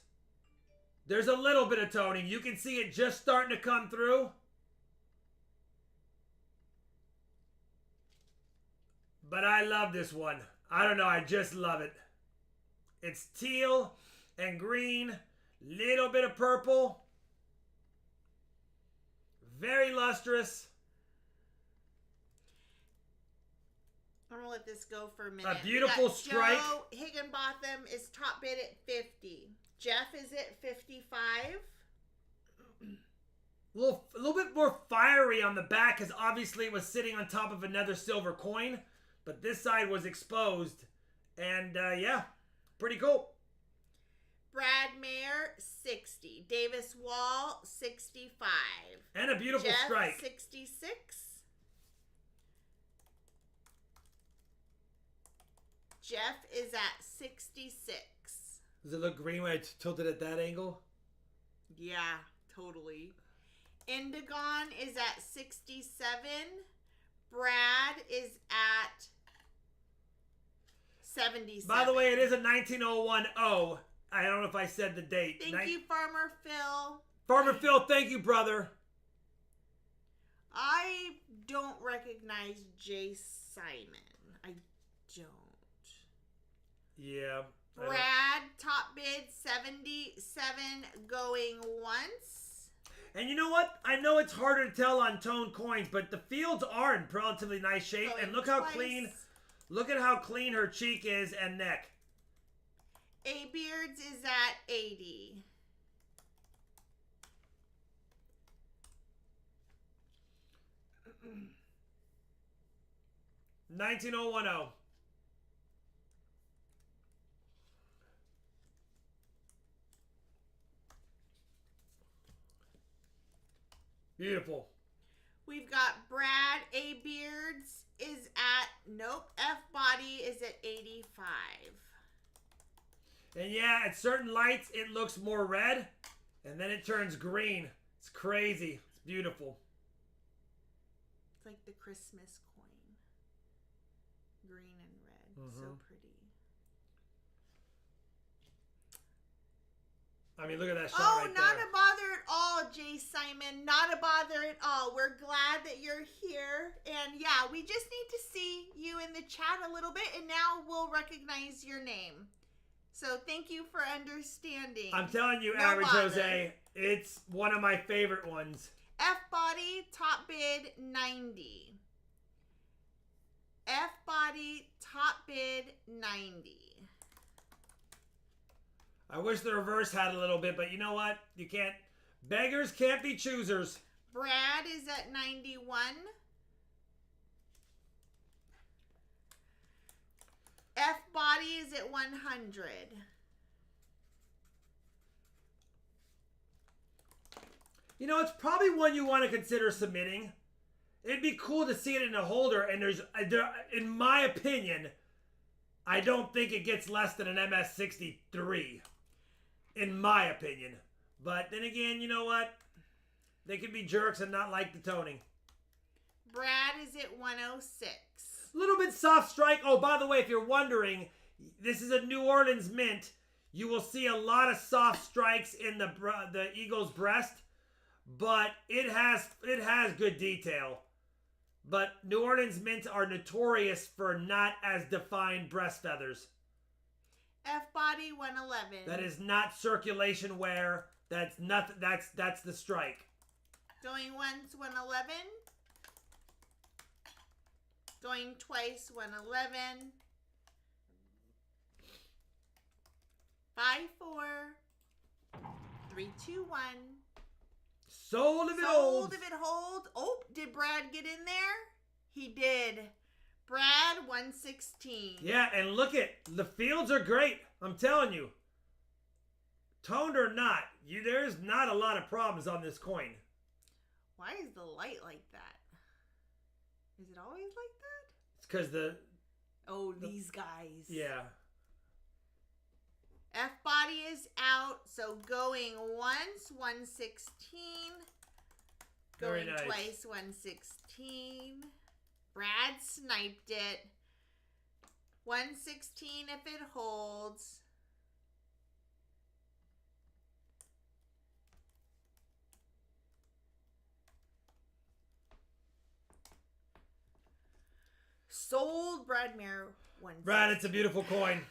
There's a little bit of toning. You can see it just starting to come through. But I love this one. I don't know. I just love it. It's teal and green. Little bit of purple. Very lustrous.
I'm going to let this go for a minute.
A beautiful strike.
Joe Higginbotham is top bid at 50. Jeff is at 55.
A little bit more fiery on the back because obviously it was sitting on top of another silver coin. But this side was exposed. And yeah, pretty cool.
Brad Mayer, 60. Davis Wall, 65.
And a beautiful
Jeff,
strike.
66. Jeff is at 66.
Does it look green when I tilted at that angle?
Yeah, totally. Indigon is at 67. Brad is at 77.
By the way, it is a 19010. I don't know if I said the date.
Thank you, Farmer Phil.
Farmer Phil, thank you, brother.
I don't recognize Jay Simon. I don't.
Yeah.
Brad, top bid 77, going once.
And you know what? I know it's harder to tell on toned coins, but the fields are in relatively nice shape.
Going
And look how
twice.
clean. Look at how clean her cheek is and neck.
A Beards is at 80.
$19,010. Beautiful.
We've got Brad A Beards is at F Body is at 85.
And yeah, at certain lights, it looks more red, and then it turns green. It's crazy. It's beautiful.
It's like the Christmas coin. Green and red. So pretty.
I mean, look at that shot
Oh,
right
not
there.
a bother at all, Jay Simon. Not a bother at all. We're glad that you're here. And yeah, we just need to see you in the chat a little bit, and now we'll recognize your name. So thank you for understanding.
I'm telling you,
No
Average
bother.
Jose, it's one of my favorite ones.
F Body, top bid 90. F Body, top bid 90.
I wish the reverse had a little bit, but you know what? You can't. Beggars can't be choosers.
Brad is at 91. F Body is at 100.
You know, it's probably one you want to consider submitting. It'd be cool to see it in a holder, and in my opinion, I don't think it gets less than an MS63. In my opinion. But then again, you know what? They can be jerks and not like the toning.
Brad is at 106.
A little bit soft strike. Oh, by the way, if you're wondering, this is a New Orleans mint. You will see a lot of soft strikes in the eagle's breast, but it has good detail. But New Orleans mints are notorious for not as defined breast feathers.
F Body 111.
That is not circulation wear. That's nothing. That's the strike.
Going once 111. Going twice 111. 5, 4, 3, 2, 1.
Sold if it holds.
Sold if it holds. Oh, did Brad get in there? He did. Brad 116.
Yeah, and look at the fields are great. I'm telling you. Toned or not, there's not a lot of problems on this coin.
Why is the light like that? Is it always like that?
It's because
Oh, these guys.
yeah.
F body is out, so going once, 116.
Very
Going
nice.
twice, 116. Brad sniped it. 116 if it holds. Sold Bradmere 1.
Brad, it's a beautiful coin.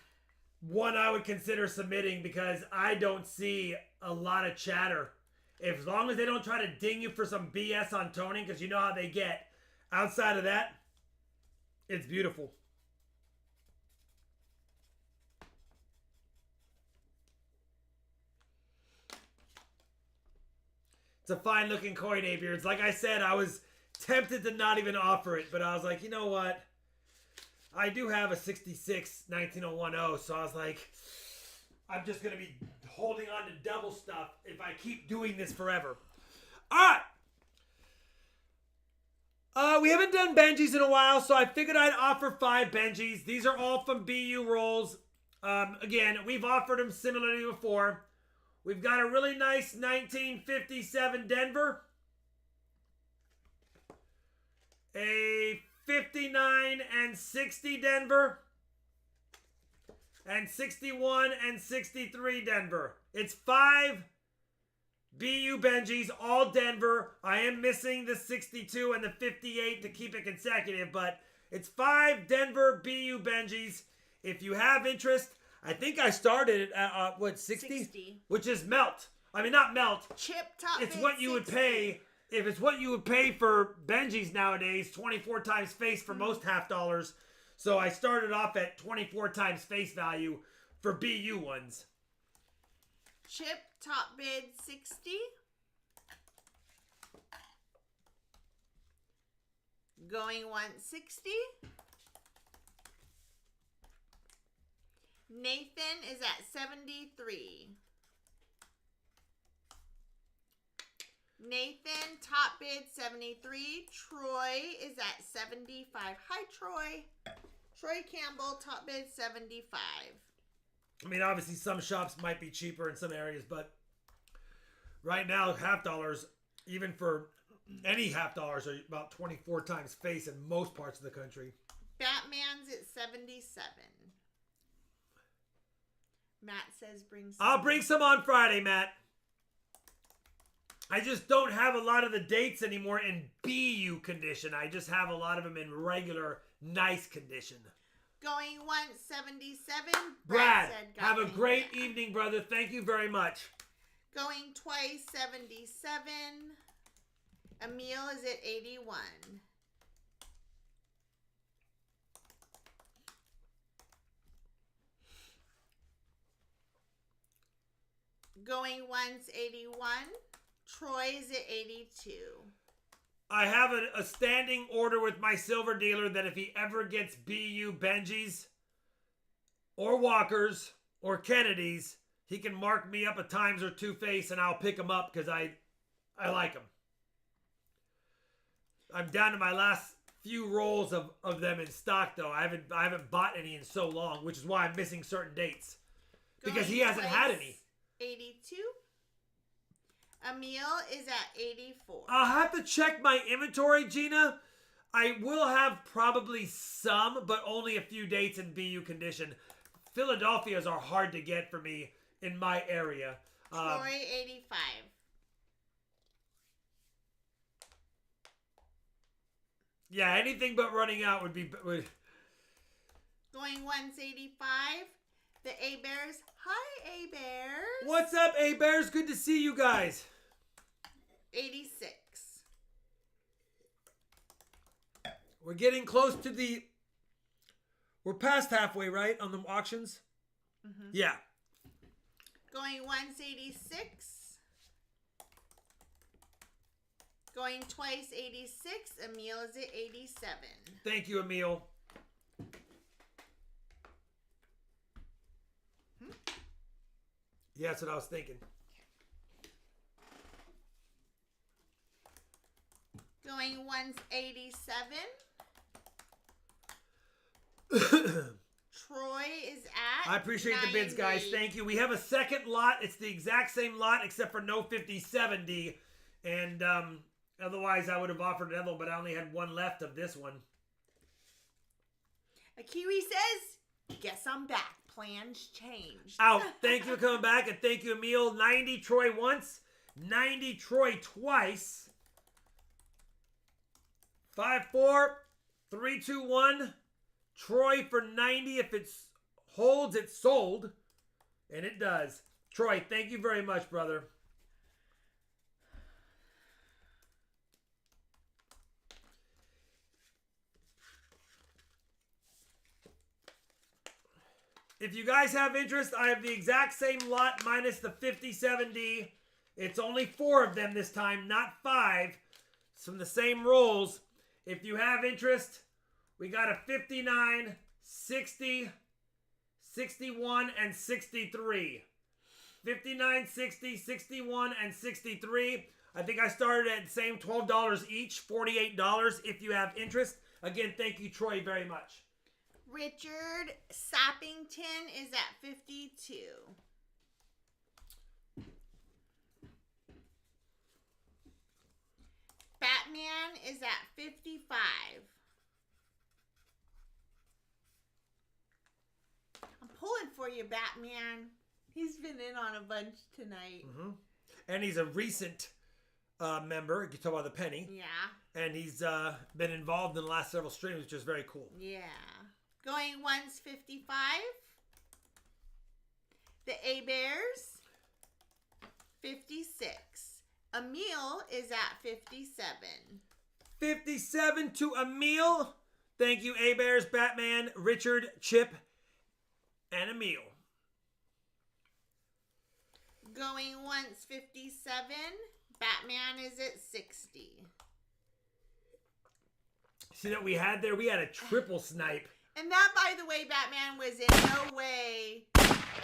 One I would consider submitting because I don't see a lot of chatter. As long as they don't try to ding you for some BS on toning, because you know how they get. Outside of that, it's beautiful. It's a fine looking coin, A-Beards. Like I said, I was tempted to not even offer it, but I was like, you know what? I do have a 66 19010, so I was like, I'm just going to be holding on to double stuff if I keep doing this forever. All right. We haven't done Benjis in a while, so I figured I'd offer 5 Benjis. These are all from BU rolls. Again, we've offered them similarly before. We've got a really nice 1957 Denver. A 59 and 60 Denver. And 61 and 63 Denver. It's 5 BU Benjis, all Denver. I am missing the 62 and the 58 to keep it consecutive, but it's 5 Denver BU Benjis. If you have interest, I think I started at, 60? Which is melt. I mean, not melt.
Chip top.
It's what you would pay. If it's what you would pay for Benjis nowadays, 24 times face for most half dollars. So I started off at 24 times face value for BU ones.
Chip top bid 60. Going 160. Nathan is at 73. Nathan, top bid 73. Troy is at 75. Hi, Troy. Troy Campbell, top bid 75.
I mean, obviously some shops might be cheaper in some areas, but right now, half dollars, even for any half dollars, are about 24 times face in most parts of the country.
Batman's at 77. Matt says bring some.
I'll bring some on Friday, Matt. I just don't have a lot of the dates anymore in BU condition. I just have a lot of them in regular, nice condition.
Going 177.
Brad,
said,
have a
me
great
back.
evening, brother. Thank you very much.
Going twice 77. Emil is at 81. Going once 81. Troy is at 82.
I have a standing order with my silver dealer that if he ever gets BU Benjis or Walkers or Kennedys, he can mark me up a times or 2 face and I'll pick them up because I like them. I'm down to my last few rolls of them in stock though. I haven't bought any in so long, which is why I'm missing certain dates. Because he hasn't had any.
82. Emil is at 84.
I'll have to check my inventory, Gina. I will have probably some, but only a few dates in BU condition. Philadelphia's are hard to get for me in my area.
Troy, 85.
Yeah, anything but running out would be...
Going once 85. The A-Bears. Hi, A-Bears.
What's up, A-Bears? Good to see you guys.
86.
We're getting close to the... We're past halfway, right, on the auctions?
Mm-hmm.
Yeah.
Going once 86. Going twice 86. Emil is at 87.
Thank you, Emil. Yeah, that's what I was thinking.
Going once 87. Troy is that.
I appreciate the bids, guys. Thank you. We have a second lot. It's the exact same lot except for no 5070. And otherwise, I would have offered another one, but I only had one left of this one.
A Kiwi says, guess I'm back. Plans changed.
Out. Thank you for coming back. And thank you, Emil. 90 Troy once. 90 Troy twice. 5-4. 3-2-1. Troy for 90. If it holds, it's sold. And it does. Troy, thank you very much, brother. If you guys have interest, I have the exact same lot minus the 5070. It's only 4 of them this time, not 5. It's from the same rolls. If you have interest, we got a 59, 60, 61, and 63. 59, 60, 61, and 63. I think I started at the same $12 each, $48 if you have interest. Again, thank you, Troy, very much.
Richard Sappington is at 52. Batman is at 55. I'm pulling for you, Batman. He's been in on a bunch tonight.
Mm-hmm. And he's a recent member. You talk about the penny.
Yeah.
And he's been involved in the last several streams, which is very cool.
Yeah. Going once, 55. The A-Bears, 56. Emil is at 57.
57 to Emil. Thank you, A-Bears, Batman, Richard, Chip, and Emil.
Going once, 57. Batman is at 60.
See that we had there? We had a triple snipe.
And that, by the way, Batman was in no way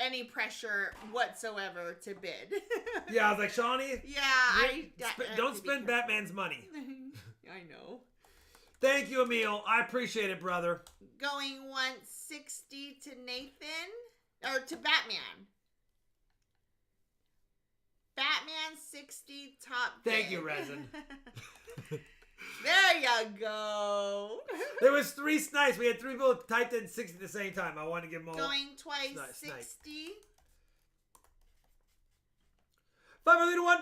any pressure whatsoever to bid.
Yeah, I was like, Shawnee,
yeah,
don't spend Batman's money.
I know.
Thank you, Emil. I appreciate it, brother.
Going once, 60 to Nathan, or to Batman. Batman 60 top bid.
Thank you, Resin.
There you go.
There was 3 snipes. We had 3 people typed in 60 at the same time. I wanted to give them all.
Going twice,
Snipe.
60.
5 to 1.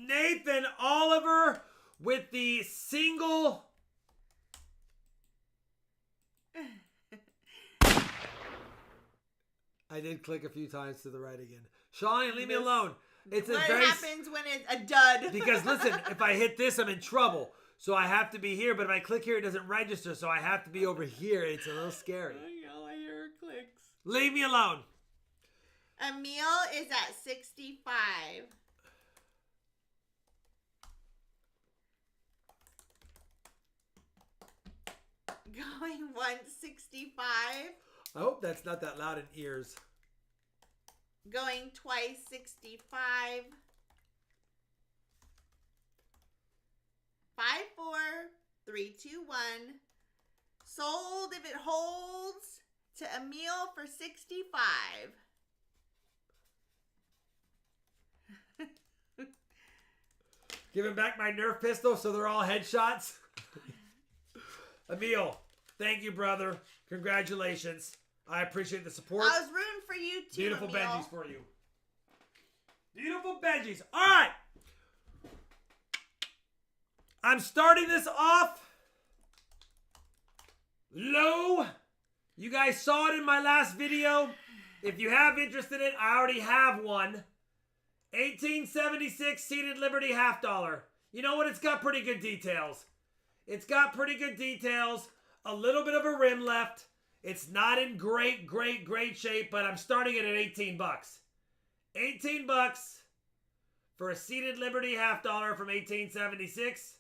Nathan Oliver with the single. I did click a few times to the right again. Shawnee, leave me alone. It's
what
very
happens when it's a dud?
Because listen, if I hit this, I'm in trouble. So I have to be here, but if I click here, it doesn't register. So I have to be over here. It's a little scary.
All I hear are clicks.
Leave me alone.
Emil is at 65. Going once, 65.
I hope that's not that loud in ears.
Going twice, 65. 5-4, 3-2-1. Sold if it holds to Emil for 65.
Giving back my Nerf pistol so they're all headshots. Emil, thank you, brother. Congratulations. I appreciate the support.
I was rooting for you too,
Beautiful
Emil.
Benjis for you. Beautiful Benjis. All right. I'm starting this off low. You guys saw it in my last video. If you have interest in it, I already have one. 1876 Seated Liberty $50. You know what? It's got pretty good details. It's got pretty good details. A little bit of a rim left. It's not in great shape, but I'm starting it at 18 bucks. 18 bucks for a Seated Liberty $50 from 1876.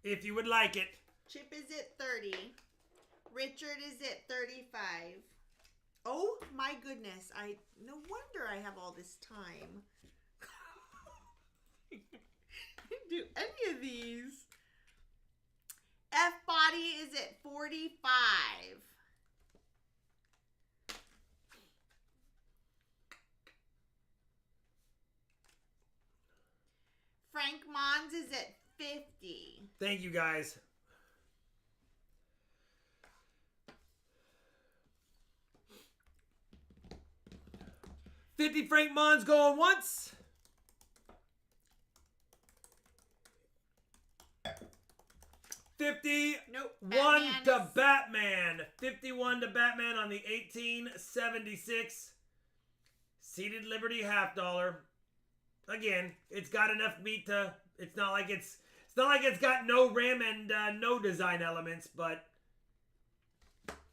If you would like it.
Chip is at 30. Richard is at 35. Oh my goodness. No wonder I have all this time. I didn't do any of these. F Body is at 45. Frank Mons is at 50.
Thank you, guys. $50 Frank Mons going once.
Nope.
51 to Batman. 51 to Batman on the 1876 Seated Liberty $half. Again, it's got enough meat to. It's not like it's got no rim and no design elements, but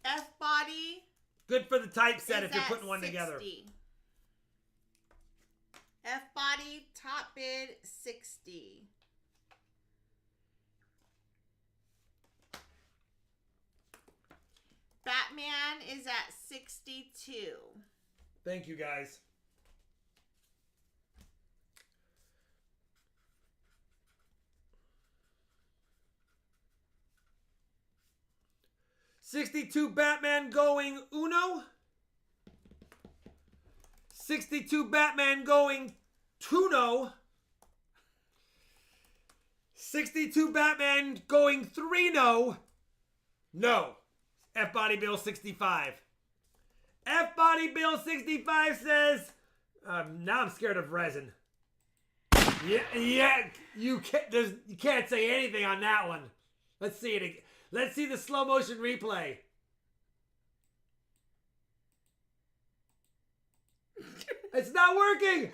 F body.
Good for the typeset if you're putting one
60.
together.
F body top bid 60. Batman is at 62.
Thank you, guys. $62 Batman going uno. $62 Batman going tuno. $62 Batman going three-no. No. F Body Bill 65. F Body Bill 65 says, now I'm scared of resin. Yeah, you can't say anything on that one. Let's see it again. Let's see the slow motion replay. It's not working.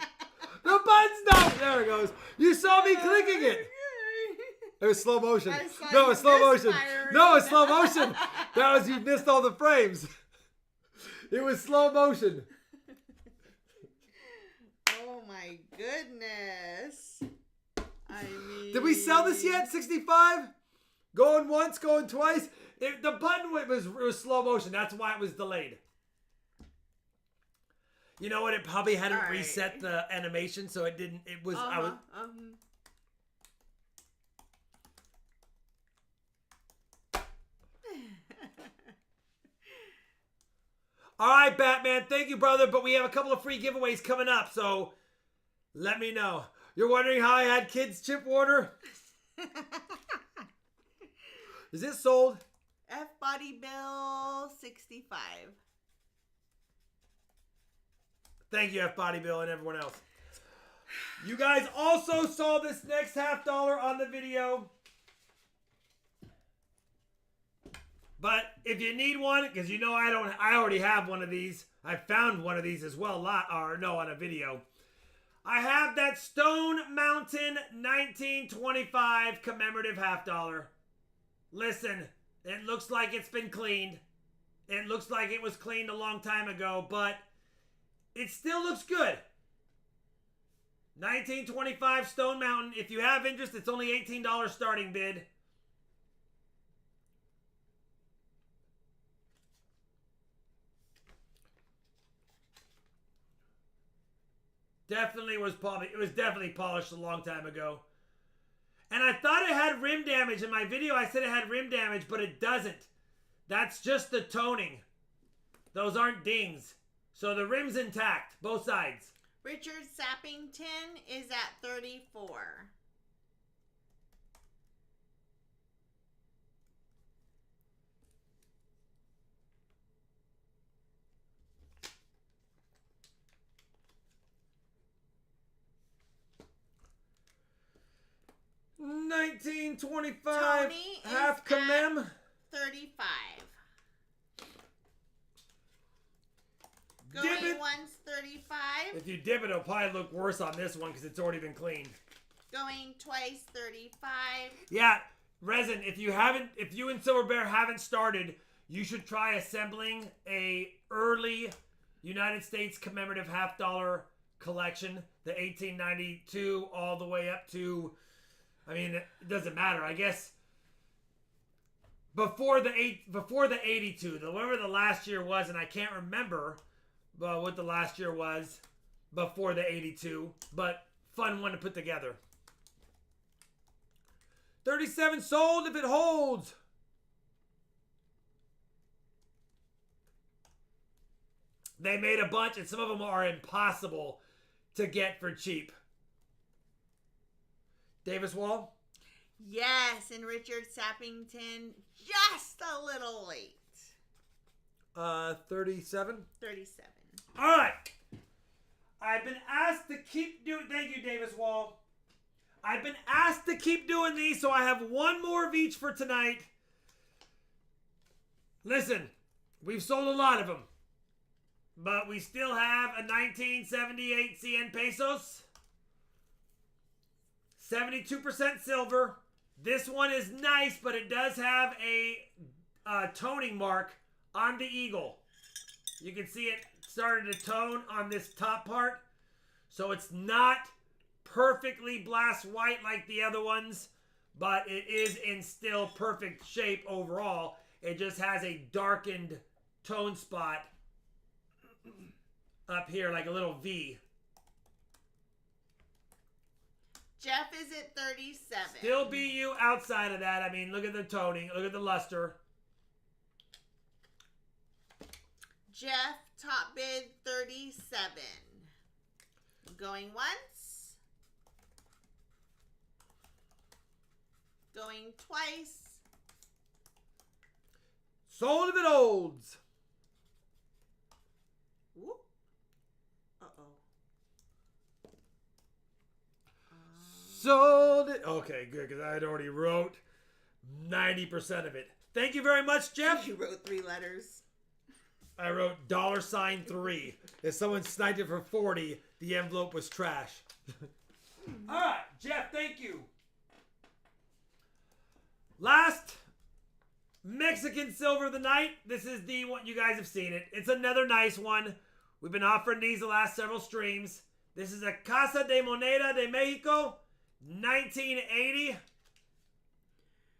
The button's not. There it goes. You saw me clicking it. It was slow motion. No, it's slow motion. No, it's slow motion. That was, you missed all the frames. It was slow motion.
Oh my goodness. I mean,
did we sell this yet? 65? Going once, going twice. The button was slow motion. That's why it was delayed. You know what? It probably hadn't reset the animation, so it didn't. It was. I was. All right, Batman. Thank you, brother. But we have a couple of free giveaways coming up, so let me know. You're wondering how I had kids, Chip Warner? Is it sold?
F Body Bill 65.
Thank you, F Body Bill and everyone else. You guys also saw this next $half on the video. But if you need one, because you know I already have one of these. I found one of these as well, on a video. I have that Stone Mountain 1925 commemorative $half. Listen, it looks like it's been cleaned. It looks like it was cleaned a long time ago, but it still looks good. 1925 Stone Mountain. If you have interest, it's only $18 starting bid. It was definitely polished a long time ago. And I thought it had rim damage. In my video, I said it had rim damage, but it doesn't. That's just the toning. Those aren't dings. So the rim's intact, both sides.
Richard Sappington is at 34.
$19.25 half commem.
35.
Dip
Going
it.
once 35.
If you dip it, it'll probably look worse on this one because it's already been cleaned.
Going twice 35.
Yeah, resin. If you and Silver Bear haven't started, you should try assembling a early United States commemorative $half collection, the 1892 all the way up to. I mean, it doesn't matter. I guess before the 82, whatever the last year was, and I can't remember what the last year was before the 82, but fun one to put together. 37 sold if it holds. They made a bunch, and some of them are impossible to get for cheap. Davis Wall?
Yes, and Richard Sappington just a little late.
37.
37.
All right. I've been asked to keep doing... Thank you, Davis Wall. I've been asked to keep doing these, so I have one more of each for tonight. Listen, we've sold a lot of them. But we still have a 1978 CN Pesos. 72% silver. This one is nice, but it does have a toning mark on the eagle. You can see it started to tone on this top part. So it's not perfectly blast white like the other ones, but it is in still perfect shape overall. It just has a darkened tone spot up here, like a little V.
Jeff is at 37.
Still BU outside of that. I mean, look at the toning. Look at the luster.
Jeff, top bid 37. Going once. Going twice.
Sold if it holds.
Whoop. Uh-oh.
Sold it. Okay, good, because I had already wrote 90% of it. Thank you very much, Jeff.
You wrote 3 letters.
I wrote $3. If someone sniped it for 40, the envelope was trash. All right, Jeff, thank you. Last Mexican silver of the night. This is the one. You guys have seen it. It's another nice one. We've been offering these the last several streams. This is a Casa de Moneda de Mexico, 1980.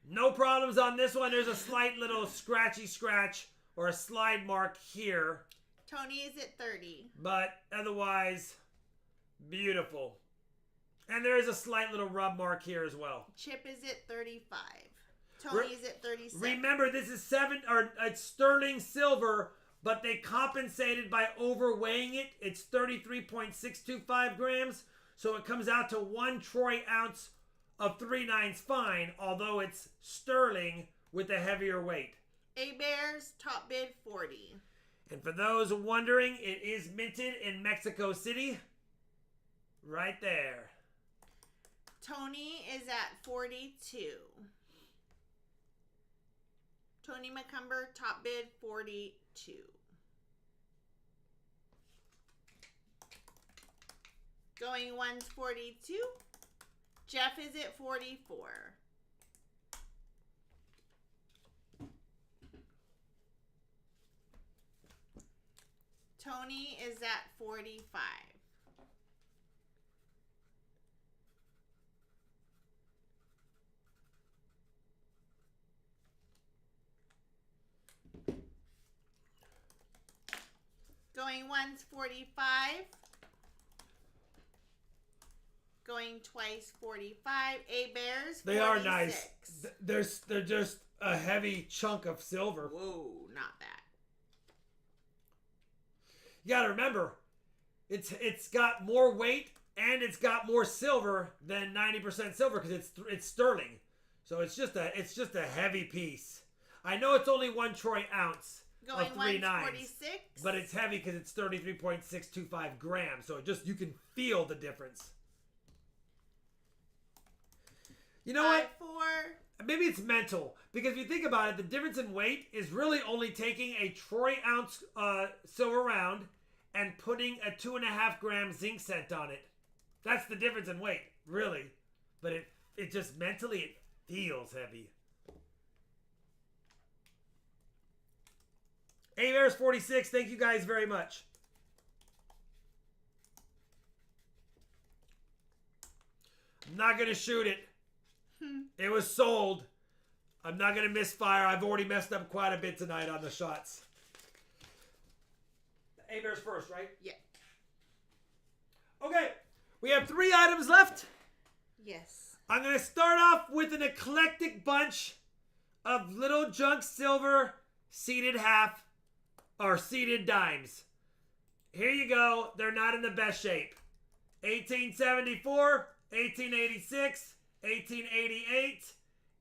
No problems on this one. There's a slight little scratchy scratch or a slide mark here.
Tony is at 30.
But otherwise, beautiful. And there is a slight little rub mark here as well.
Chip is at 35. Tony is at 37.
Remember, this is it's sterling silver, but they compensated by overweighing it. It's 33.625 grams, so it comes out to 1 troy ounce of 3/9 fine, although it's sterling with a heavier weight.
A-Bears, top bid 40.
And for those wondering, it is minted in Mexico City. Right there.
Tony is at 42. Tony McCumber, top bid 42. Going once 42. Jeff is at 44. Tony is at 45. Going once 45. Going twice 45. A-Bears 46.
They are nice. They're just a heavy chunk of silver.
Whoa, not that.
You gotta remember, it's got more weight and it's got more silver than 90% silver because it's sterling. So it's just a heavy piece. I know it's only 1 troy ounce
Going
of 3/9,
46.
but it's heavy because it's 33.625 grams. So you can feel the difference. You know what?
5-4.
Maybe it's mental, because if you think about it, the difference in weight is really only taking a troy ounce silver round and putting a 2.5 gram zinc cent on it. That's the difference in weight, really. But it just mentally, it feels heavy. A-Bears 46, thank you guys very much. I'm not going to shoot it. It was sold. I'm not going to misfire. I've already messed up quite a bit tonight on the shots. A-Bears first, right?
Yeah.
Okay. We have 3 items left.
Yes.
I'm going to start off with an eclectic bunch of little junk silver seeded half or seeded dimes. Here you go. They're not in the best shape. 1874, 1886, 1888,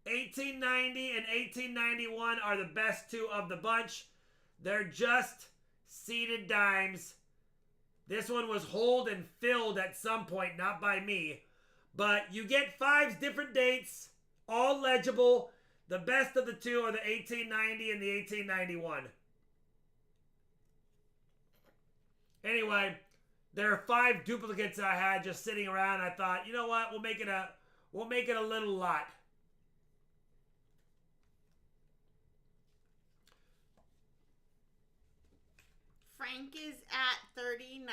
1890, and 1891 are the best two of the bunch. They're just seeded dimes. This one was holed and filled at some point, not by me. But you get 5 different dates, all legible. The best of the two are the 1890 and the 1891. Anyway, there are 5 duplicates I had just sitting around. I thought, you know what? We'll make it a little lot.
Frank is at 39.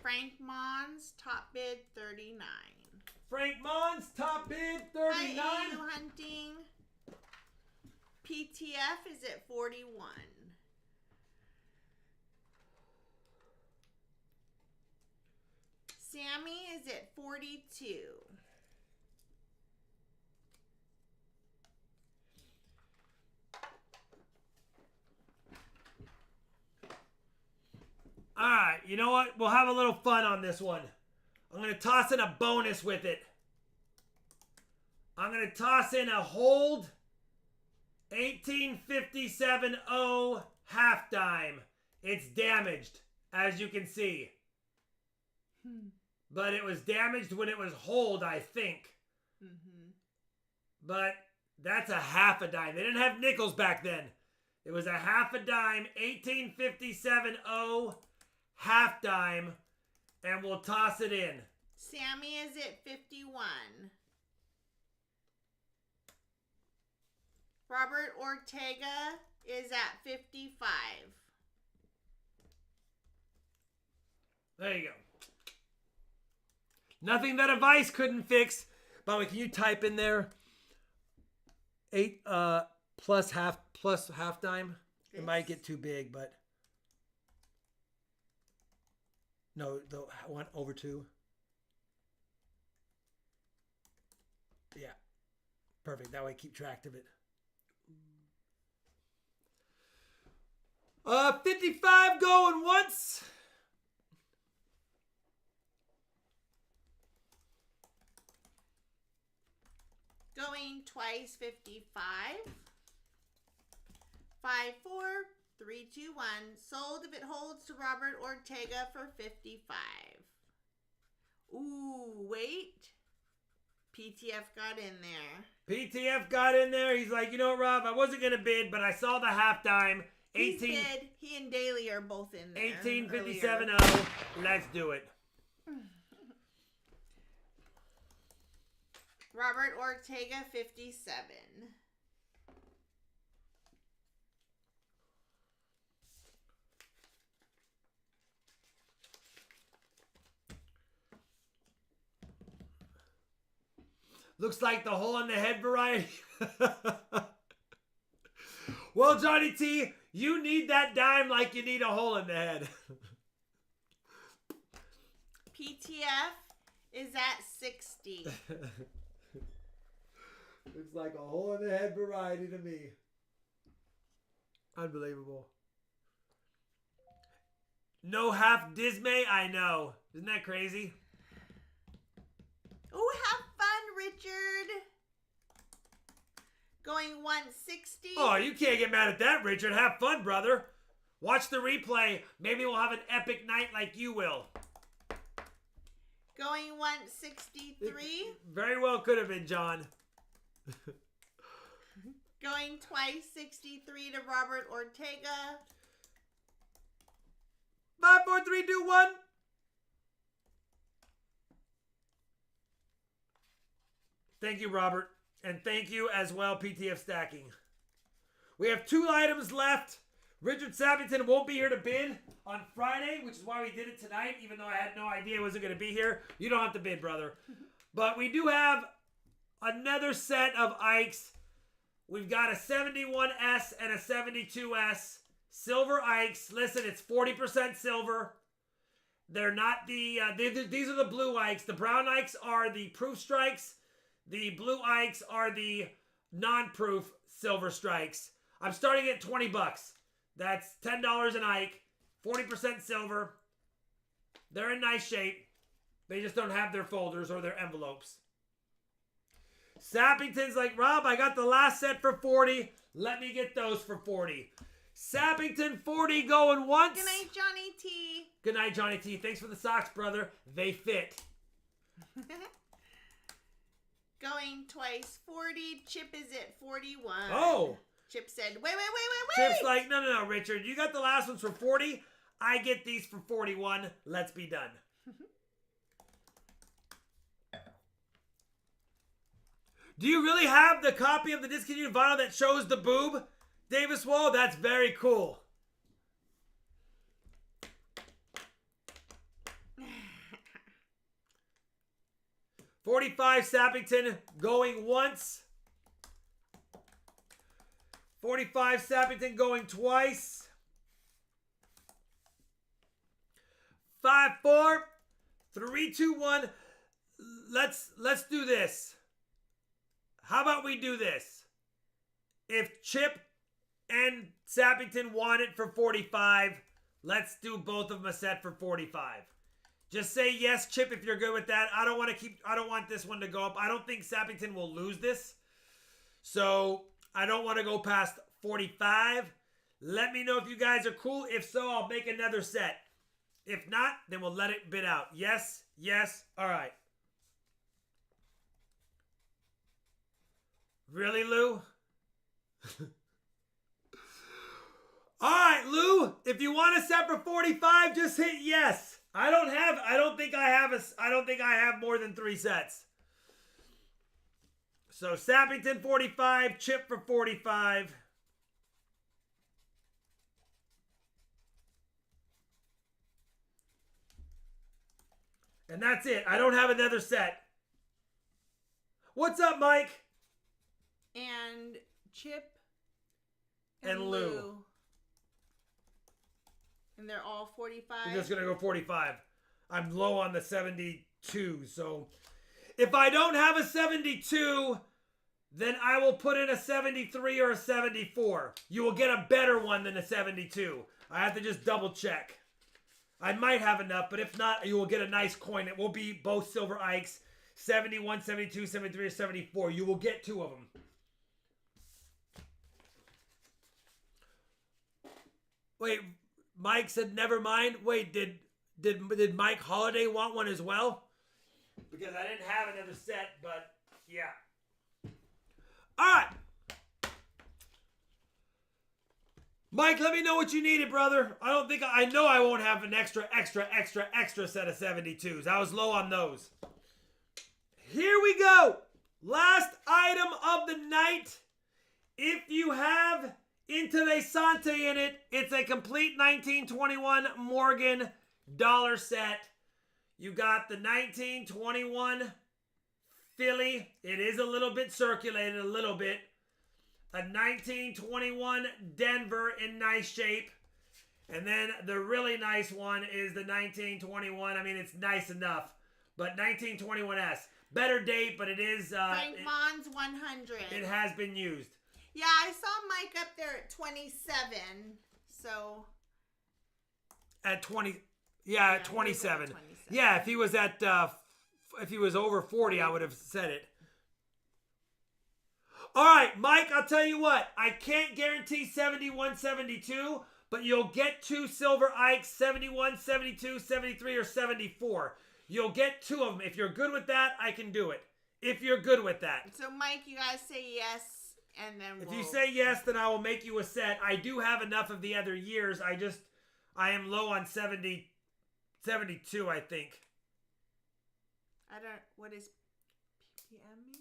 Frank Mons, top bid 39.
Frank Mons, top bid 39.
Hi, EU Hunting. PTF is at 41. Sammy is at 42.
All right, you know what? We'll have a little fun on this one. I'm going to toss in a bonus with it. I'm going to toss in a hold 1857-0 half dime. It's damaged, as you can see. But it was damaged when it was hold, I think. But that's a half a dime. They didn't have nickels back then. It was a half a dime, 1857-0 half dime, and we'll toss it in.
Sammy is at 51. Robert Ortega is at 55.
There you go. Nothing that a vice couldn't fix. By the way, can you type in there 8 plus half dime? It might get too big, but no, the one over 2. Yeah, perfect. That way, keep track of it. 55 going once.
Going twice, 55. 5, 4, 3, 2, 1. Sold if it holds to Robert Ortega for 55. Ooh, wait. PTF got in there.
PTF got in there. He's like, you know what, Rob? I wasn't going to bid, but I saw the half dime.
He and Daly are both in there.
1857-0. Let's do it.
Robert Ortega, 57.
Looks like the hole in the head variety. Well, Johnny T, you need that dime like you need a hole in the head.
PTF is at 60.
Looks like a hole in the head variety to me. Unbelievable. No half Dismay? I know. Isn't that crazy?
Oh, have fun, Richard. Going 160.
Oh, you can't get mad at that, Richard. Have fun, brother. Watch the replay. Maybe we'll have an epic night like you will.
Going 163.
It very well could have been, John.
Going twice, 63 to Robert Ortega.
5, 4, 3, 2, 1. Thank you, Robert. And thank you as well, PTF Stacking. We have 2 items left. Richard Savington won't be here to bid on Friday, which is why we did it tonight, even though I had no idea he wasn't going to be here. You don't have to bid, brother. But we do have another set of Ikes. We've got a 71S and a 72S. Silver Ikes. Listen, it's 40% silver. They're not the... these are the blue Ikes. The brown Ikes are the proof strikes. The blue Ikes are the non-proof silver strikes. I'm starting at $20. That's $10 an Ike. 40% silver. They're in nice shape. They just don't have their folders or their envelopes. Sappington's like, Rob, I got the last set for 40. Let me get those for 40. Sappington 40 going once.
Good night, Johnny T.
Good night, Johnny T. Thanks for the socks, brother. They fit.
Going twice, 40. Chip is at 41.
Oh.
Chip said, wait.
Chip's like, no, Richard. You got the last ones for 40. I get these for 41. Let's be done. Do you really have the copy of the discontinued vinyl that shows the boob, Davis Wall? That's very cool. $45 Sappington going once. $45 Sappington going twice. 5, 4, 3, 2, 1. Let's do this. How about we do this? If Chip and Sappington want it for 45, let's do both of them a set for 45. Just say yes, Chip, if you're good with that. I don't want this one to go up. I don't think Sappington will lose this. So I don't want to go past 45. Let me know if you guys are cool. If so, I'll make another set. If not, then we'll let it bid out. Yes. All right. Really, Lou? All right, Lou. If you want a set for 45, just hit yes. I don't think I have more than 3 sets. So Sappington 45, Chip for 45. And that's it. I don't have another set. What's up, Mike?
And Chip
and Lou.
And they're all 45.
You're just going to go 45. I'm low on the 72. So if I don't have a 72, then I will put in a 73 or a 74. You will get a better one than a 72. I have to just double check. I might have enough, but if not, you will get a nice coin. It will be both Silver Ikes, 71, 72, 73, or 74. You will get 2 of them. Wait, Mike said never mind. Wait, did Mike Holiday want one as well? Because I didn't have another set, but yeah. All right. Mike, let me know what you needed, brother. I know I won't have an extra set of 72s. I was low on those. Here we go. Last item of the night. If you have Interessante in it, it's a complete 1921 Morgan dollar set. You got the 1921 Philly. It is a little bit circulated, a little bit. A 1921 Denver in nice shape. And then the really nice one is the 1921. I mean, it's nice enough. But 1921S. Better date, but it is...
Frank Vaughn's 100.
It has been used.
Yeah, I saw Mike up there at 27. So...
At 20... Yeah, at 27. Yeah, if he was at... if he was over 40, I would have said it. All right, Mike, I'll tell you what. I can't guarantee 71, 72, but you'll get 2 Silver Ikes, 71, 72, 73, or 74. You'll get 2 of them. If you're good with that, I can do it. If you're good with that.
So, Mike, you guys say yes, and then
If you say yes, then I will make you a set. I do have enough of the other years. I am low on 72, I think.
What is PPM mean?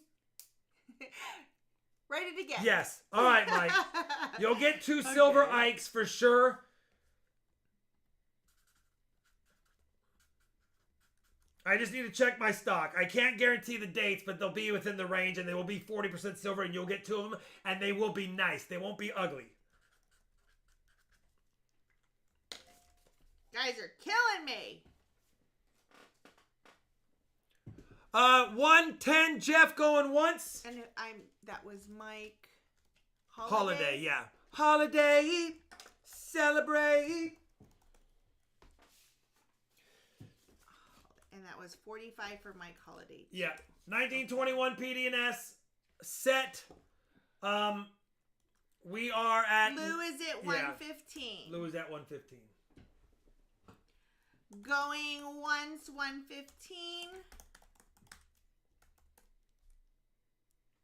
Write it again.
Yes. All right, Mike. You'll get 2 Silver Ikes for sure. I just need to check my stock. I can't guarantee the dates, but they'll be within the range, and they will be 40% silver, and you'll get 2 of them, and they will be nice. They won't be ugly.
Guys are killing me.
110 Jeff going once.
And that was Mike
Holiday, yeah. Holiday, celebrate.
And that was 45 for Mike Holiday.
Yeah. 1921 PD&S. set. We are at...
Lou is at 115.
Lou is at 115.
Going once, 115.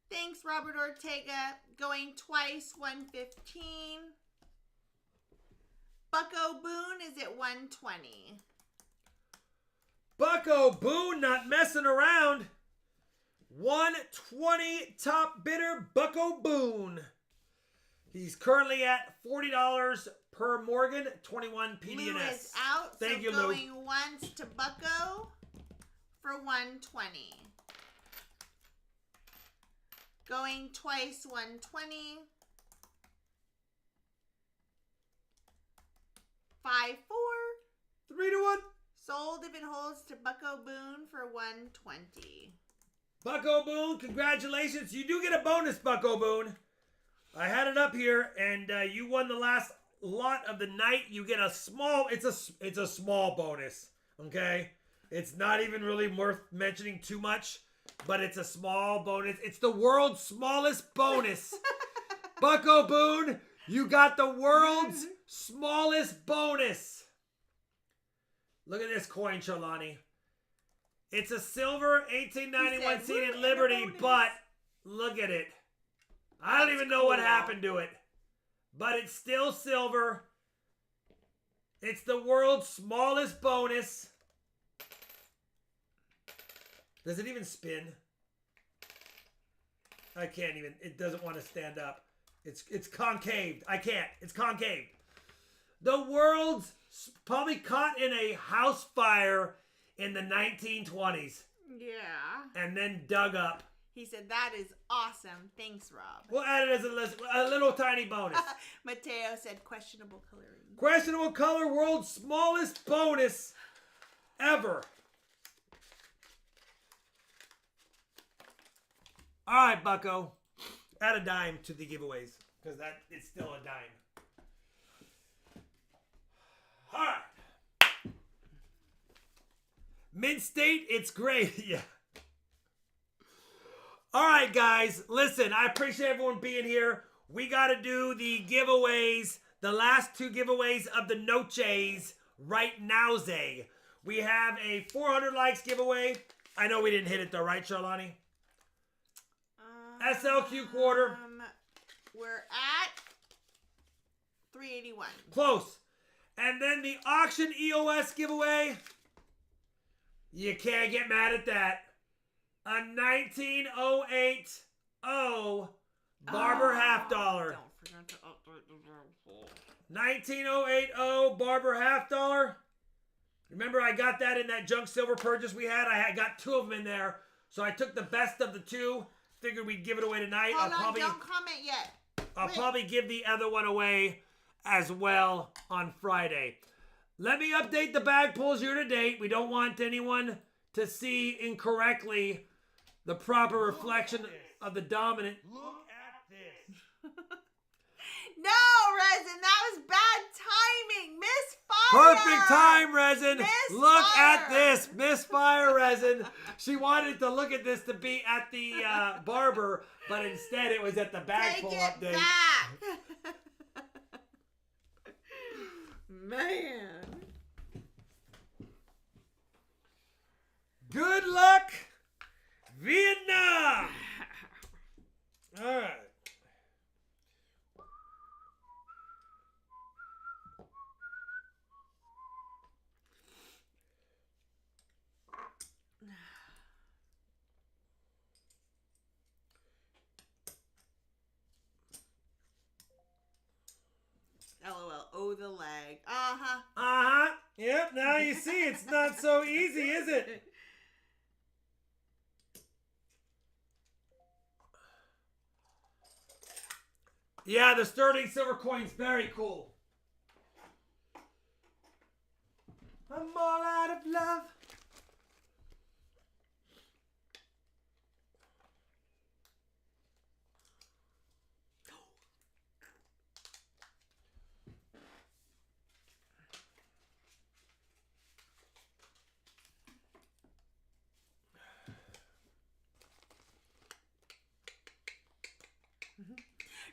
Thanks, Robert Ortega. Going twice, 115. Bucko Boone is at 120.
Bucko Boone not messing around. 120 top bidder, Bucko Boone. He's currently at $40 per Morgan, 21 PDNS.
Lou is out.
Thank you, Lou.
Going once to Bucko for 120. Going twice, 120. 5-4.
3-1.
Sold if it holds to Bucko Boone for 120.
Bucko Boone, congratulations. You do get a bonus, Bucko Boone. I had it up here, and you won the last lot of the night. You get a small, it's a small bonus, okay? It's not even really worth mentioning too much, but it's a small bonus. It's the world's smallest bonus. Bucko Boone, you got the world's smallest bonus. Look at this coin, Charlani. It's a silver 1891 seated Liberty, but look at it. I don't even know what happened to it, but it's still silver. It's the world's smallest bonus. Does it even spin? I can't even. It doesn't want to stand up. It's concaved. I can't. It's concaved. The world's probably caught in a house fire in the 1920s.
Yeah.
And then dug up.
He said, that is awesome. Thanks, Rob.
We'll add it as a little tiny bonus.
Mateo said questionable coloring.
Questionable color, world's smallest bonus ever. All right, Bucko. Add a dime to the giveaways because that it's still a dime. All right. Mid-State, it's great. Yeah. All right, guys. Listen, I appreciate everyone being here. We got to do the giveaways, the last two giveaways of the Noches right now, Zay. We have a 400 likes giveaway. I know we didn't hit it though, right, Charlani? SLQ quarter.
We're at 381.
Close. And then the auction EOS giveaway. You can't get mad at that. A 1908 Barber half dollar.
Don't forget to update the roll.
1908 Barber half dollar. Remember, I got that in that junk silver purchase we had. I got two of them in there. So I took the best of the two. Figured we'd give it away tonight.
Hold on, don't comment yet.
I'll probably give the other one away as well on Friday. Let me update the bag pulls year to date. We don't want anyone to see incorrectly the proper reflection of the dominant. Look at this.
No, Resin, that was bad timing. Misfire.
Perfect time, Resin.
Misfire.
Look at this. Misfire, Resin. She wanted to look at this to be at the barber, but instead it was at the bag pull update.
Take it back. Man.
Good luck, Vietnam. All right.
LOL. Oh, the leg. Uh-huh.
Uh-huh. Yep, now you see it's not so easy, is it? Yeah, the sterling silver coin's very cool. I'm all out of love.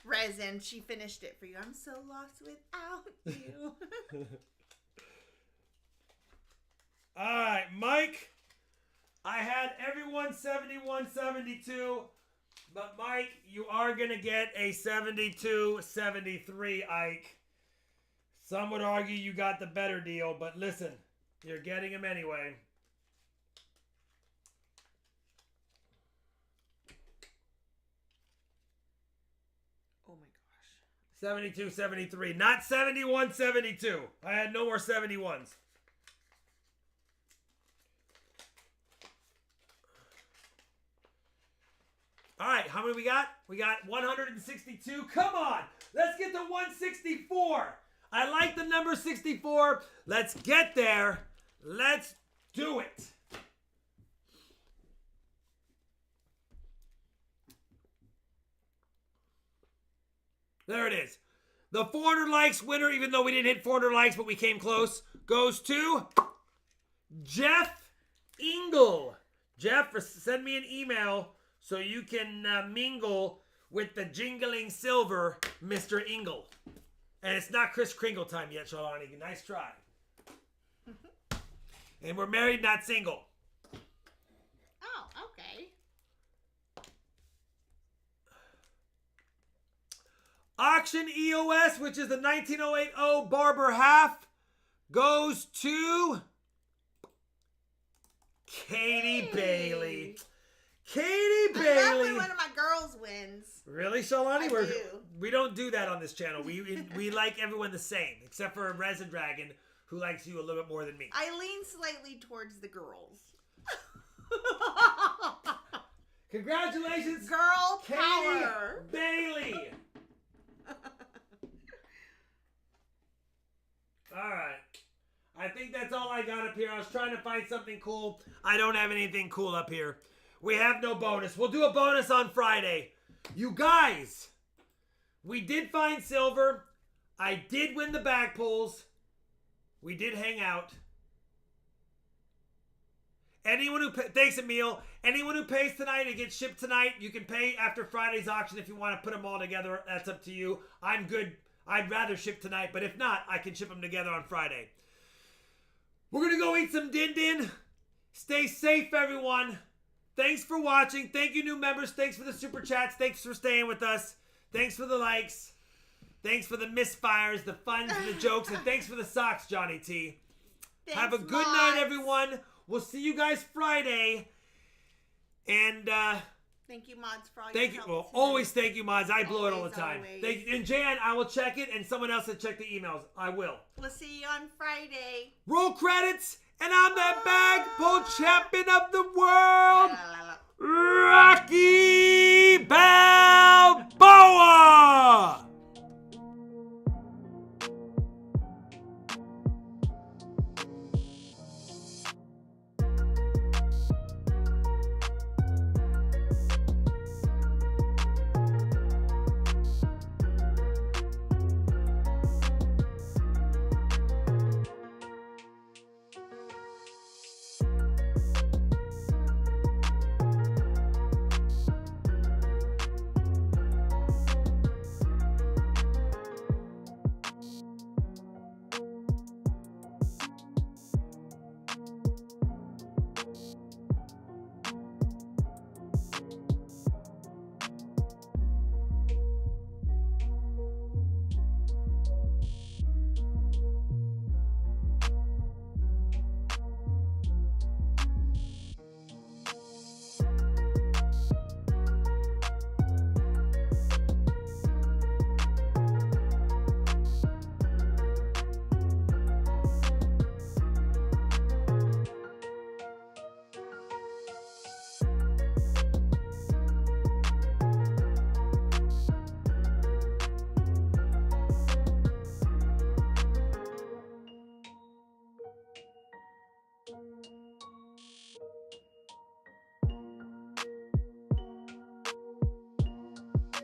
Resin, she finished it for you. I'm so lost without you.
All right, Mike. I had everyone 71, 72. But, Mike, you are going to get a 72, 73, Ike. Some would argue you got the better deal, but listen, you're getting him anyway.
Oh, my gosh.
72, 73. Not 71, 72. I had no more 71s. All right, how many we got? We got 162. Come on, let's get to 164. I like the number 64. Let's get there. Let's do it. There it is. The 400 likes winner, even though we didn't hit 400 likes, but we came close, goes to Jeff Ingle. Jeff, send me an email so you can mingle with the jingling silver, Mr. Ingle. And it's not Kris Kringle time yet, Shalani. Nice try. And we're married, not single.
Oh, okay.
Auction EOS, which is the 19080 Barber half, goes to Katie Bailey. Katie Bailey.
I love when one of my girls wins.
Really, Shalani?
I do.
We don't do that on this channel. We like everyone the same, except for Resin Dragon, who likes you a little bit more than me.
I lean slightly towards the girls.
Congratulations,
Girl
Katie
power.
Bailey. All right. I think that's all I got up here. I was trying to find something cool. I don't have anything cool up here. We have no bonus. We'll do a bonus on Friday. You guys, we did find silver. I did win the bag pulls. We did hang out. Anyone who thanks, Emil. Anyone who pays tonight and gets shipped tonight, you can pay after Friday's auction if you want to put them all together. That's up to you. I'm good. I'd rather ship tonight, but if not, I can ship them together on Friday. We're going to go eat some din din. Stay safe, everyone. Thanks for watching. Thank you, new members. Thanks for the super chats. Thanks for staying with us. Thanks for the likes. Thanks for the misfires, the funs, and the jokes. And thanks for the socks, Johnny T.
Thanks,
Have a good night, everyone. We'll see you guys Friday. And
thank you, Mods, for all your
thank you.
help
Well,
tonight.
always thank you, Mods. I blow it all the time.
Always.
Thank you. And Jan, I will check it, and someone else will check the emails. I will.
We'll see you on Friday.
Roll credits, and I'm the bag pull champion of the world, Rocky Balboa.